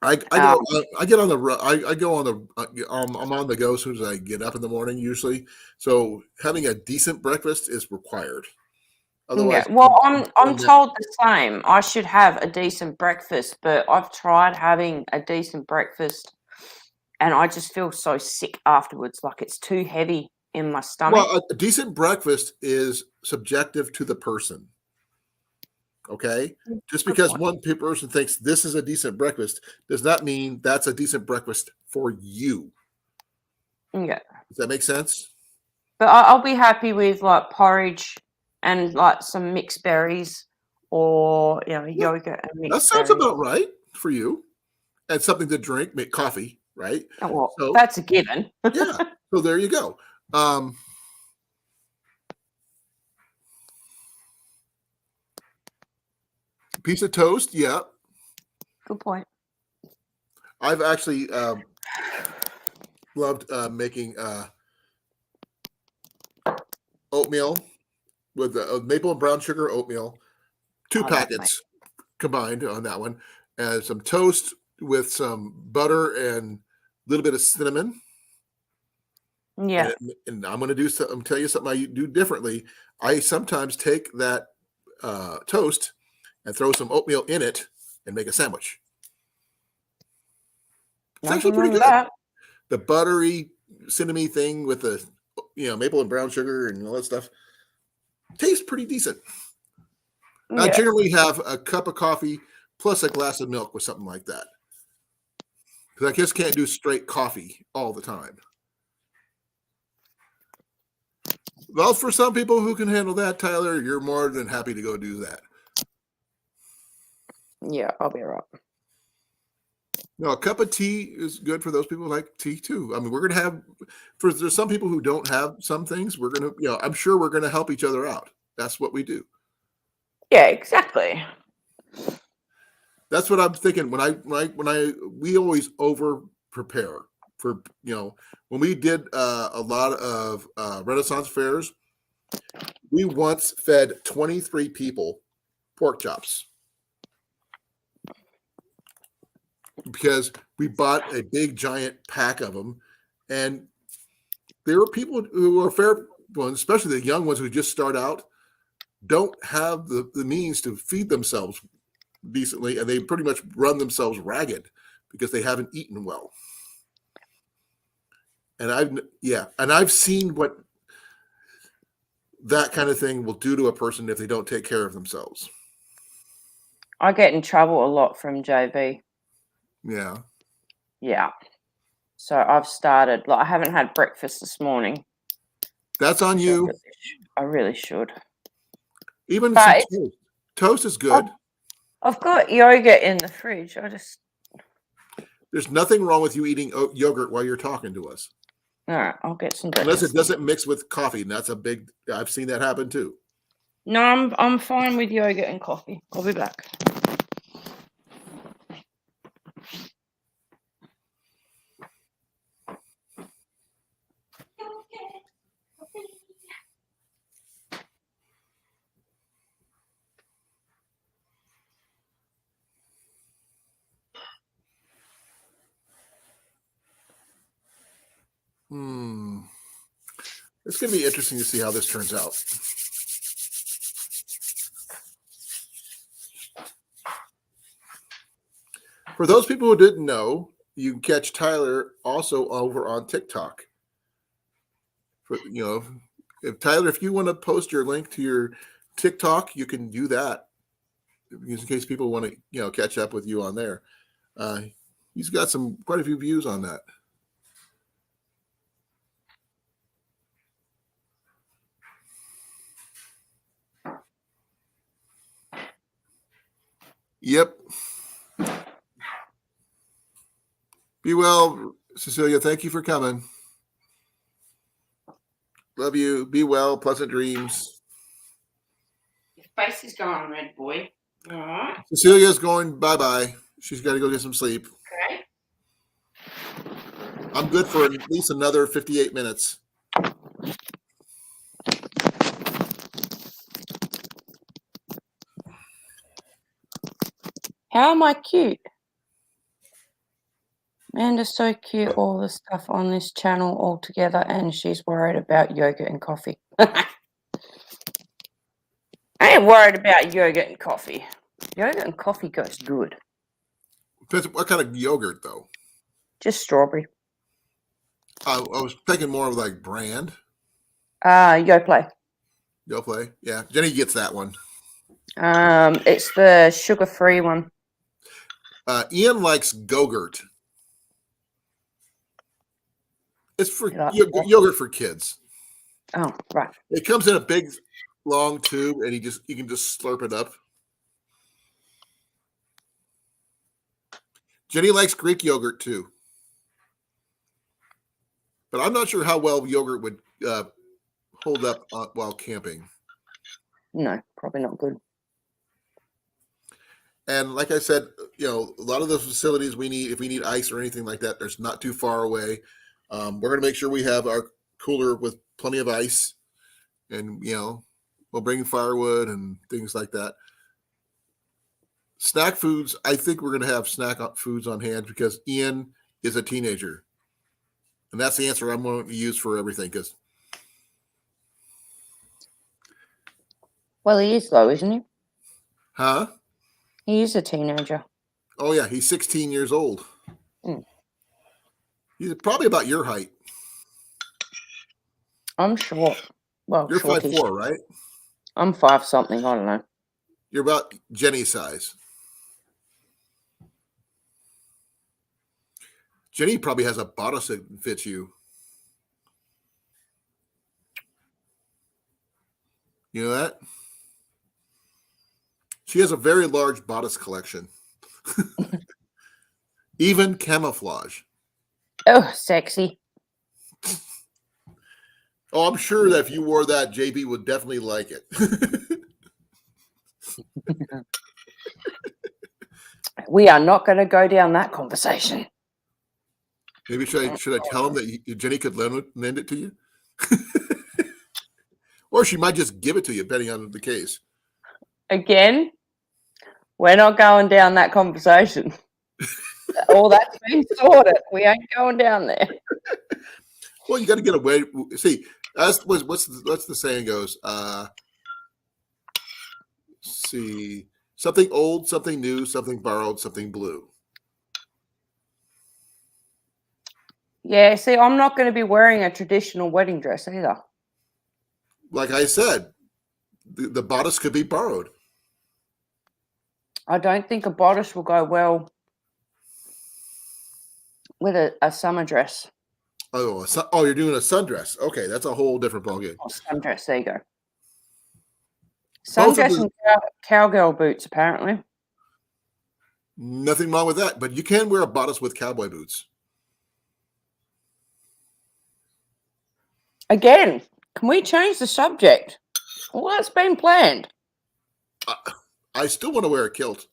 S1: I get on the I go on the I'm on the go as soon as I get up in the morning usually. So having a decent breakfast is required.
S3: Yeah,
S1: Otherwise,
S3: well, I'm told the same. I should have a decent breakfast, but I've tried having a decent breakfast and I just feel so sick afterwards. Like it's too heavy in my stomach.
S1: well, a decent breakfast is subjective to the person. Okay, just
S3: Good
S1: because
S3: point.
S1: one person thinks this is a decent breakfast does not mean that's a decent breakfast for you.
S3: Yeah.
S1: Does that make sense?
S3: But I'll be happy with like porridge and like some mixed berries or, yogurt and
S1: That
S3: mixed
S1: sounds
S3: berries.
S1: about right for you. And something to drink, make coffee, right?
S3: Oh, well,
S1: So
S3: that's a given.
S1: yeah, so there you go. Piece of toast, yeah.
S3: Good point.
S1: I've actually loved making oatmeal with maple and brown sugar oatmeal, two
S3: I love
S1: packets combined on that one, and some toast with some butter and a little bit of cinnamon.
S3: Yeah.
S1: And I'm going to tell you something I do differently. I sometimes take that toast and throw some oatmeal in it and make a sandwich. It's actually
S3: Nothing
S1: pretty
S3: wrong with
S1: good.
S3: that.
S1: The buttery cinnamon thing with the maple and brown sugar and all that stuff tastes pretty decent. I
S3: Yeah.
S1: generally have a cup of coffee plus a glass of milk with something like that, because I just can't do straight coffee all the time. Well, for some people who can handle that, Tyler, you're more than happy to go do that.
S3: Yeah, I'll be all right.
S1: No, a cup of tea is good for those people who like tea too. I mean, we're going to have, there's some people who don't have some things. We're going to, I'm sure we're going to help each other out. That's what we do.
S3: Yeah, exactly.
S1: That's what I'm thinking. We always over prepare for, when we did a lot of Renaissance fairs, we once fed 23 people pork chops because we bought a big giant pack of them. And there were people who are fair ones, especially the young ones who just start out, don't have the means to feed themselves decently, and they pretty much run themselves ragged because they haven't eaten well. And I've seen what that kind of thing will do to a person if they don't take care of themselves.
S3: I get in trouble a lot from JB.
S1: Yeah.
S3: Yeah. So I've started, I haven't had breakfast this morning.
S1: That's on you.
S3: I really should.
S1: Even some toast. Toast is good.
S3: I've got yogurt in the fridge.
S1: There's nothing wrong with you eating yogurt while you're talking to us.
S3: All right, I'll get some
S1: Unless
S3: breakfast.
S1: it doesn't mix with coffee, and that's I've seen that happen too.
S3: No, I'm fine with yogurt and coffee. I'll be back.
S1: It's going to be interesting to see how this turns out. For those people who didn't know, you can catch Tyler also over on TikTok. If Tyler, if you want to post your link to your TikTok, you can do that. In case people want to, catch up with you on there. He's got quite a few views on that. Yep. Be well, Cecilia. Thank you for coming. Love you. Be well. Pleasant dreams.
S3: Your face is going red, boy. All right.
S1: Cecilia's going bye-bye. She's got to go get some sleep.
S3: Okay.
S1: I'm good for at least another 58 minutes.
S3: How am I cute? Amanda's so cute, all the stuff on this channel all together, and she's worried about yogurt and coffee. I ain't worried about yogurt and coffee. Yogurt and coffee goes good.
S1: Depends what kind of yogurt, though.
S3: Just strawberry.
S1: I was thinking more of like brand.
S3: Yoplait.
S1: Yoplait. Yeah. Jenny gets that one.
S3: It's the sugar-free one.
S1: Ian likes Go-Gurt. It's for yogurt for kids.
S3: Oh, right.
S1: It comes in a big, long tube, and you can just slurp it up. Jenny likes Greek yogurt too, but I'm not sure how well yogurt would hold up while camping.
S3: No, probably not good.
S1: And like I said, a lot of those facilities if we need ice or anything like that, there's not too far away. We're going to make sure we have our cooler with plenty of ice, and we'll bring firewood and things like that. Snack foods, I think we're going to have snack foods on hand because Ian is a teenager, and that's the answer I'm going to use for everything.
S3: Well, he is though, isn't he?
S1: Huh?
S3: He is a teenager.
S1: Oh yeah, he's 16 years old.
S3: Mm.
S1: He's probably about your height.
S3: I'm short. Well,
S1: you're
S3: shortish.
S1: 5'4", right?
S3: I'm 5 something. I don't know.
S1: You're about Jenny's size. Jenny probably has a bodice that fits you. You know that? She has a very large bodice collection. Even camouflage.
S3: Oh, sexy.
S1: Oh, I'm sure that if you wore that, JB would definitely like it.
S3: We are not going to go down that conversation.
S1: Maybe should I tell him that Jenny could lend it to you? Or she might just give it to you, depending on the case.
S3: Again, we're not going down that conversation. All that's been sorted. We ain't going down there.
S1: Well, you got to get away. See, what's the saying goes? See, something old, something new, something borrowed, something blue.
S3: Yeah, see, I'm not going to be wearing a traditional wedding dress either.
S1: Like I said, the bodice could be borrowed.
S3: I don't think a bodice will go well with a summer dress.
S1: Oh, you're doing a sundress. Okay, that's a whole different ballgame.
S3: Oh, sundress, there you go. Sundress and cowgirl boots, apparently.
S1: Nothing wrong with that, but you can wear a bodice with cowboy boots.
S3: Again, can we change the subject? All that's been planned.
S1: I still want to wear a kilt.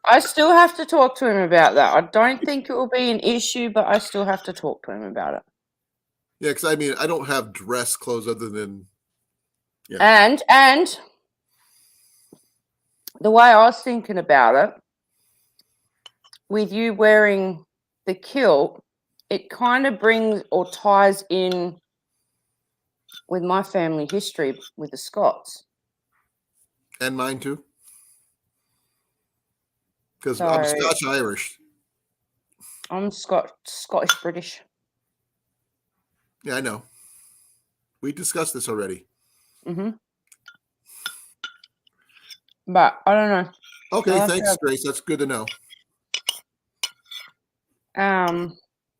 S3: I still have to talk to him about that. I don't think it will be an issue, but I still have to talk to him about it.
S1: Yeah, because I don't have dress clothes other than. Yeah.
S3: And the way I was thinking about it, with you wearing the kilt, it kind of brings or ties in with my family history with the Scots.
S1: And mine too. because
S3: So
S1: I'm Scotch Irish.
S3: I'm Scottish British.
S1: Yeah, I know. We discussed this already.
S3: But I don't know.
S1: Okay,
S3: I'll have to
S1: thanks, Grace. That's good to know.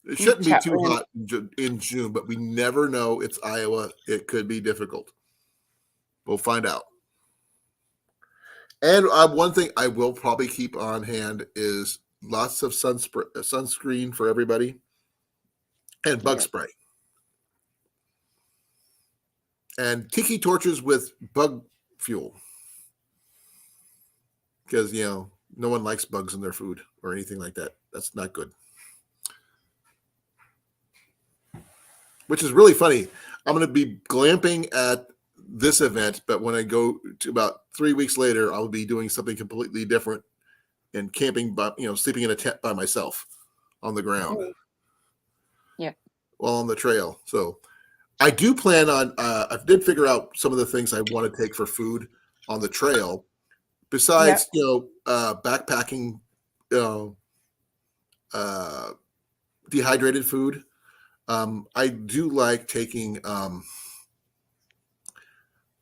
S1: It shouldn't be
S3: chat
S1: too
S3: with him.
S1: hot in June, but we never know. It's Iowa. It could be difficult. We'll find out. And one thing I will probably keep on hand is lots of sunscreen for everybody and bug
S3: Yeah.
S1: spray. And tiki torches with bug fuel. Because, no one likes bugs in their food or anything like that. That's not good. Which is really funny. I'm going to be glamping at this event, but when I go to about 3 weeks later, I'll be doing something completely different and camping, but sleeping in a tent by myself on the ground.
S3: Yeah.
S1: While on the trail. So I do plan on. I did figure out some of the things I want to take for food on the trail. Besides, backpacking, dehydrated food. I do like taking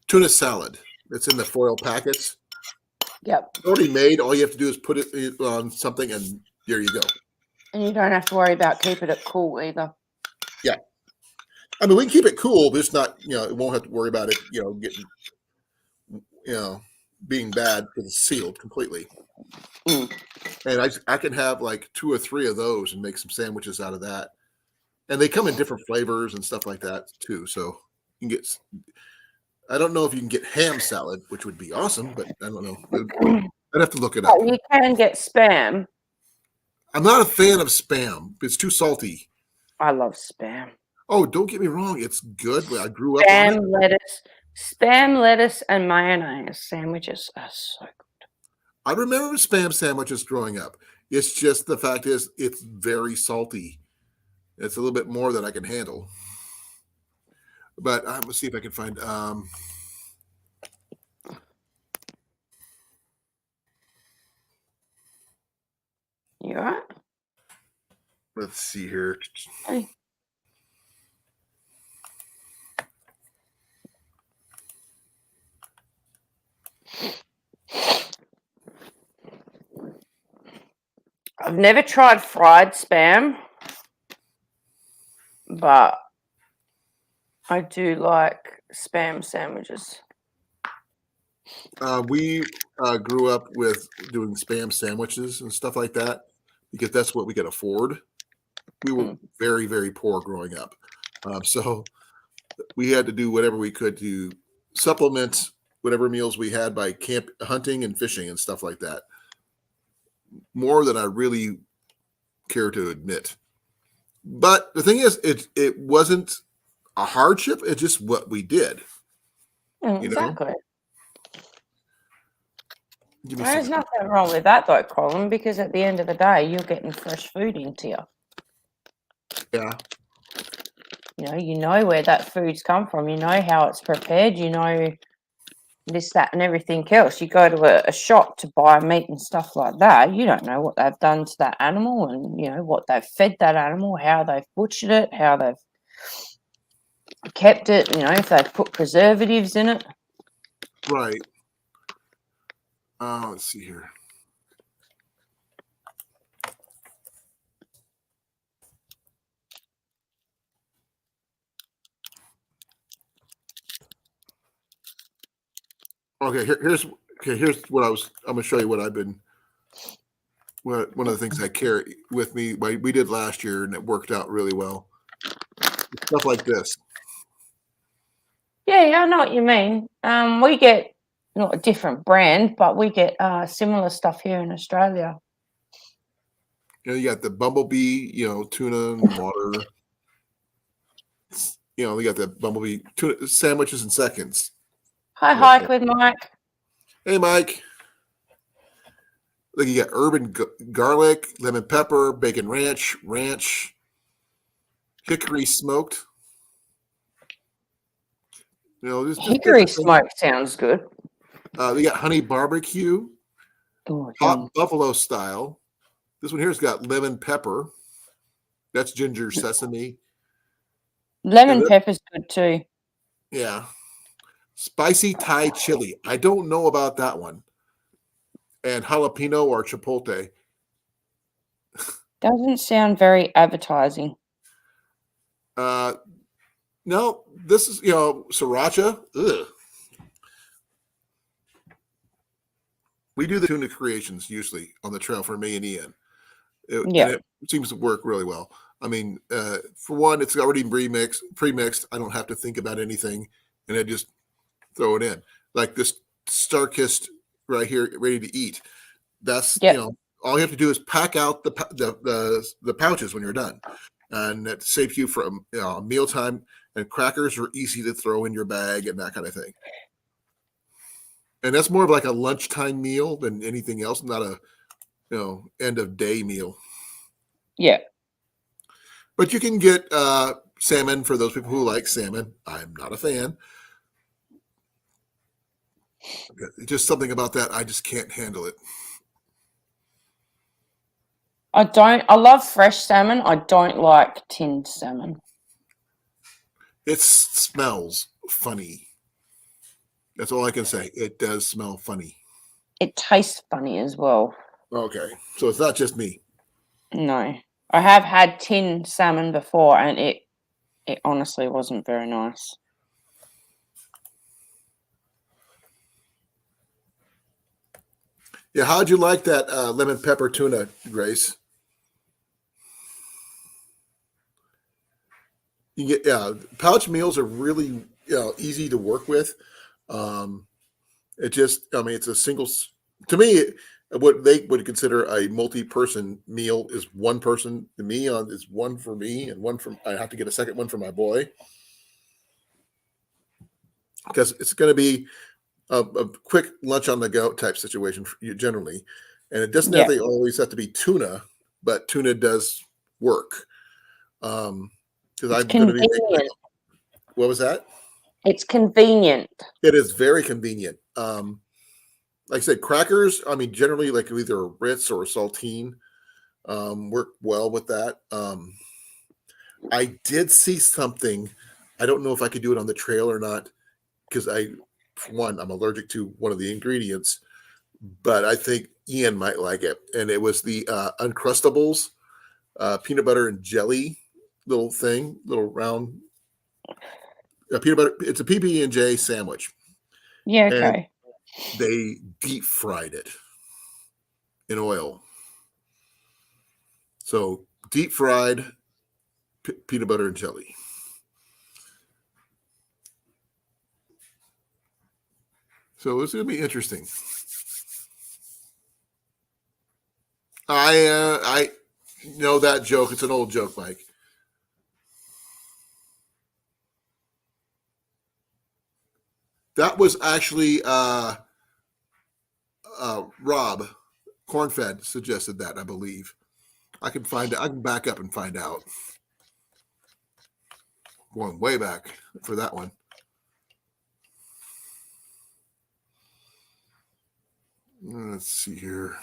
S1: tuna salad. It's in the foil packets.
S3: Yep.
S1: It's already made. All you have to do is put it on something, and there you go.
S3: And you don't have to worry about keeping it cool either.
S1: Yeah. I mean, we can keep it cool, but it's not, it won't have to worry about it, getting, being bad because it's sealed completely. And I can have like 2 or 3 of those and make some sandwiches out of that. And they come in different flavors and stuff like that too. So you can get, I don't know if you can get ham salad, which would be awesome, but I don't know. I'd have to look it up.
S3: You can get Spam.
S1: I'm not a fan of Spam. It's too salty.
S3: I love Spam.
S1: Oh, don't get me wrong. It's good. I grew up on it.
S3: Spam, lettuce, and mayonnaise sandwiches are so good.
S1: I remember Spam sandwiches growing up. It's just the fact is it's very salty. It's a little bit more than I can handle. But let's see if I can find.
S3: You all right?
S1: Let's see here.
S3: Hey. I've never tried fried Spam, but I do like Spam sandwiches.
S1: We grew up with doing Spam sandwiches and stuff like that because that's what we could afford. We were very, very poor growing up. So we had to do whatever we could to supplement whatever meals we had by hunting and fishing and stuff like that. More than I really care to admit. But the thing is, it wasn't a hardship. It's just what we did.
S3: Exactly. There's
S1: Nothing
S3: nothing wrong with that though, Colin, because at the end of the day, you're getting fresh food into you.
S1: Yeah.
S3: You know where that food's come from. You know how it's prepared. You know this, that, and everything else. You go to a shop to buy meat and stuff like that. You don't know what they've done to that animal and, what they've fed that animal, how they've butchered it, how they've kept it, if they've put preservatives in it.
S1: Right. Let's see here. Okay, here's what I'm going to show you one of the things I carry with me. We did last year, and it worked out really well. Stuff like this.
S3: Yeah, I know what you mean. We get not a different brand, but we get similar stuff here in Australia.
S1: You got the bumblebee, tuna and water. You got the bumblebee tuna sandwiches in seconds.
S3: Hi, Hike with Mike.
S1: Hey, Mike. Look, you got urban garlic, lemon pepper, bacon ranch, hickory smoked.
S3: Hickory smoked sounds good.
S1: We got honey barbecue.
S3: Oh,
S1: Hot
S3: yum.
S1: buffalo style. This one here's got lemon pepper. That's ginger sesame.
S3: Lemon
S1: And
S3: pepper's good too.
S1: yeah. Spicy Thai chili. I don't know about that one. And jalapeno or chipotle.
S3: Doesn't sound very advertising.
S1: No, this is, sriracha. Ugh. We do the tuna creations usually on the trail for me and Ian. And
S3: Yeah.
S1: it seems to work really well. I mean, for one, it's already pre-mixed. I don't have to think about anything, and I just throw it in. Like this Starkist right here, ready to eat. That's
S3: Yep.
S1: all you have to do is pack out the pouches when you're done, and that saves you from mealtime. And crackers are easy to throw in your bag and that kind of thing. And that's more of like a lunchtime meal than anything else, not a end of day meal.
S3: Yeah.
S1: But you can get salmon for those people who like salmon. I'm not a fan. Just something about that, I just can't handle it.
S3: I love fresh salmon. I don't like tinned salmon.
S1: It smells funny. That's all I can say. It does smell funny.
S3: It tastes funny as well.
S1: Okay, so it's not just me.
S3: No. I have had tinned salmon before and it honestly wasn't very nice.
S1: Yeah, how'd you like that lemon pepper tuna, Grace? You get pouch meals are really easy to work with. It's a single. To me, what they would consider a multi-person meal is one person. To me, is one for me and one from. I have to get a second one for my boy because it's going to be a quick lunch on the go type situation for you generally, and it doesn't
S3: Yeah.
S1: always have to be tuna, but tuna does work. Because
S3: It's
S1: I'm going to be.
S3: convenient.
S1: What was that?
S3: It's convenient.
S1: It is very convenient. Like I said, crackers. I mean, generally, like either a Ritz or a saltine, work well with that. I did see something. I don't know if I could do it on the trail or not because for one, I'm allergic to one of the ingredients, but I think Ian might like it. And it was the Uncrustables peanut butter and jelly little round peanut butter. It's a PB&J sandwich.
S3: Yeah,
S1: And
S3: okay.
S1: they deep fried it in oil. So deep fried peanut butter and jelly. So it's going to be interesting. I know that joke. It's an old joke, Mike. That was actually Rob Cornfed suggested that, I believe. I can back up and find out. Going way back for that one. Let's see here.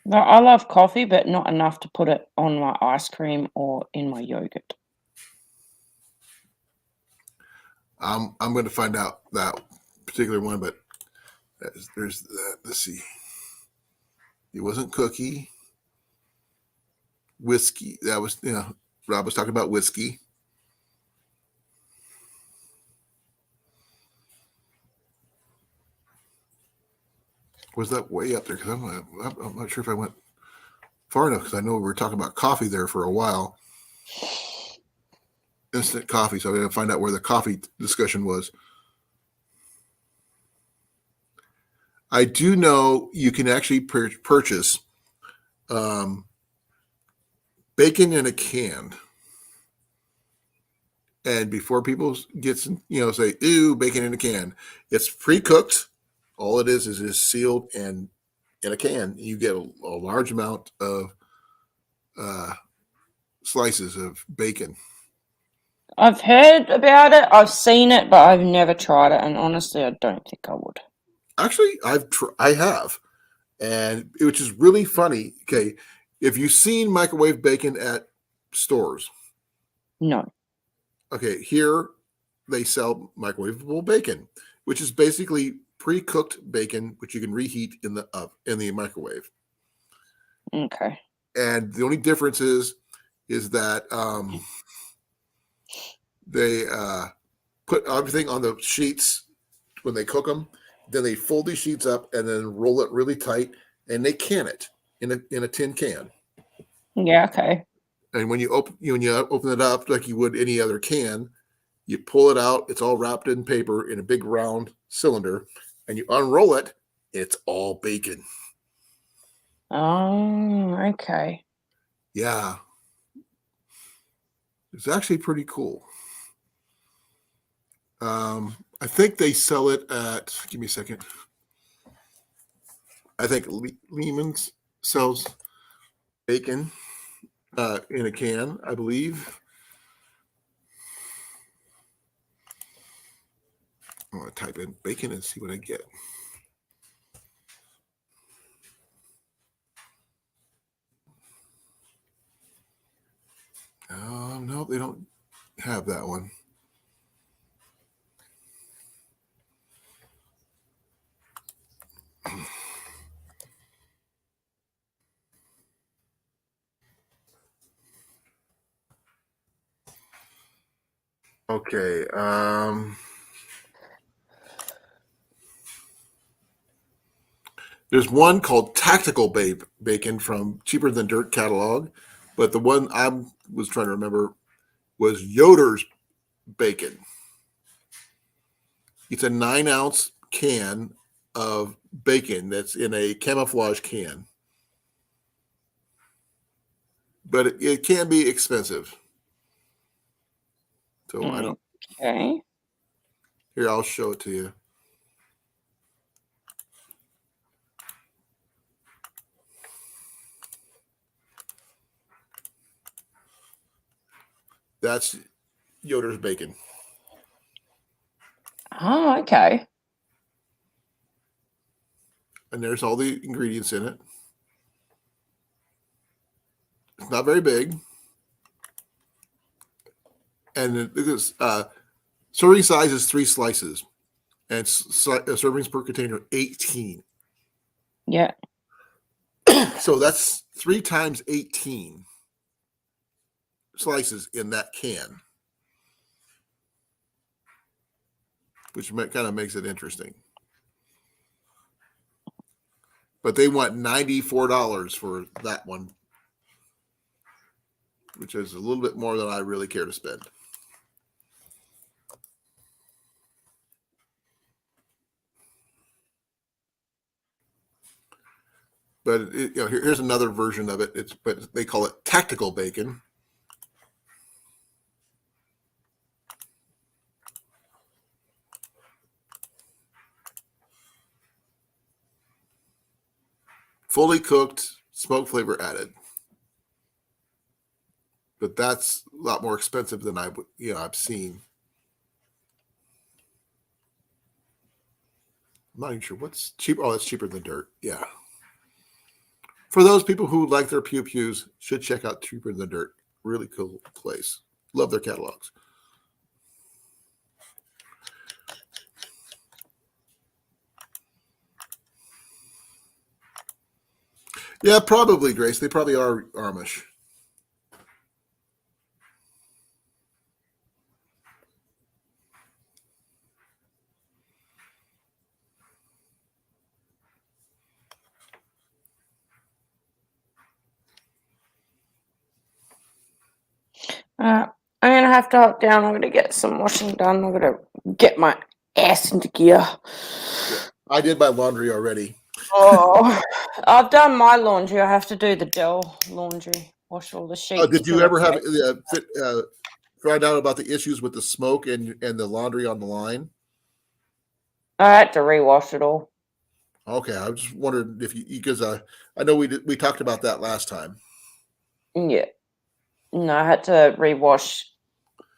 S3: Well, I love coffee, but not enough to put it on my ice cream or in my yogurt.
S1: I'm going to find out that particular one, but there's that. Let's see. It wasn't cookie. Whiskey. That was, Rob was talking about whiskey. Was that way up there? Because I'm not sure if I went far enough because I know we were talking about coffee there for a while. Instant coffee. So I'm going to find out where the coffee discussion was. I do know you can actually purchase bacon in a can. And before people get say, "Ew, bacon in a can," it's pre-cooked. All it is just sealed and in a can. You get a large amount of slices of bacon.
S3: I've heard about it, I've seen it, but I've never tried it, and honestly, I don't think I would.
S1: Actually, I have, and which is really funny. Okay, if you've seen microwave bacon at stores,
S3: No.
S1: okay, here they sell microwavable bacon, which is basically pre-cooked bacon, which you can reheat in the microwave.
S3: Okay.
S1: And the only difference is that they put everything on the sheets when they cook them. Then they fold these sheets up and then roll it really tight, and they can it in a tin can.
S3: Yeah. Okay.
S1: And when you open it up like you would any other can, you pull it out. It's all wrapped in paper in a big round cylinder, and you unroll it. It's all bacon.
S3: Oh. Okay.
S1: Yeah, it's actually pretty cool. I think they sell it at. Give me a second. I think Lehman's sells bacon in a can, I believe. I'm going to type in bacon and see what I get. No, they don't have that one. Okay. There's one called Tactical Bacon from Cheaper Than Dirt catalog, but the one I was trying to remember was Yoder's bacon. It's a 9-ounce can of bacon that's in a camouflage can, but it can be expensive. So I don't.
S3: Okay.
S1: Here, I'll show it to you. That's Yoder's bacon.
S3: Oh. Okay.
S1: And there's all the ingredients in it. It's not very big. And this serving size is 3 slices. And servings per container 18.
S3: Yeah.
S1: So that's 3 times 18 slices in that can, which kind of makes it interesting. But they want $94 for that one, which is a little bit more than I really care to spend. But here's another version of it. But they call it Tactical Bacon. Fully cooked, smoke flavor added. But that's a lot more expensive than I've seen. I'm not even sure what's cheap. Oh, it's cheaper than dirt. Yeah. For those people who like their pews, should check out Cheaper Than Dirt. Really cool place. Love their catalogs. Yeah, probably, Grace. They probably are Amish.
S3: I'm gonna have to hop down. I'm gonna get some washing done. I'm gonna get my ass into gear.
S1: I did my laundry already.
S3: Oh, I've done my laundry. I have to do the Dell laundry. Wash all the sheets.
S1: Did you ever have find out about the issues with the smoke and the laundry on the line?
S3: I had to rewash it all.
S1: Okay, I just wondered if because I know we talked about that last time.
S3: Yeah. No, I had to rewash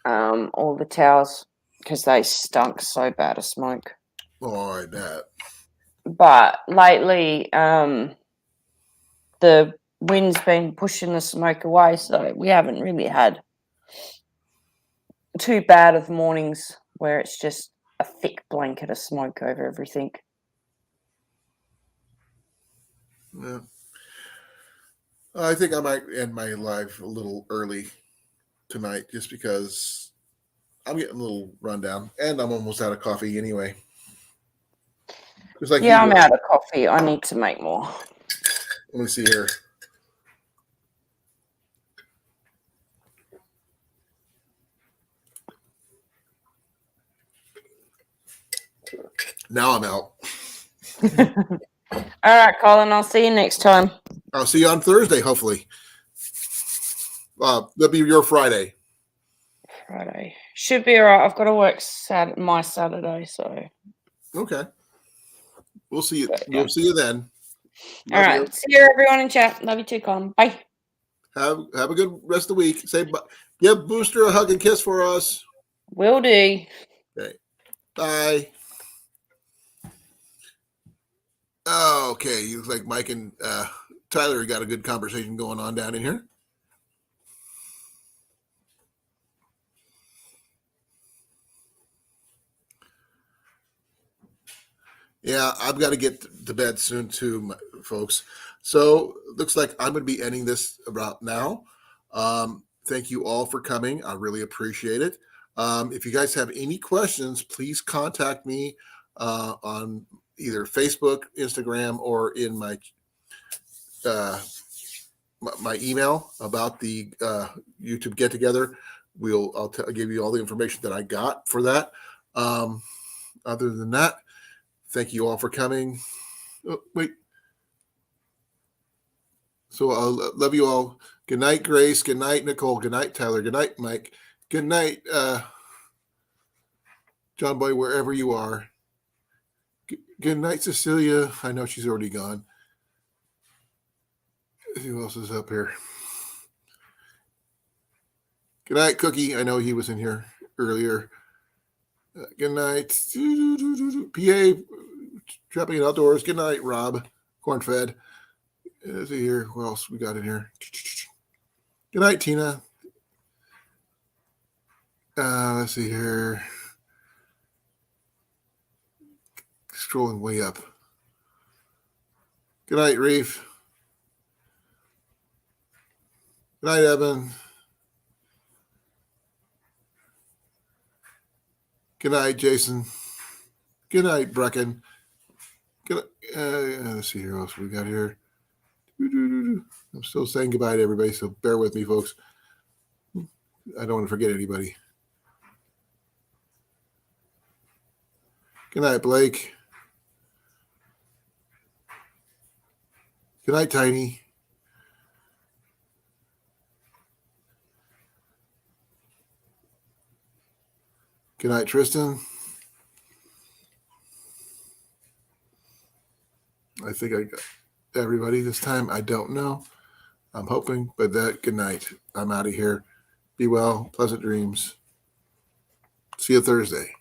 S3: all the towels because they stunk so bad of smoke.
S1: Oh, I bet.
S3: but lately the wind's been pushing the smoke away, so we haven't really had too bad of mornings where it's just a thick blanket of smoke over everything.
S1: Yeah. I think I might end my live a little early tonight just because I'm getting a little rundown and I'm almost out of coffee anyway. Just like
S3: Yeah,
S1: you
S3: I'm
S1: were.
S3: out of coffee. I need to make more.
S1: Let me see here. Now I'm out.
S3: All right, Colin, I'll see you next time.
S1: I'll see you on Thursday, hopefully. That'll be your Friday.
S3: Friday. Should be all right. I've got to work my Saturday, so.
S1: Okay. We'll see you.
S3: But,
S1: We'll see you then.
S3: all
S1: Love
S3: right.
S1: you.
S3: See you, everyone in chat. Love you too, Colin. Bye.
S1: Have a good rest of the week. Say give Booster a hug and kiss for us.
S3: Will do.
S1: Okay. Bye. Okay. You look like Mike and Tyler got a good conversation going on down in here. Yeah, I've got to get to bed soon too, folks. So looks like I'm going to be ending this about now. Thank you all for coming. I really appreciate it. If you guys have any questions, please contact me on either Facebook, Instagram, or in my my email about the YouTube get together. I'll give you all the information that I got for that. Other than that, thank you all for coming. Oh, wait. So I love you all. Good night, Grace. Good night, Nicole. Good night, Tyler. Good night, Mike. Good night, John Boy, wherever you are. Good night, Cecilia. I know she's already gone. Who else is up here? Good night, Cookie. I know he was in here earlier. Good night. PA, Trapping It Outdoors. Good night, Rob. Cornfed. Let's see here. What else we got in here? Good night, Tina. Let's see here. Scrolling way up. Good night, Reef. Good night, Evan. Good night, Jason. Good night, Brecken. Good. Let's see here. What else we got here? I'm still saying goodbye to everybody, so bear with me, folks. I don't want to forget anybody. Good night, Blake. Good night, Tiny. Good night, Tristan. I think I got everybody this time. I don't know. I'm hoping, but good night. I'm out of here. Be well. Pleasant dreams. See you Thursday.